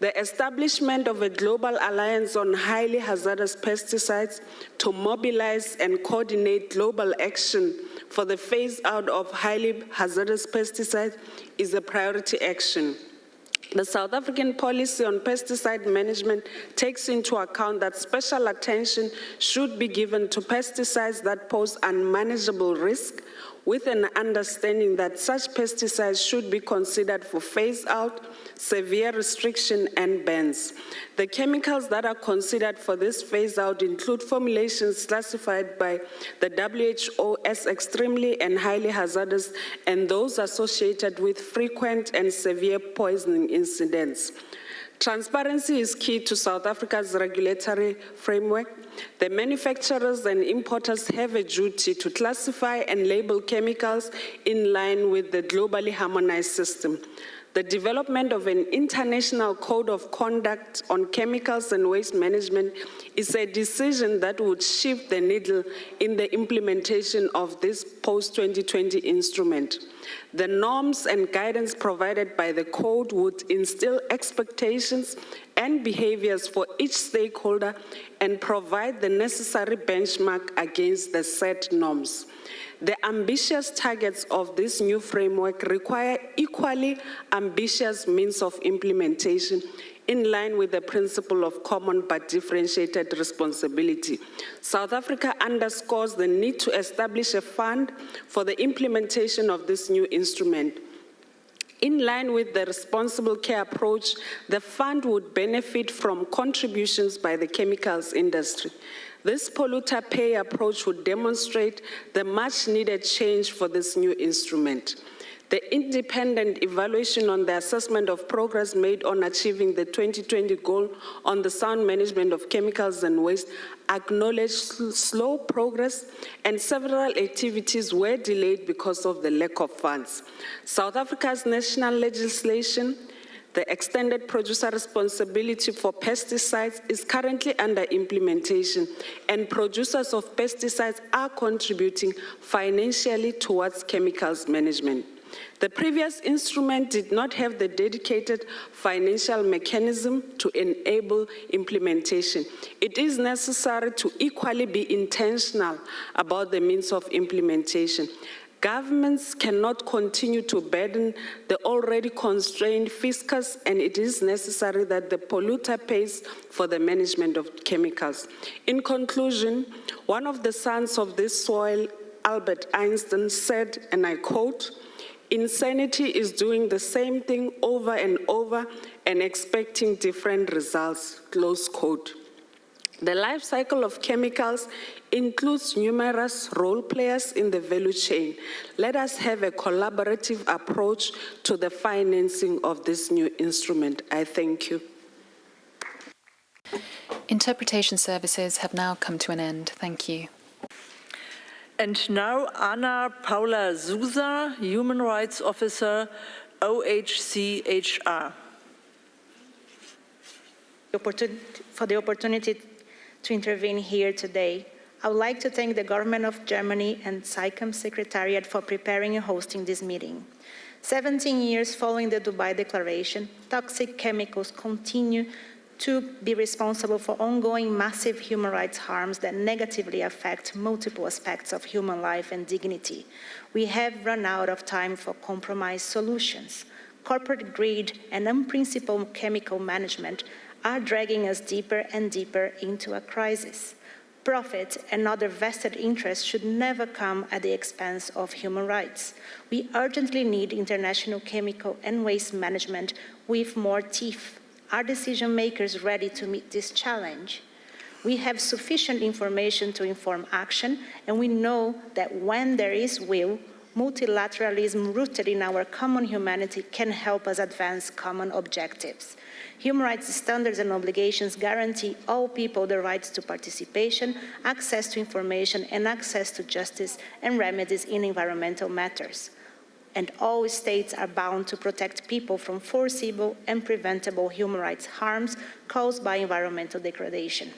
The establishment of a global alliance on highly hazardous pesticides to mobilize and coordinate global action for the phase-out of highly hazardous pesticides is a priority action. The South African policy on pesticide management takes into account that special attention should be given to pesticides that pose unmanageable risk, with an understanding that such pesticides should be considered for phase-out, severe restriction, and bans. The chemicals that are considered for this phase-out include formulations classified by the WHO as extremely and highly hazardous, and those associated with frequent and severe poisoning incidents. Transparency is key to South Africa's regulatory framework. The manufacturers and importers have a duty to classify and label chemicals in line with the globally harmonized system. The development of an international code of conduct on chemicals and waste management is a decision that would shift the needle in the implementation of this post-2020 instrument. The norms and guidance provided by the code would instill expectations and behaviors for each stakeholder and provide the necessary benchmark against the set norms. The ambitious targets of this new framework require equally ambitious means of implementation in line with the principle of common but differentiated responsibility. South Africa underscores the need to establish a fund for the implementation of this new instrument. In line with the responsible care approach, the fund would benefit from contributions by the chemicals industry. This polluter pay approach would demonstrate the much needed change for this new instrument. The independent evaluation on the assessment of progress made on achieving the 2020 goal on the sound management of chemicals and waste acknowledged slow progress, and several activities were delayed because of the lack of funds. South Africa's national legislation, the extended producer responsibility for pesticides, is currently under implementation, and producers of pesticides are contributing financially towards chemicals management. The previous instrument did not have the dedicated financial mechanism to enable implementation. It is necessary to equally be intentional about the means of implementation. Governments cannot continue to burden the already constrained fiscus, and it is necessary that the polluter pays for the management of chemicals. In conclusion, one of the sons of this soil, Albert Einstein, said, and I quote, "Insanity is doing the same thing over and over and expecting different results," close quote. The life cycle of chemicals includes numerous role players in the value chain. Let us have a collaborative approach to the financing of this new instrument. I thank you. Interpretation services have now come to an end. Thank you. And now Ana Paula Sousa, Human Rights Officer, OHCHR. For the opportunity to intervene here today. I would like to thank the government of Germany and SAICM Secretariat for preparing and hosting this meeting. 17 years following the Dubai Declaration, toxic chemicals continue to be responsible for ongoing massive human rights harms that negatively affect multiple aspects of human life and dignity. We have run out of time for compromise solutions. Corporate greed and unprincipled chemical management are dragging us deeper and deeper into a crisis. Profit and other vested interests should never come at the expense of human rights. We urgently need international chemical and waste management with more teeth. Are decision makers ready to meet this challenge? We have sufficient information to inform action, and we know that when there is will, multilateralism rooted in our common humanity can help us advance common objectives. Human rights standards and obligations guarantee all people the rights to participation, access to information, and access to justice and remedies in environmental matters. And all states are bound to protect people from foreseeable and preventable human rights harms caused by environmental degradation.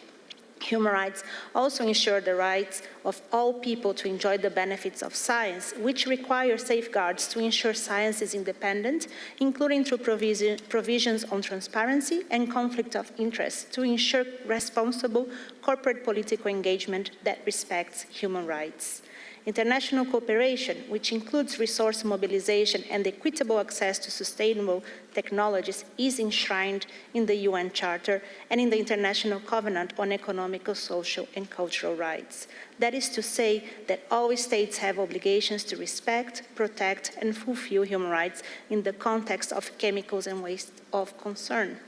Human rights also ensure the rights of all people to enjoy the benefits of science, which require safeguards to ensure science is independent, including through provisions on transparency and conflict of interest to ensure responsible corporate political engagement that respects human rights. International cooperation, which includes resource mobilization and equitable access to sustainable technologies, is enshrined in the UN Charter and in the International Covenant on Economic, Social, and Cultural Rights. That is to say that all states have obligations to respect, protect, and fulfill human rights in the context of chemicals and waste of concern.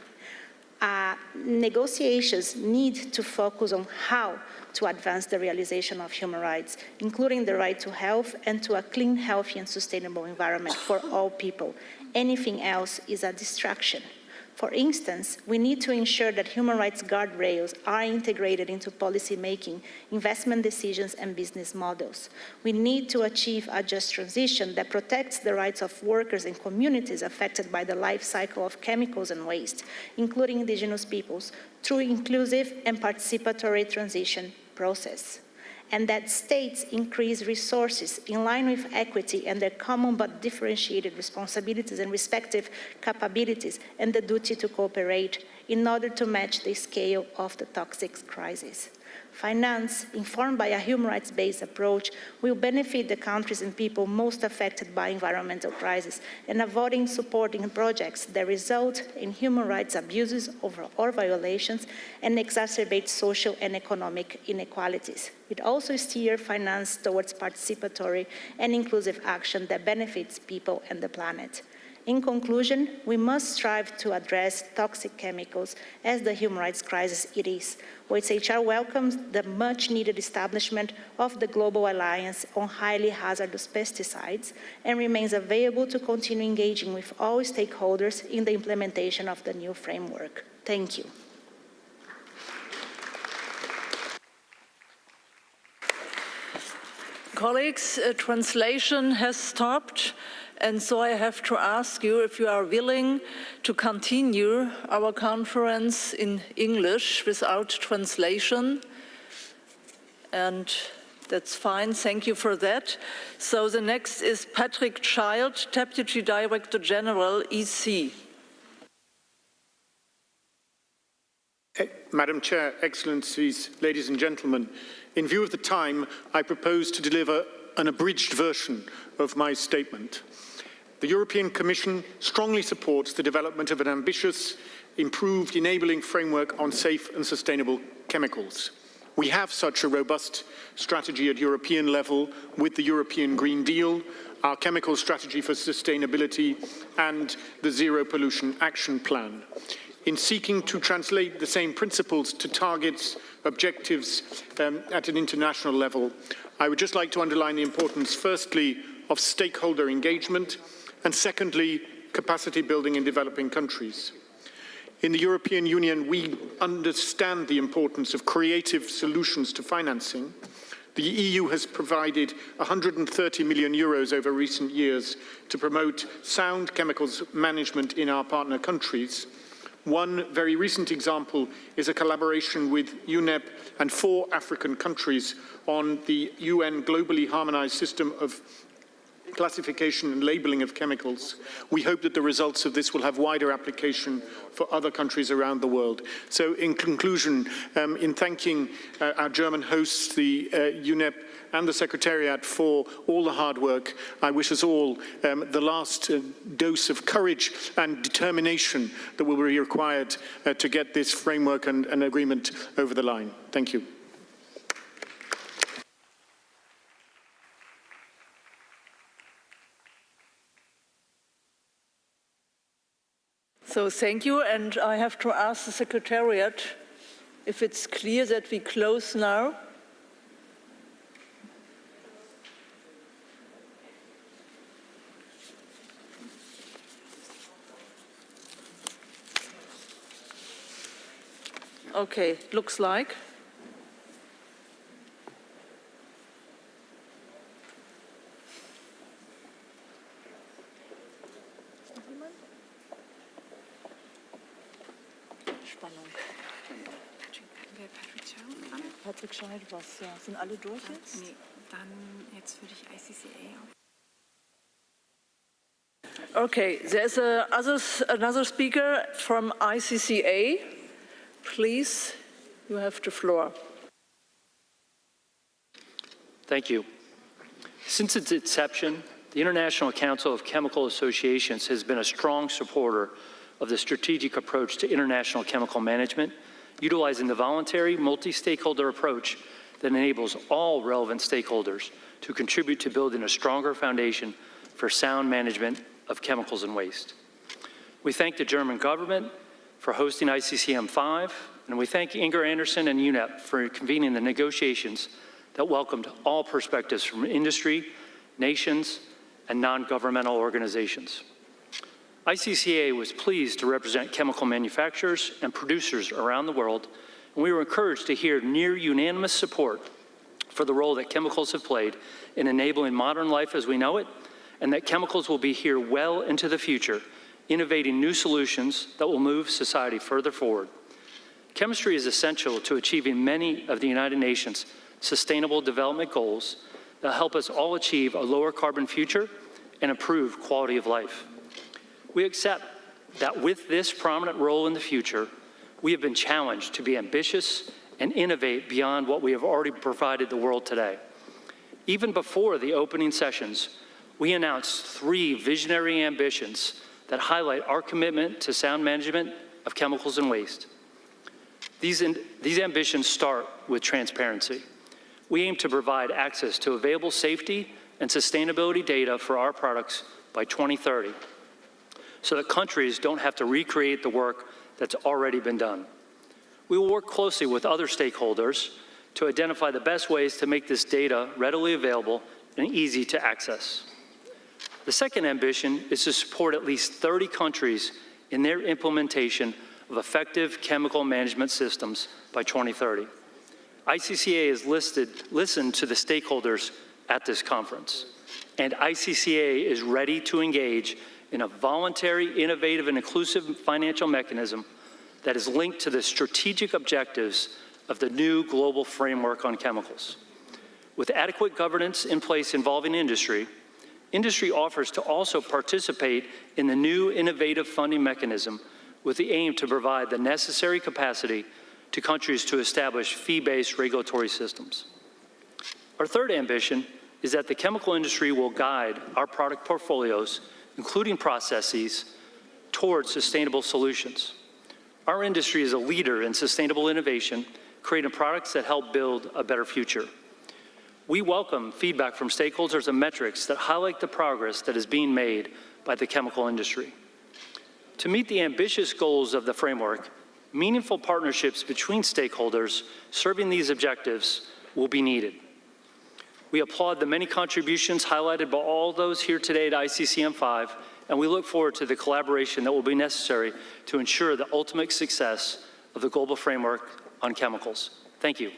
Negotiations need to focus on how to advance the realization of human rights, including the right to health and to a clean, healthy, and sustainable environment for all people. Anything else is a distraction. For instance, we need to ensure that human rights guardrails are integrated into policy-making, investment decisions, and business models. We need to achieve a just transition that protects the rights of workers and communities affected by the life cycle of chemicals and waste, including indigenous peoples, through inclusive and participatory transition process. And that states increase resources in line with equity and their common but differentiated responsibilities and respective capabilities and the duty to cooperate in order to match the scale of the toxic crisis. Finance, informed by a human rights-based approach, will benefit the countries and people most affected by environmental crisis and avoiding supporting projects that result in human rights abuses or violations and exacerbate social and economic inequalities. It also steers finance towards participatory and inclusive action that benefits people and the planet. In conclusion, we must strive to address toxic chemicals as the human rights crisis it is. OHCHR welcomes the much-needed establishment of the Global Alliance on Highly Hazardous Pesticides and remains available to continue engaging with all stakeholders in the implementation of the new framework. Thank you. Colleagues, translation has stopped, and so I have to ask you if you are willing to continue our conference in English without translation. And that's fine, thank you for that. So the next is Patrick Child, Deputy Director General, EC. Madam Chair, Excellencies, ladies and gentlemen, in view of the time, I propose to deliver an abridged version of my statement. The European Commission strongly supports the development of an ambitious, improved, enabling framework on safe and sustainable chemicals. We have such a robust strategy at European level with the European Green Deal, our chemical strategy for sustainability, and the Zero Pollution Action Plan. In seeking to translate the same principles to targets, objectives at an international level, I would just like to underline the importance, firstly, of stakeholder engagement, and secondly, capacity building in developing countries. In the European Union, we understand the importance of creative solutions to financing. The EU has provided 130 million euros over recent years to promote sound chemicals management in our partner countries. One very recent example is a collaboration with UNEP and 4 African countries on the UN globally harmonized system of classification and labeling of chemicals. We hope that the results of this will have wider application for other countries around the world. So in conclusion, in thanking our German hosts, the UNEP and the Secretariat for all the hard work, I wish us all the last dose of courage and determination that will be required to get this framework and agreement over the line. Thank you. So thank you, and I have to ask the Secretariat if it's clear that we close now. Okay, looks like. Patrick Scheid, was? Ja, sind alle durch jetzt? Nee, dann jetzt würde ich ICCA auf. Okay, there's another speaker from ICCA. Please, you have the floor. Thank you. Since its inception, the International Council of Chemical Associations has been a strong supporter of the strategic approach to international chemical management, utilizing the voluntary, multi-stakeholder approach that enables all relevant stakeholders to contribute to building a stronger foundation for sound management of chemicals and waste. We thank the German government for hosting ICCM 5, and we thank Inger Andersen and UNEP for convening the negotiations that welcomed all perspectives from industry, nations, and non-governmental organizations. ICCA was pleased to represent chemical manufacturers and producers around the world, and we were encouraged to hear near unanimous support for the role that chemicals have played in enabling modern life as we know it, and that chemicals will be here well into the future, innovating new solutions that will move society further forward. Chemistry is essential to achieving many of the United Nations Sustainable Development Goals that help us all achieve a lower carbon future and improve quality of life. We accept that with this prominent role in the future, we have been challenged to be ambitious and innovate beyond what we have already provided the world today. Even before the opening sessions, we announced 3 visionary ambitions that highlight our commitment to sound management of chemicals and waste. These ambitions start with transparency. We aim to provide access to available safety and sustainability data for our products by 2030, so that countries don't have to recreate the work that's already been done. We will work closely with other stakeholders to identify the best ways to make this data readily available and easy to access. The second ambition is to support at least 30 countries in their implementation of effective chemical management systems by 2030. ICCA has listened to the stakeholders at this conference, and ICCA is ready to engage in a voluntary, innovative, and inclusive financial mechanism that is linked to the strategic objectives of the new global framework on chemicals. With adequate governance in place involving industry, industry offers to also participate in the new innovative funding mechanism with the aim to provide the necessary capacity to countries to establish fee-based regulatory systems. Our third ambition is that the chemical industry will guide our product portfolios, including processes, towards sustainable solutions. Our industry is a leader in sustainable innovation, creating products that help build a better future. We welcome feedback from stakeholders and metrics that highlight the progress that is being made by the chemical industry. To meet the ambitious goals of the framework, meaningful partnerships between stakeholders serving these objectives will be needed. We applaud the many contributions highlighted by all those here today at ICCM5, and we look forward to the collaboration that will be necessary to ensure the ultimate success of the global framework on chemicals. Thank you.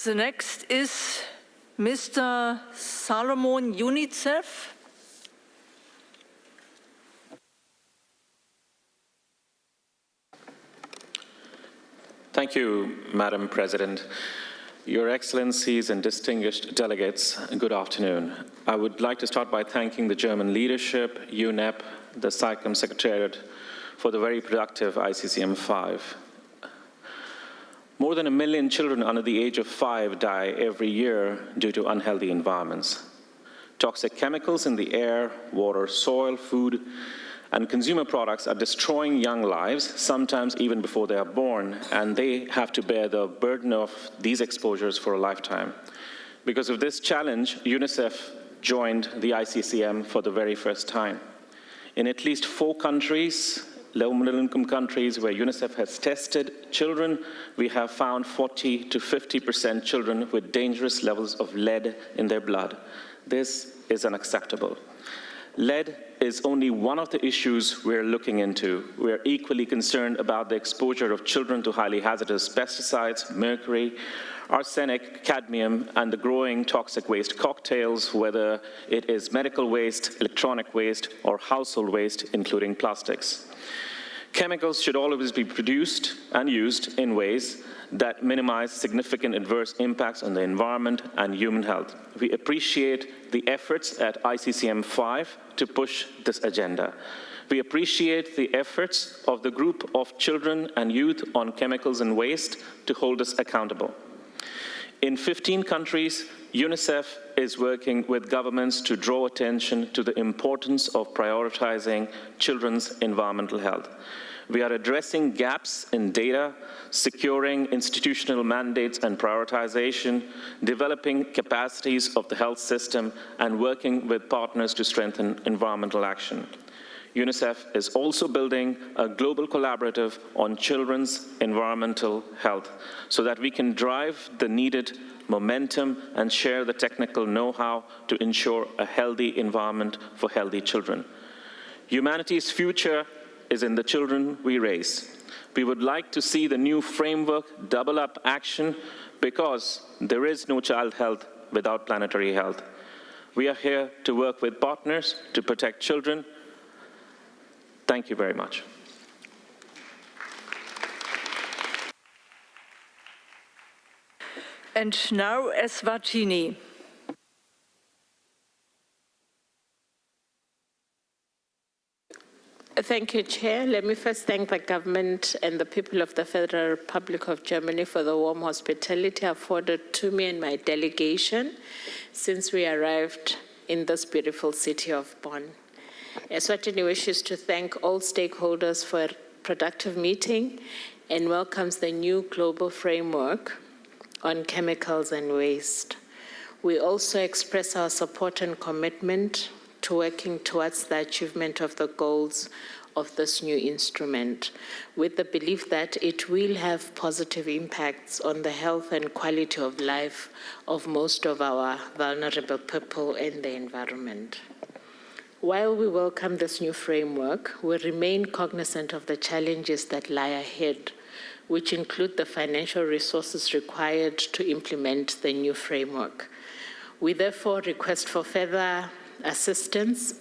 The next is Mr. Salomon UNICEF. Thank you, Madam President. Your Excellencies and distinguished delegates, good afternoon. I would like to start by thanking the German leadership, UNEP, the SAICM Secretariat, for the very productive ICCM5. More than 1 million children under the age of 5 die every year due to unhealthy environments. Toxic chemicals in the air, water, soil, food, and consumer products are destroying young lives, sometimes even before they are born, and they have to bear the burden of these exposures for a lifetime. Because of this challenge, UNICEF joined the ICCM for the very first time. In at least 4 countries, low middle-income countries where UNICEF has tested children, we have found 40 to 50% children with dangerous levels of lead in their blood. This is unacceptable. Lead is only one of the issues we're looking into. We're equally concerned about the exposure of children to highly hazardous pesticides, mercury, arsenic, cadmium, and the growing toxic waste cocktails, whether it is medical waste, electronic waste, or household waste, including plastics. Chemicals should always be produced and used in ways that minimize significant adverse impacts on the environment and human health. We appreciate the efforts at ICCM5 to push this agenda. We appreciate the efforts of the group of children and youth on chemicals and waste to hold us accountable. In 15 countries, UNICEF is working with governments to draw attention to the importance of prioritizing children's environmental health. We are addressing gaps in data, securing institutional mandates and prioritization, developing capacities of the health system, and working with partners to strengthen environmental action. UNICEF is also building a global collaborative on children's environmental health so that we can drive the needed momentum and share the technical know-how to ensure a healthy environment for healthy children. Humanity's future is in the children we raise. We would like to see the new framework double up action because there is no child health without planetary health. We are here to work with partners to protect children. Thank you very much. And now Eswatini. Thank you, Chair. Let me first thank the government and the people of the Federal Republic of Germany for the warm hospitality afforded to me and my delegation since we arrived in this beautiful city of Bonn. Eswatini wishes to thank all stakeholders for a productive meeting and welcomes the new global framework on chemicals and waste. We also express our support and commitment to working towards the achievement of the goals of this new instrument, with the belief that it will have positive impacts on the health and quality of life of most of our vulnerable people and the environment. While we welcome this new framework, we remain cognizant of the challenges that lie ahead, which include the financial resources required to implement the new framework. We therefore request for further assistance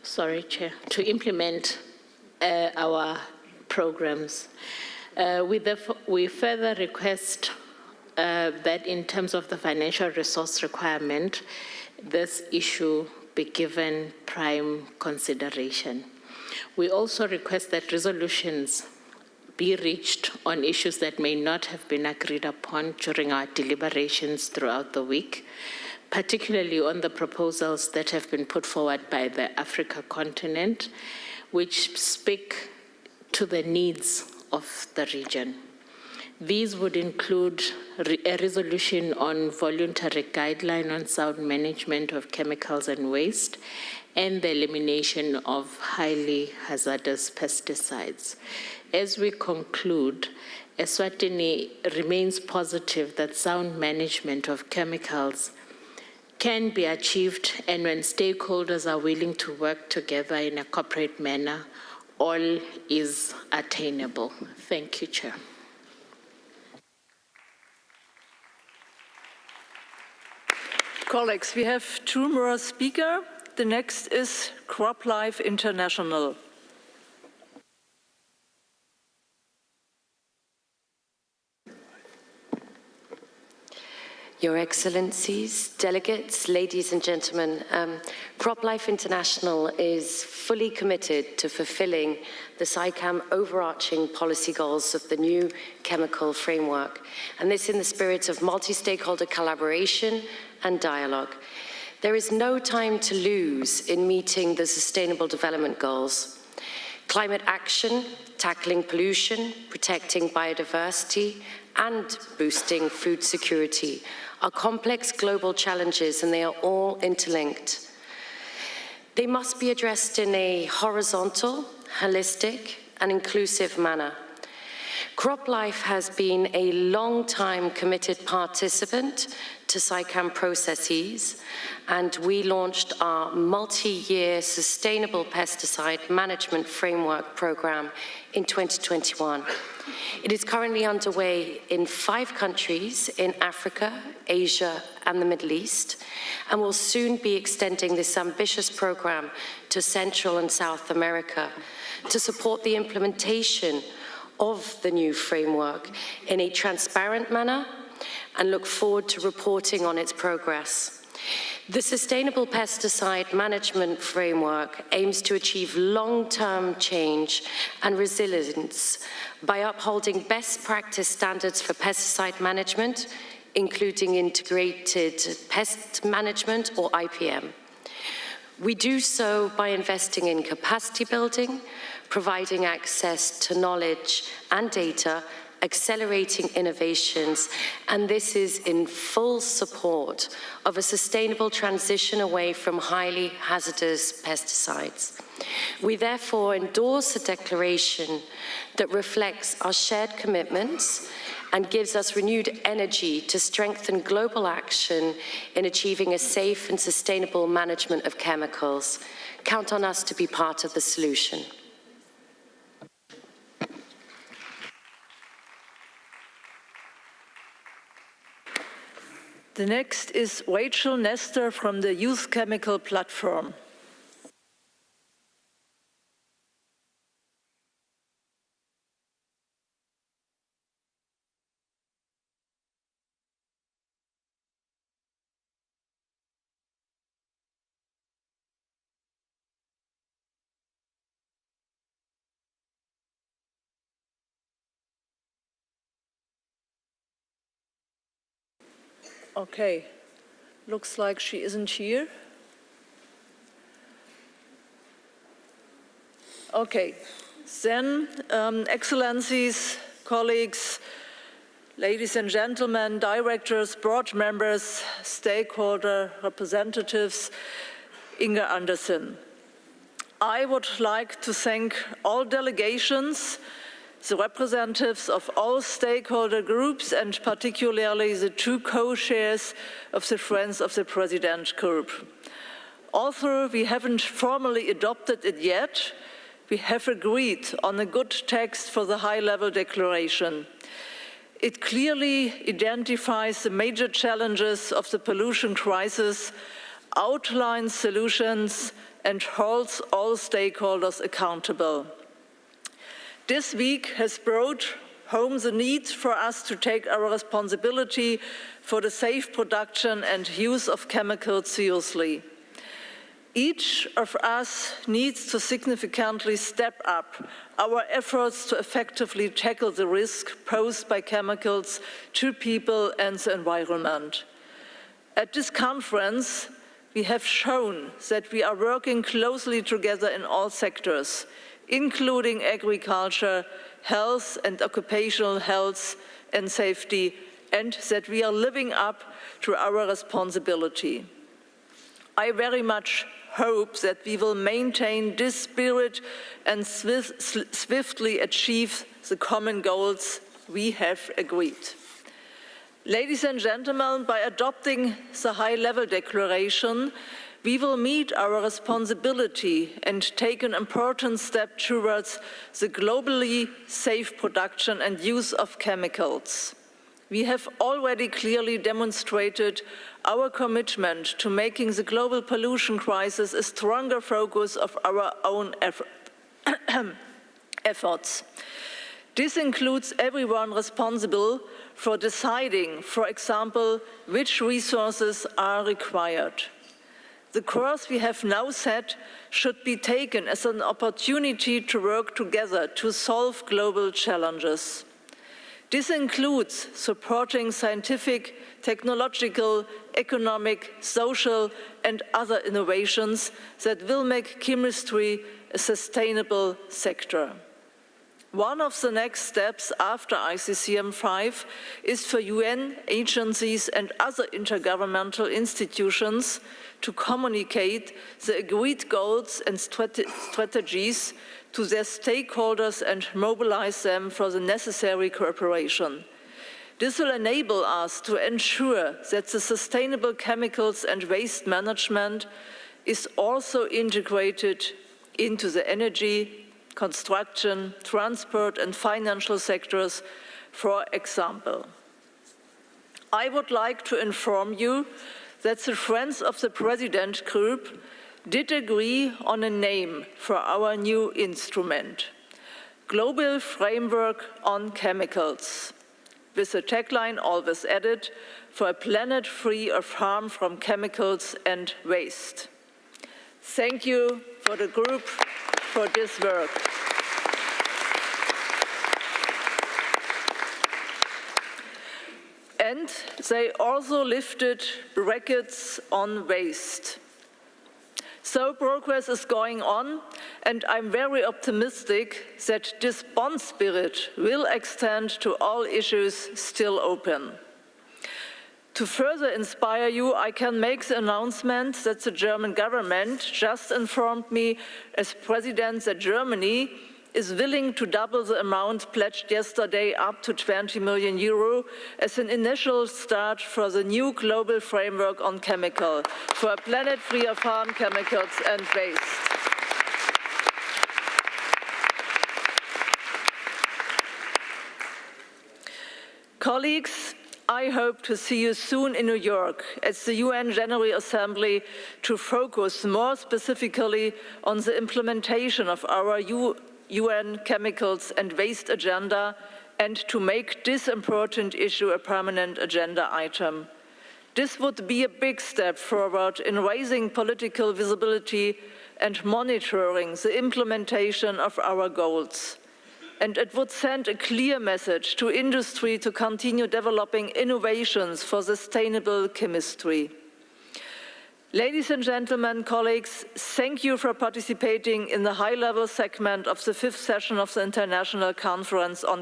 to implement our programs. We further request that in terms of the financial resource requirement, this issue be given prime consideration. We also request that resolutions be reached on issues that may not have been agreed upon during our deliberations throughout the week, particularly on the proposals that have been put forward by the Africa continent, which speak to the needs of the region. These would include a resolution on voluntary guideline on sound management of chemicals and waste, and the elimination of highly hazardous pesticides. As we conclude, Eswatini remains positive that sound management of chemicals can be achieved, and when stakeholders are willing to work together in a corporate manner, all is attainable. Thank you, Chair. Colleagues, we have two more speakers. The next is CropLife International. Your Excellencies, delegates, ladies and gentlemen, CropLife International is fully committed to fulfilling the SAICM overarching policy goals of the new chemical framework, and this in the spirit of multi-stakeholder collaboration and dialogue. There is no time to lose in meeting the Sustainable Development Goals. Climate action, tackling pollution, protecting biodiversity, and boosting food security are complex global challenges, and they are all interlinked. They must be addressed in a horizontal, holistic, and inclusive manner. CropLife has been a long-time committed participant to SAICM processes, and we launched our multi-year Sustainable Pesticide Management Framework program in 2021. It is currently underway in 5 countries in Africa, Asia, and the Middle East, and will soon be extending this ambitious program to Central and South America to support the implementation of the new framework in a transparent manner, and look forward to reporting on its progress. The Sustainable Pesticide Management Framework aims to achieve long-term change and resilience by upholding best practice standards for pesticide management, including integrated pest management, or IPM. We do so by investing in capacity building, providing access to knowledge and data, accelerating innovations, and this is in full support of a sustainable transition away from highly hazardous pesticides. We therefore endorse a declaration that reflects our shared commitments and gives us renewed energy to strengthen global action in achieving a safe and sustainable management of chemicals. Count on us to be part of the solution. The next is Rachel Nestor from the Youth Chemical Platform. Okay, looks like she isn't here. Okay, then, Excellencies, colleagues, ladies and gentlemen, directors, board members, stakeholder representatives, Inge Andersen. I would like to thank all delegations, the representatives of all stakeholder groups, and particularly the 2 co-chairs of the Friends of the President group. Although we haven't formally adopted it yet, we have agreed on a good text for the high-level declaration. It clearly identifies the major challenges of the pollution crisis, outlines solutions, and holds all stakeholders accountable. This week has brought home the need for us to take our responsibility for the safe production and use of chemicals seriously. Each of us needs to significantly step up our efforts to effectively tackle the risk posed by chemicals to people and the environment. At this conference, we have shown that we are working closely together in all sectors, including agriculture, health and occupational health and safety, and that we are living up to our responsibility. I very much hope that we will maintain this spirit and swiftly achieve the common goals we have agreed. Ladies and gentlemen, by adopting the high-level declaration, we will meet our responsibility and take an important step towards the globally safe production and use of chemicals. We have already clearly demonstrated our commitment to making the global pollution crisis a stronger focus of our own efforts. This includes everyone responsible for deciding, for example, which resources are required. The course we have now set should be taken as an opportunity to work together to solve global challenges. This includes supporting scientific, technological, economic, social, and other innovations that will make chemistry a sustainable sector. One of the next steps after ICCM5 is for UN agencies and other intergovernmental institutions to communicate the agreed goals and strategies to their stakeholders and mobilize them for the necessary cooperation. This will enable us to ensure that the sustainable chemicals and waste management is also integrated into the energy, construction, transport, and financial sectors, for example. I would like to inform you that the Friends of the President group did agree on a name for our new instrument, Global Framework on Chemicals, with the tagline always added, for a planet free of harm from chemicals and waste. Thank you for the group for this work. And they also lifted brackets on waste. So progress is going on, and I'm very optimistic that this bond spirit will extend to all issues still open. To further inspire you, I can make the announcement that the German government just informed me as president that Germany is willing to double the amount pledged yesterday up to 20 million euro as an initial start for the new global framework on chemical, for a planet free of harm, chemicals and waste. Colleagues, I hope to see you soon in New York at the UN General Assembly to focus more specifically on the implementation of our UN chemicals and waste agenda and to make this important issue a permanent agenda item. This would be a big step forward in raising political visibility and monitoring the implementation of our goals. And it would send a clear message to industry to continue developing innovations for sustainable chemistry. Ladies and gentlemen, colleagues, thank you for participating in the high-level segment of the 5th session of the International Conference on